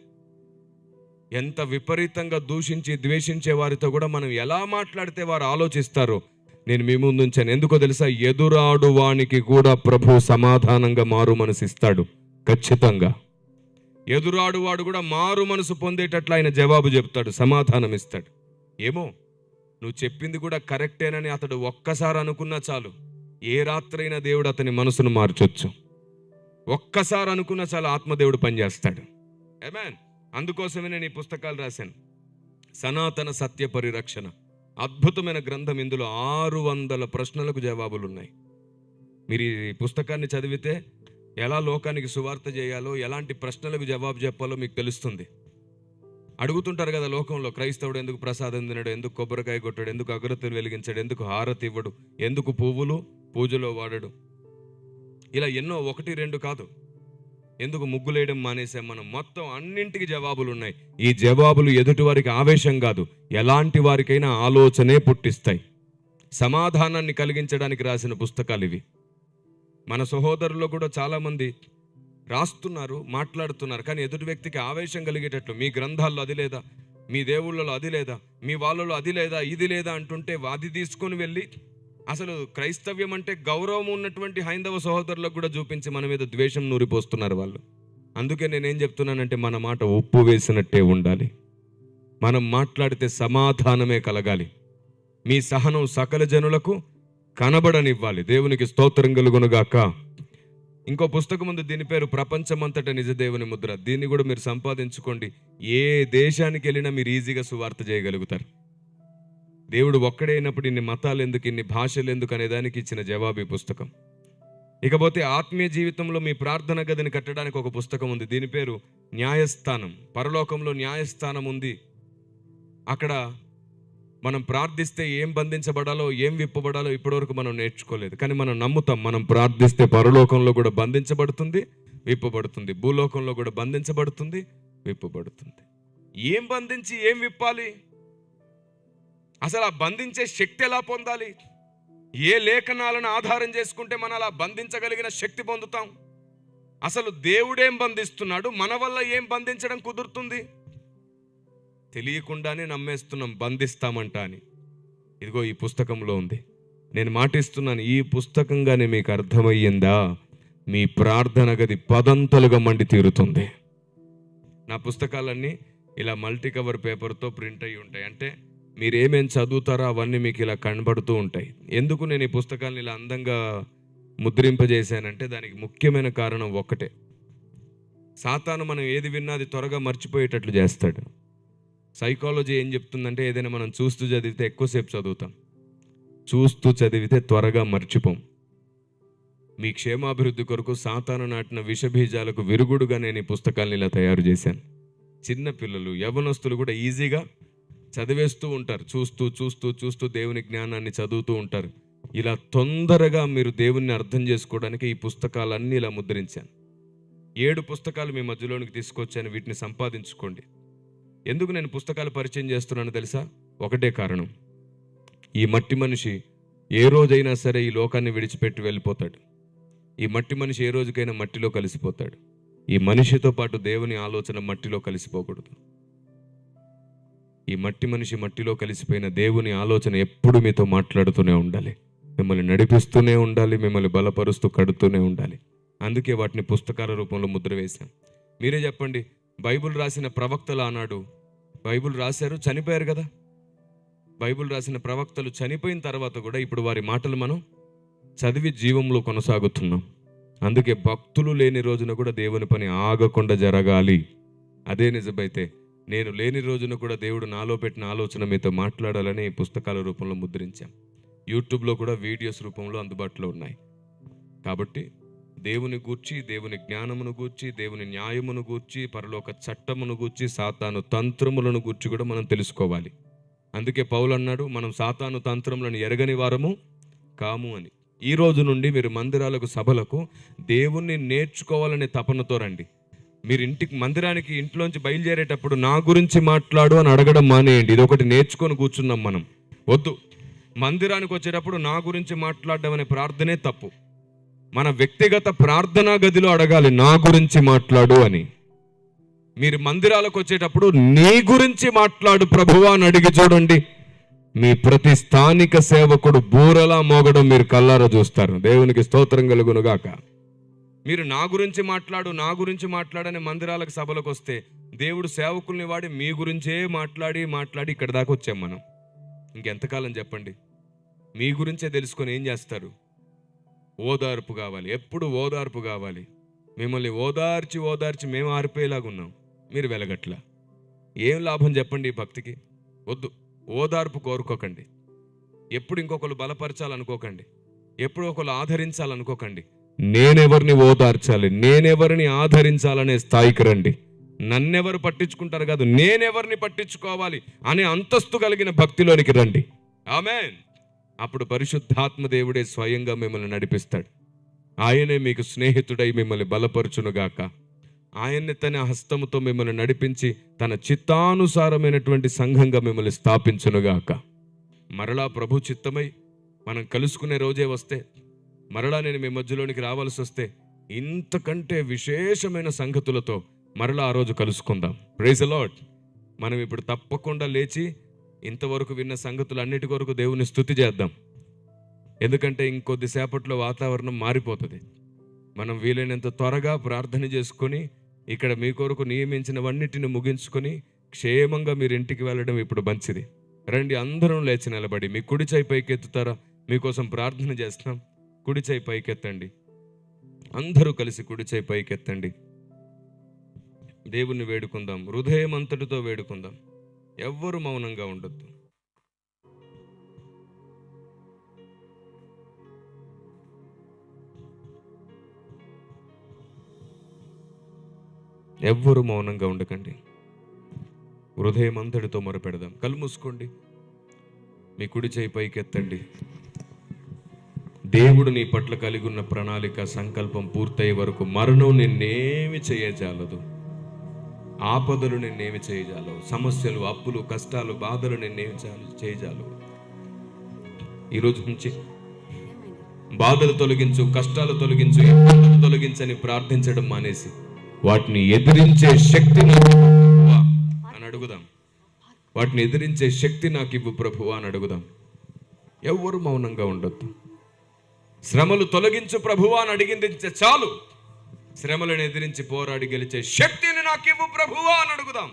ఎంత విపరీతంగా దూషించి ద్వేషించే వారితో కూడా మనం ఎలా మాట్లాడితే వారు ఆలోచిస్తారో నేను మీ ముందు ఉంచాను. ఎందుకో తెలుసా? ఎదురాడు వానికి కూడా ప్రభు సమాధానంగా మారు మనసు ఇస్తాడు. ఖచ్చితంగా ఎదురాడు వాడు కూడా మారు మనసు పొందేటట్లు ఆయన జవాబు చెప్తాడు, సమాధానం ఇస్తాడు. ఏమో నువ్వు చెప్పింది కూడా కరెక్టేనని అతడు ఒక్కసారి అనుకున్నా చాలు, ఏ రాత్రైనా దేవుడు అతని మనసును మార్చొచ్చు. ఒక్కసారి అనుకున్నా చాలు, ఆత్మదేవుడు పనిచేస్తాడు. ఆమేన్. అందుకోసమే నేను ఈ పుస్తకాలు రాశాను. సనాతన సత్య పరిరక్షణ, అద్భుతమైన గ్రంథం. ఇందులో 600 ప్రశ్నలకు జవాబులు ఉన్నాయి. మీరు ఈ పుస్తకాన్ని చదివితే ఎలా లోకానికి సువార్త చేయాలో, ఎలాంటి ప్రశ్నలకు జవాబు చెప్పాలో మీకు తెలుస్తుంది. అడుగుతుంటారు కదా లోకంలో, క్రైస్తవుడు ఎందుకు ప్రసాదం తినడు, ఎందుకు కొబ్బరికాయ కొట్టాడు, ఎందుకు అగరత్తులు వెలిగించాడు, ఎందుకు హారతి ఇవ్వడు, ఎందుకు పువ్వులు పూజలో వాడడు, ఇలా ఎన్నో, 1, 2 కాదు. ఎందుకు ముగ్గులేయడం మానేసాం మనం, మొత్తం అన్నింటికి జవాబులు ఉన్నాయి. ఈ జవాబులు ఎదుటి వారికి ఆవేశం కాదు, ఎలాంటి వారికైనా ఆలోచనే పుట్టిస్తాయి. సమాధానాన్ని కలిగించడానికి రాసిన పుస్తకాలు ఇవి. మన సహోదరుల్లో కూడా చాలామంది రాస్తున్నారు, మాట్లాడుతున్నారు, కానీ ఎదుటి వ్యక్తికి ఆవేశం కలిగేటట్లు మీ గ్రంథాల్లో అది లేదా, మీ దేవుళ్ళలో అది లేదా, మీ వాళ్ళలో అది లేదా, ఇది లేదా అంటుంటే అది తీసుకొని వెళ్ళి అసలు క్రైస్తవ్యం అంటే గౌరవం ఉన్నటువంటి హైందవ సహోదరులకు కూడా చూపించి మన మీద ద్వేషం నూరిపోస్తున్నారు వాళ్ళు. అందుకే నేనేం చెప్తున్నానంటే మన మాట ఉప్పు వేసినట్టే ఉండాలి. మనం మాట్లాడితే సమాధానమే కలగాలి. మీ సహనం సకల జనులకు కనబడనివ్వాలి. దేవునికి స్తోత్రం కలుగునుగాక. ఇంకో పుస్తకం ఉంది, దీని పేరు ప్రపంచమంతట నిజ దేవుని ముద్ర. దీన్ని కూడా మీరు సంపాదించుకోండి. ఏ దేశానికి వెళ్ళినా మీరు ఈజీగా సువార్త చేయగలుగుతారు. దేవుడు ఒక్కడే అయినప్పుడు ఇన్ని మతాలు ఎందుకు, ఇన్ని భాషలు ఎందుకు అనే దానికి ఇచ్చిన జవాబు ఈ పుస్తకం. ఇకపోతే ఆత్మీయ జీవితంలో మీ ప్రార్థన గదిని కట్టడానికి ఒక పుస్తకం ఉంది. దీని పేరు న్యాయస్థానం. పరలోకంలో న్యాయస్థానం ఉంది. అక్కడ మనం ప్రార్థిస్తే ఏం బంధించబడాలో, ఏం విప్పబడాలో ఇప్పటివరకు మనం నేర్చుకోలేదు. కానీ మనం నమ్ముతాం, మనం ప్రార్థిస్తే పరలోకంలో కూడా బంధించబడుతుంది, విప్పబడుతుంది. భూలోకంలో కూడా బంధించబడుతుంది, విప్పబడుతుంది. ఏం బంధించి ఏం విప్పాలి? అసలు ఆ బంధించే శక్తి ఎలా పొందాలి? ఏ లేఖనాలను ఆధారం చేసుకుంటే మనం అలా బంధించగలిగిన శక్తి పొందుతాం? అసలు దేవుడేం బంధిస్తున్నాడు, మన వల్ల ఏం బంధించడం కుదురుతుంది? తెలియకుండానే నమ్మేస్తున్నాం బంధిస్తామంట అని. ఇదిగో ఈ పుస్తకంలో ఉంది. నేను మాటిస్తున్నాను, ఈ పుస్తకంగానే మీకు అర్థమయ్యిందా మీ ప్రార్థన గది పదంతలుగా మండి తీరుతుంది. నా పుస్తకాలన్నీ ఇలా మల్టీ కవర్ పేపర్తో ప్రింట్ అయ్యి ఉంటాయి. అంటే మీరు ఏమేం చదువుతారో అవన్నీ మీకు ఇలా కనబడుతూ ఉంటాయి. ఎందుకు నేను ఈ పుస్తకాలను ఇలా అందంగా ముద్రింపజేశానంటే దానికి ముఖ్యమైన కారణం ఒక్కటే. సాతాను మనం ఏది విన్నా అది త్వరగా మర్చిపోయేటట్లు చేస్తాడు. సైకాలజీ ఏం చెప్తుందంటే ఏదైనా మనం చూస్తూ చదివితే ఎక్కువసేపు చదువుతాం, చూస్తూ చదివితే త్వరగా మర్చిపోం. మీ క్షేమాభివృద్ధి కొరకు సాతాను నాటిన విషబీజాలకు విరుగుడుగా నేను ఈ పుస్తకాలను ఇలా తయారు చేశాను. చిన్న పిల్లలు, యవ్వనస్తులు కూడా ఈజీగా చదివేస్తూ ఉంటారు. చూస్తూ చూస్తూ చూస్తూ దేవుని జ్ఞానాన్ని చదువుతూ ఉంటారు. ఇలా తొందరగా మీరు దేవుణ్ణి అర్థం చేసుకోవడానికి ఈ పుస్తకాలన్నీ ఇలా ముద్రించాను. 7 పుస్తకాలు మీ మధ్యలోనికి తీసుకొచ్చాను. వీటిని సంపాదించుకోండి. ఎందుకు నేను పుస్తకాలు పరిచయం చేస్తున్నాను తెలుసా? ఒకటే కారణం. ఈ మట్టి మనిషి ఏ రోజైనా సరే ఈ లోకాన్ని విడిచిపెట్టి వెళ్ళిపోతాడు. ఈ మట్టి మనిషి ఏ రోజుకైనా మట్టిలో కలిసిపోతాడు. ఈ మనిషితో పాటు దేవుని ఆలోచన మట్టిలో కలిసిపోకూడదు. ఈ మట్టి మనిషి మట్టిలో కలిసిపోయిన దేవుని ఆలోచన ఎప్పుడు మీతో మాట్లాడుతూనే ఉండాలి, మిమ్మల్ని నడిపిస్తూనే ఉండాలి, మిమ్మల్ని బలపరుస్తూ కడుతూనే ఉండాలి. అందుకే వాటిని పుస్తకాల రూపంలో ముద్ర వేశాం. మీరే చెప్పండి, బైబిల్ రాసిన ప్రవక్తలు ఆనాడు బైబిల్ రాశారు, చనిపోయారు కదా. బైబిల్ రాసిన ప్రవక్తలు చనిపోయిన తర్వాత కూడా ఇప్పుడు వారి మాటలు మనం చదివి జీవంలో కొనసాగుతున్నాం. అందుకే భక్తులు లేని రోజున కూడా దేవుని పని ఆగకుండా జరగాలి. అదే నిజమైతే నేను లేని రోజున కూడా దేవుడు నాలో పెట్టిన ఆలోచన మీతో మాట్లాడాలని పుస్తకాల రూపంలో ముద్రించాం. యూట్యూబ్లో కూడా వీడియోస్ రూపంలో అందుబాటులో ఉన్నాయి. కాబట్టి దేవుని గూర్చి, దేవుని జ్ఞానమును గూర్చి, దేవుని న్యాయమును గూర్చి, పరలోక చట్టమును గూర్చి, సాతాను తంత్రములను గూర్చి కూడా మనం తెలుసుకోవాలి. అందుకే పౌలు అన్నాడు, మనం సాతాను తంత్రములను ఎరగని వారము కాము అని. ఈ రోజు నుండి మీరు మందిరాలకు, సభలకు దేవుణ్ణి నేర్చుకోవాలనే తపనతో రండి. మీరు మందిరానికి ఇంట్లోంచి బయలుదేరేటప్పుడు నా గురించి మాట్లాడు అని అడగడం మానేయండి. ఇది ఒకటి నేర్చుకొని కూర్చున్నాం మనం. వద్దు. మందిరానికి వచ్చేటప్పుడు నా గురించి మాట్లాడడం అనే ప్రార్థనే తప్పు. మన వ్యక్తిగత ప్రార్థనా గదిలో అడగాలి, నా గురించి మాట్లాడు అని. మీరు మందిరాలకు వచ్చేటప్పుడు నీ గురించి మాట్లాడు ప్రభువా అని అడిగి చూడండి. మీ ప్రతి స్థానిక సేవకుడు బూరలా మోగడం మీరు కల్లారా చూస్తారు. దేవునికి స్తోత్రం కలుగునుగాక. మీరు నా గురించి మాట్లాడని మందిరాలకు, సభలకు వస్తే దేవుడు సేవకుల్ని వాడి మీ గురించే మాట్లాడి ఇక్కడ దాకా వచ్చాం మనం. ఇంకెంతకాలం చెప్పండి? మీ గురించే తెలుసుకొని ఏం చేస్తారు? ఓదార్పు కావాలి, ఎప్పుడు ఓదార్పు కావాలి. మిమ్మల్ని ఓదార్చి మేము ఆరిపోయేలాగా ఉన్నాం, మీరు వెలగట్లా. ఏం లాభం చెప్పండి ఈ భక్తికి? వద్దు. ఓదార్పు కోరుకోకండి. ఎప్పుడు ఇంకొకరు బలపరచాలనుకోకండి, ఎప్పుడు ఒకరు ఆదరించాలనుకోకండి. నేనెవరిని ఓదార్చాలి, నేనెవరిని ఆదరించాలనే స్థాయికి రండి. నన్నెవరు పట్టించుకుంటారు కాదు, నేనెవరిని పట్టించుకోవాలి అనే అంతస్తు కలిగిన భక్తిలోనికి రండి. ఆమేన్. అప్పుడు పరిశుద్ధాత్మ దేవుడే స్వయంగా మిమ్మల్ని నడిపిస్తాడు. ఆయనే మీకు స్నేహితుడై మిమ్మల్ని బలపరచునుగాక. ఆయన్ని తన హస్తముతో మిమ్మల్ని నడిపించి తన చిత్తానుసారమైనటువంటి సంఘంగా మిమ్మల్ని స్థాపించునుగాక. మరలా ప్రభు చిత్తమై మనం కలుసుకునే రోజే వస్తే, మరలా నేను మీ మధ్యలోనికి రావాల్సి వస్తే, ఇంతకంటే విశేషమైన సంగతులతో మరలా ఆ రోజు కలుసుకుందాం. Praise the lord. మనం ఇప్పుడు తప్పకుండా లేచి ఇంతవరకు విన్న సంగతులన్నిటి కొరకు దేవుని స్తుతి చేద్దాం. ఎందుకంటే ఇంకొద్దిసేపట్లో వాతావరణం మారిపోతుంది. మనం వీలైనంత త్వరగా ప్రార్థన చేసుకొని ఇక్కడ మీ కొరకు నియమించినవన్నిటిని ముగించుకొని క్షేమంగా మీరు ఇంటికి వెళ్ళడం ఇప్పుడు మంచిది. రండి, అందరం లేచి నిలబడి మీ కుడి చేయి పైకెత్తుతారా? మీకోసం ప్రార్థన చేస్తాం. కుడి చేయి పైకెత్తండి. అందరూ కలిసి కుడి చేయి పైకెత్తండి. దేవుణ్ణి వేడుకుందాం, హృదయం అంతటితో వేడుకుందాం. ఎవ్వరు మౌనంగా ఉండొద్దు. ఎవ్వరు మౌనంగా ఉండకండి. హృదయం అంతటితో మొరపెడదాం. కళ్ళు మూసుకోండి. మీ కుడి చేయి పైకెత్తండి. దేవుడు నీ పట్ల కలిగి ఉన్న ప్రణాళిక, సంకల్పం పూర్తయ్యే వరకు మరణం నిన్నేమి చేయజాలదు. ఆపదలు నిన్నేమి చేయజాలవు. సమస్యలు, అప్పులు, కష్టాలు, బాధలు నిన్నేమి చేయజాలవు. ఈరోజు నుంచి బాధలు తొలగించు, కష్టాలు తొలగించు, ఇబ్బందులు తొలగించని ప్రార్థించడం మానేసి వాటిని ఎదిరించే శక్తి నాకు ప్రభువా అని అడుగుదాం. వాటిని ఎదిరించే శక్తి నాకు ఇవ్వు ప్రభువా అని అడుగుదాం. ఎవ్వరు మౌనంగా ఉండొద్దు. శ్రమలు తొలగించు ప్రభువా అని అడిగింది చాలు. శ్రమలను ఎదిరించి పోరాడి గెలిచే శక్తిని నాకు ఇవ్వు ప్రభువా అని అడుగుదాం.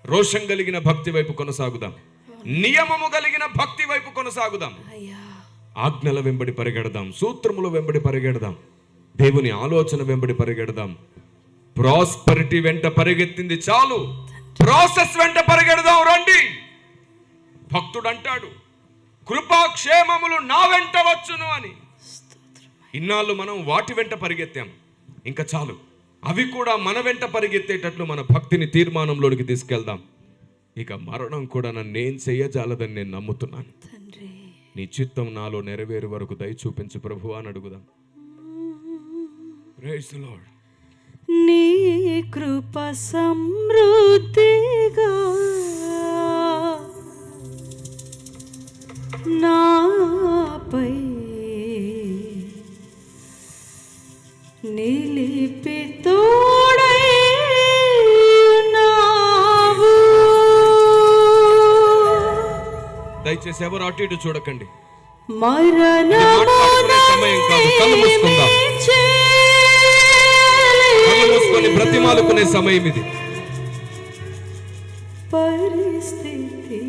రోషం కలిగిన భక్తి వైపు కొనసాగుదాం. నియమము కలిగిన భక్తి వైపు కొనసాగుదాం. ఆజ్ఞల వెంబడి పరిగెడదాం. సూత్రముల వెంబడి పరిగెడదాం. దేవుని ఆలోచన వెంబడి పరిగెడదాం. ప్రాస్పరిటీ వెంట పరిగెత్తింది చాలు. ప్రాసెస్ వెంట పరిగెడదాం. రండి. భక్తుడు అంటాడు, కృపాక్షేమములు నా వెంట వచ్చును అని. ఇన్నాళ్ళు మనం వాటి వెంట పరిగెత్తాం, ఇంకా చాలు. అవి కూడా మన వెంట పరిగెత్తేటట్లు మన భక్తిని తీర్మానంలోనికి తీసుకెళ్దాం. ఇక మరణం కూడా నన్నేం చెయ్యజాలదని నేను నమ్ముతున్నాను. నీ చిత్తం నాలో నెరవేరు వరకు దయ చూపించు ప్రభువా అని అడుగుదాం. Praise the lord. నీ కృప సమృద్ధిగా నాపై నిలిపి తోడై ఉన్నావు. దయచేసి ఎవరు అటు ఇటు చూడకండి. మరణమున సమయం కాదు. కళ్ళు మూసుకుందాం. కళ్ళు మూసుకొని బ్రతిమాలుకునే సమయం ఇది. పరిస్థితి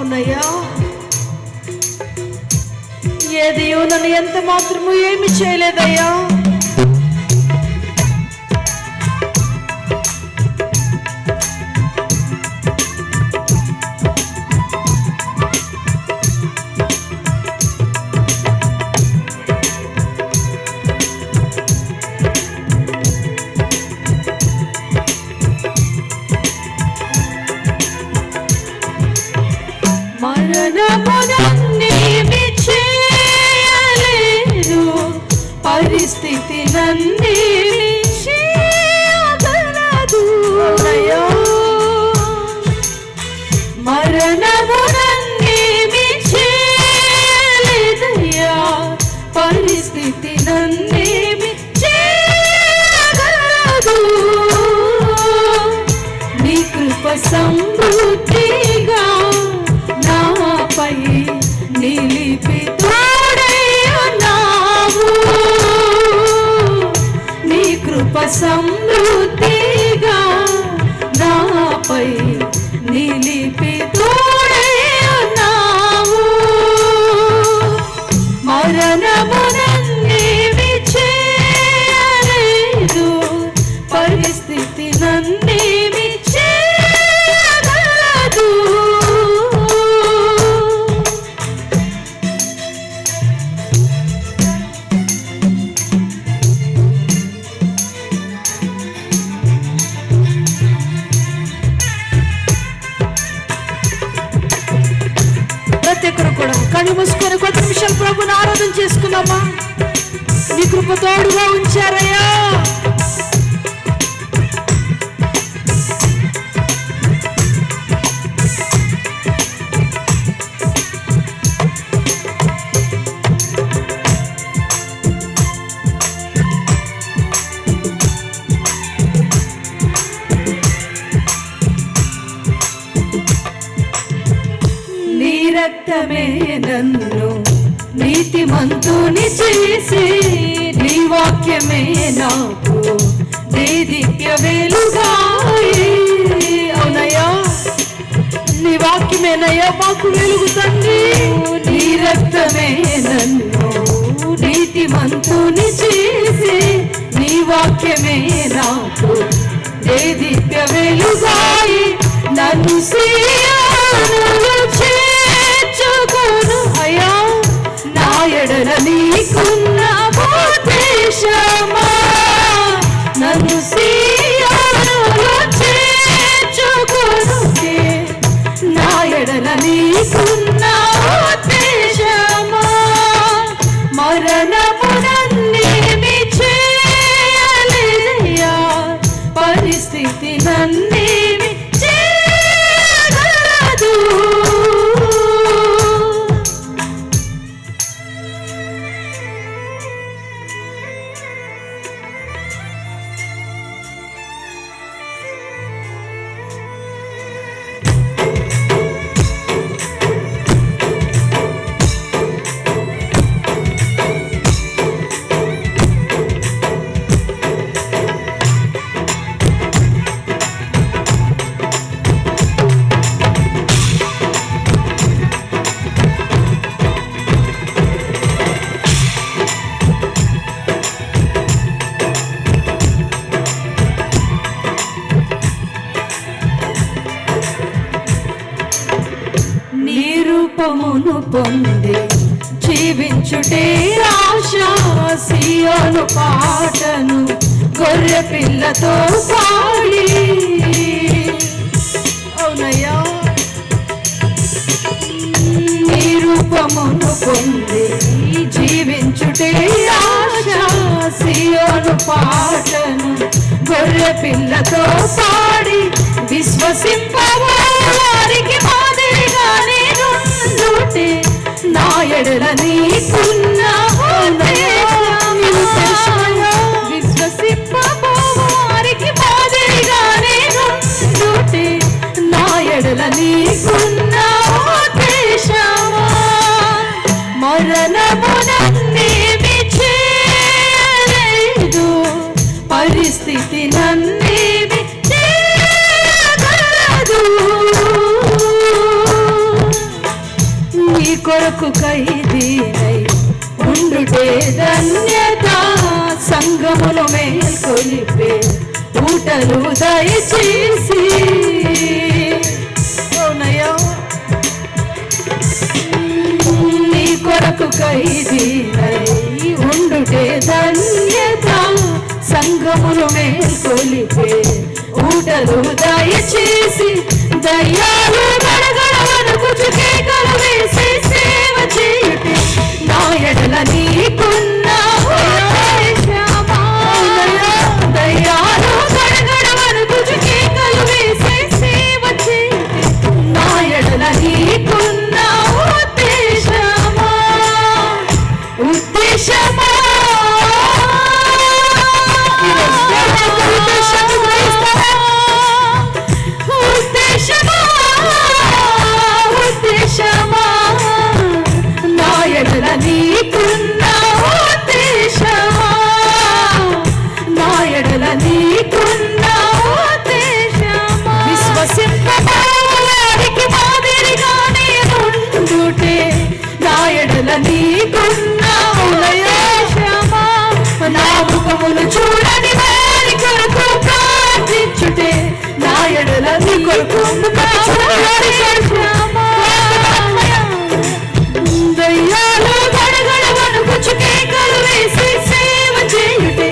అవునయ్యా, ఏది నన్ను ఎంత మాత్రము ఏమి చేయలేదయ్యా. మరణమునన్నేమి చేయలేదు, పరిస్థితి నన్నేమి చేయగలదు. మరణమునన్నేమి చేయలేదయ్యా, పరిస్థితి నన్నేమి చేయగలదు. నీ కృప సమృద్ధిగా నాపై నిలిపి తోడయ్యున్నావు. నీ కృప సమృద్ధిగా నాపై నిలిపి తోడయ్యున్నావు. మరణమునన్నేమి చేయలేదు, పరిస్థితి నన్నేమి చేయగలదు. ప్రతి ఒక్కరు కూడా కళ్ళు మూసుకొని కొద్ది నిమిషాలు ప్రభుని ఆరాధన చేసుకున్నామా. నీ కృప తోడుగా ఉంచారయ్యా. నీ రక్తమే నన్ను నీతిమంతుని చేసి, నీ వాక్యమే నాకు దివ్య వెలుగాయి. అవునయ్యా, నీ వాక్యమేనయ్యా మాకు వెలుగు తండ్రి. నీ రక్తమే నన్ను నీతిమంతుని చేసి, నీ వాక్యమే నాకు దివ్య వెలుగాయి. నన్ను సీయోనులో చేర్చుకొను అయ్యా, నా ఎడల నీకున్న ఉద్దేశమా. నన్ను సీయోనులో చేర్చుకొను, నా ఎడల నీకున్న ఉద్దేశమా. మరణమునన్నేమి చేయలేదయ్యా, పరిస్థితి నన్నేమి చేయగలదు. రూపమును పొంది జీవించుటే ఆశ. సియోను పాటను గొర్రె పిల్లతో పాడి. అవునయ్యా, నీ రూపమును పొంది జీవించుటే ఆశ. సియోను పాటను గొర్రె పిల్లతో పాడి, విశ్వసింపవారికి మాదిరిగా నేనుండుటే, నా ఎడల నీకున్న విశ్వసింపవారికి మాదిరిగా నేనుండుటే, నా ఎడల నీకున్న ఉద్దేశమా. మరణమునన్నేమి చేయలేదు, పరిస్థితి నన్నేమి చేయగలదు. కొరకు ఖైదీనై ఉండుటే ధన్యత, సంగములు మేల్కొలిపే ఊటలు దయచేసి. నీ కొరకు ఖైదీనై ఉండుటే ధన్యత, సంగములు మేల్కొలిపే ఊటలు దయచేసి. దయ్యాలు గడగడవనుకుచు కేకలు వేసి సేవ చేయుటే నా ఎడల నీకున్న ఉద్దేశమా. దయ్యాలు గడగడవనుకుచు కేకలు వేసి సేవ చేయుటే నా ఎడల నీకున్న ఉద్దేశమా. ఉద్దేశమా నీకున్న ఉద్దేశమా, నా ఎడల నీకున్న ఉద్దేశమా. విశ్వసింపడానికి మాదిరిగానే ఉండుటే నా ఎడల నీకున్న ఉద్దేశమా. నా ముఖమును చూడని వారి కొరకు ప్రార్థించుటే నా ఎడల నీ కొరకు ఉద్దేశమా. దయ్యాలు గడగడవనుకుచు కేకలు వేసి సేవ చేయుటే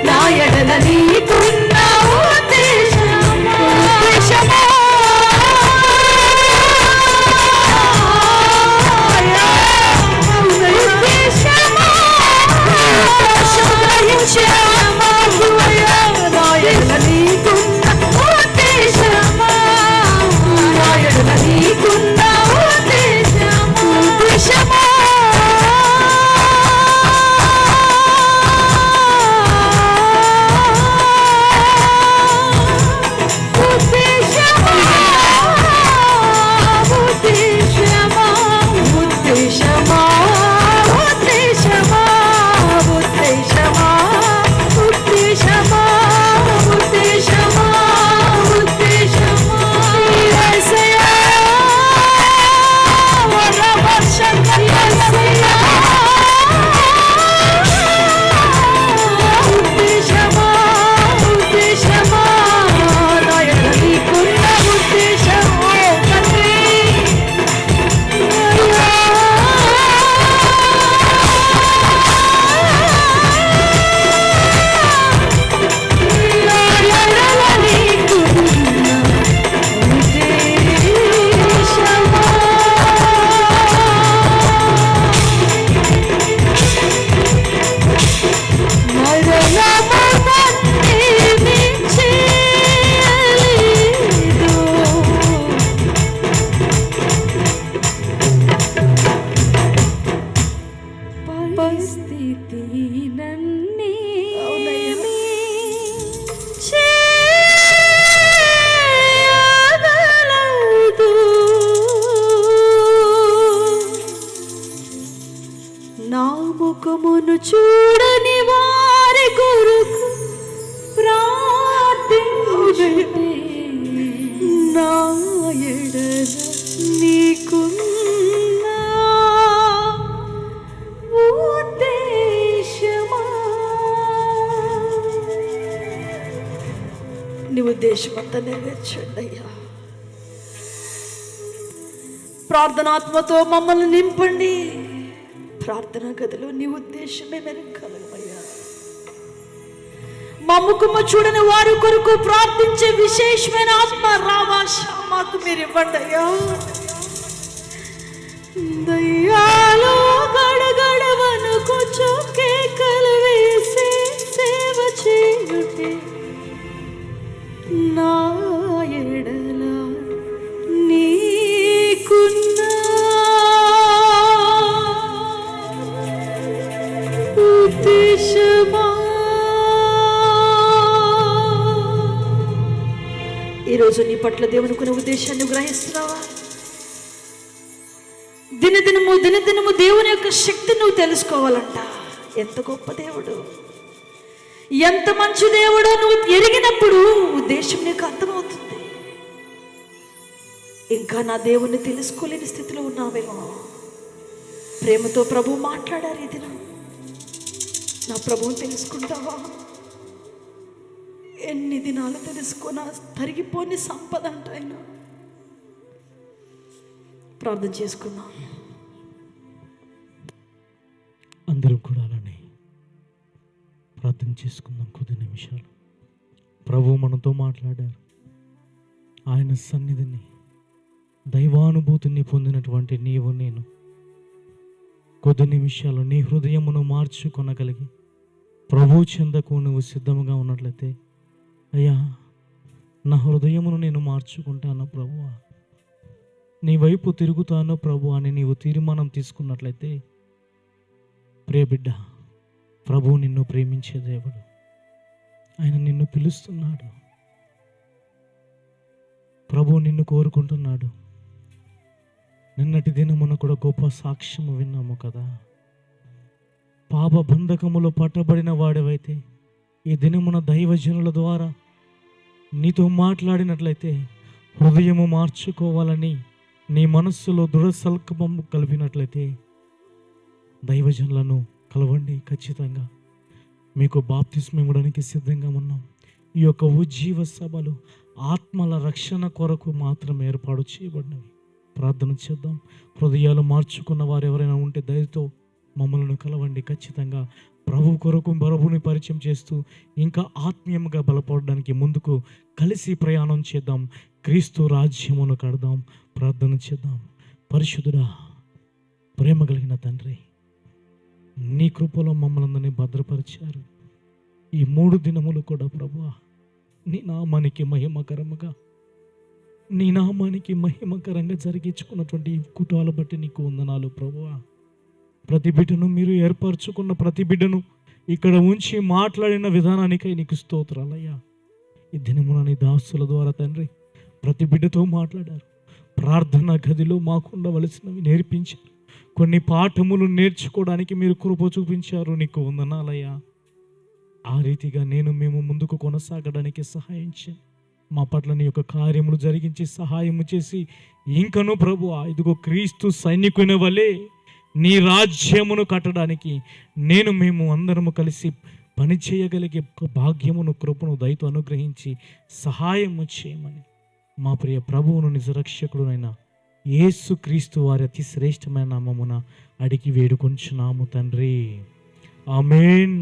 నా ఎడల నీకున్న ఉద్దేశమా. ఉద్దేశమా నా ఎడల నీకున్న ఉద్దేశమా. నా ఎడల నీకున్న ఉద్దేశమా. ఉద్దేశమా ముఖమును చూడని వారి కొరకు ప్రార్థించుటే నా ఎడల నీకున్న ఉద్దేశమా. నీ ఉద్దేశమంతా నెరవేర్చండి అయ్యా. ప్రార్థనాత్మతో మమ్మల్ని నింపండి. ప్రార్థన గదిలో నీ ఉద్దేశమే మెరుగలమయ్యా. మా ముఖము చూడని వారి కొరకు ప్రార్థించే విశేషమైన ఆత్మ రావాష మాకు మీరు ఇవ్వండి అయ్యా. దయ్యాలు గడగడవనుకుచు కేకలు వేసి సేవ చేయుటే నా ఎడల నీకున్న ఉద్దేశమా. ఈరోజు నీ పట్ల దేవునికున్న ఉద్దేశాన్ని గ్రహిస్తున్నావా? దినదినము దేవుని యొక్క శక్తి నువ్వు తెలుసుకోవాలంట. ఎంత గొప్ప దేవుడు, ఎంత మంచి దేవుడో నువ్వు ఎరిగినప్పుడు ఉద్దేశం నీకు అర్థమవుతుంది. ఇంకా నా దేవుణ్ణి తెలుసుకోలేని స్థితిలో ఉన్నావేమో. ప్రేమతో ప్రభు మాట్లాడారు. ఇది నా ప్రభువుని తెలుసుకుంటావా? ఎన్ని దినాలు తెలుసుకున్నా తరిగిపోని సంపద అంట ఆయన. ప్రార్థన చేసుకుందాం. అందరం కూడా అలానే ప్రార్థన చేసుకుందాం. కొద్ది నిమిషాలు ప్రభు మనతో మాట్లాడారు. ఆయన సన్నిధిని, దైవానుభూతిని పొందినటువంటి నీవు నేను కొద్ది నిమిషాలు నీ హృదయమును మార్చుకొనగలిగి ప్రభు చెందకు నువ్వు సిద్ధంగా ఉన్నట్లయితే, అయ్యా నా హృదయమును నేను మార్చుకుంటాను ప్రభువా, నీ వైపు తిరుగుతాను ప్రభు అని నీవు తీర్మానం తీసుకున్నట్లయితే, ప్రియ బిడ్డ, ప్రభు నిన్ను ప్రేమించే దేవుడు. ఆయన నిన్ను పిలుస్తున్నాడు. ప్రభు నిన్ను కోరుకుంటున్నాడు. నిన్నటి దినమున కూడా గొప్ప సాక్ష్యము విన్నాము కదా. పాప బంధకములో పట్టబడిన వాడివైతే ఈ దినమున దైవజనుల ద్వారా నీతో మాట్లాడినట్లయితే, హృదయము మార్చుకోవాలని నీ మనస్సులో దృఢ సంకల్పం కలిపినట్లయితే, దైవజనులను కలవండి. ఖచ్చితంగా మీకు బాప్తిస్మం ఇవ్వడానికి సిద్ధంగా ఉన్నాం. ఈ యొక్క ఉజ్జీవ సభలు ఆత్మల రక్షణ కొరకు మాత్రం ఏర్పాటు చేయబడినవి. ప్రార్థన చేద్దాం. హృదయాలు మార్చుకున్న వారు ఎవరైనా ఉంటే దయతో మమ్మల్ని కలవండి. ఖచ్చితంగా ప్రభు కొరకు ప్రభుని పరిచయం చేస్తూ ఇంకా ఆత్మీయంగా బలపడడానికి ముందుకు కలిసి ప్రయాణం చేద్దాం. క్రీస్తు రాజ్యమును కడదాం. ప్రార్థన చేద్దాం. పరిశుద్ధుడా, ప్రేమ కలిగిన తండ్రి, నీ కృపలో మమ్మల్ని భద్రపరిచారు. ఈ 3 దినములు కూడా ప్రభువా, నీ నామానికి మహిమకరంగా జరిగించుకున్నటువంటి ఈ కుటుంబాల బట్టి నీకు వందనాలు ప్రభువా. ప్రతి బిడ్డను మీరు ఏర్పరచుకున్న ప్రతి బిడ్డను ఇక్కడ ఉంచి మాట్లాడిన విధానానికై నీకు స్తోత్రాలయ్యా. ఈ దినమున నీ దాసుల ద్వారా తండ్రి ప్రతి బిడ్డతో మాట్లాడారు. ప్రార్థన గదిలో మాకుండవలసినవి నేర్పించారు. కొన్ని పాఠములు నేర్చుకోవడానికి మీరు కృప చూపించారు. నీకు వందనాలయ్యా. ఆ రీతిగా మేము ముందుకు కొనసాగడానికి సహాయం చేయండి. మా పట్ల నీ యొక్క కార్యములు జరిగించి సహాయము చేసి ఇంకను ప్రభువా, ఇదిగో క్రీస్తు సైనికుని వలె నీ రాజ్యమును కట్టడానికి మేము అందరము కలిసి పని చేయగలిగే భాగ్యమును, కృపను దయతో అనుగ్రహించి సహాయము చేయమని మా ప్రియ ప్రభువును నిజరక్షకుడునైన యేసు క్రీస్తు వారి అతి శ్రేష్టమైన నామమున అడిగి వేడుకొంచున్నాము తండ్రి. ఆమేన్.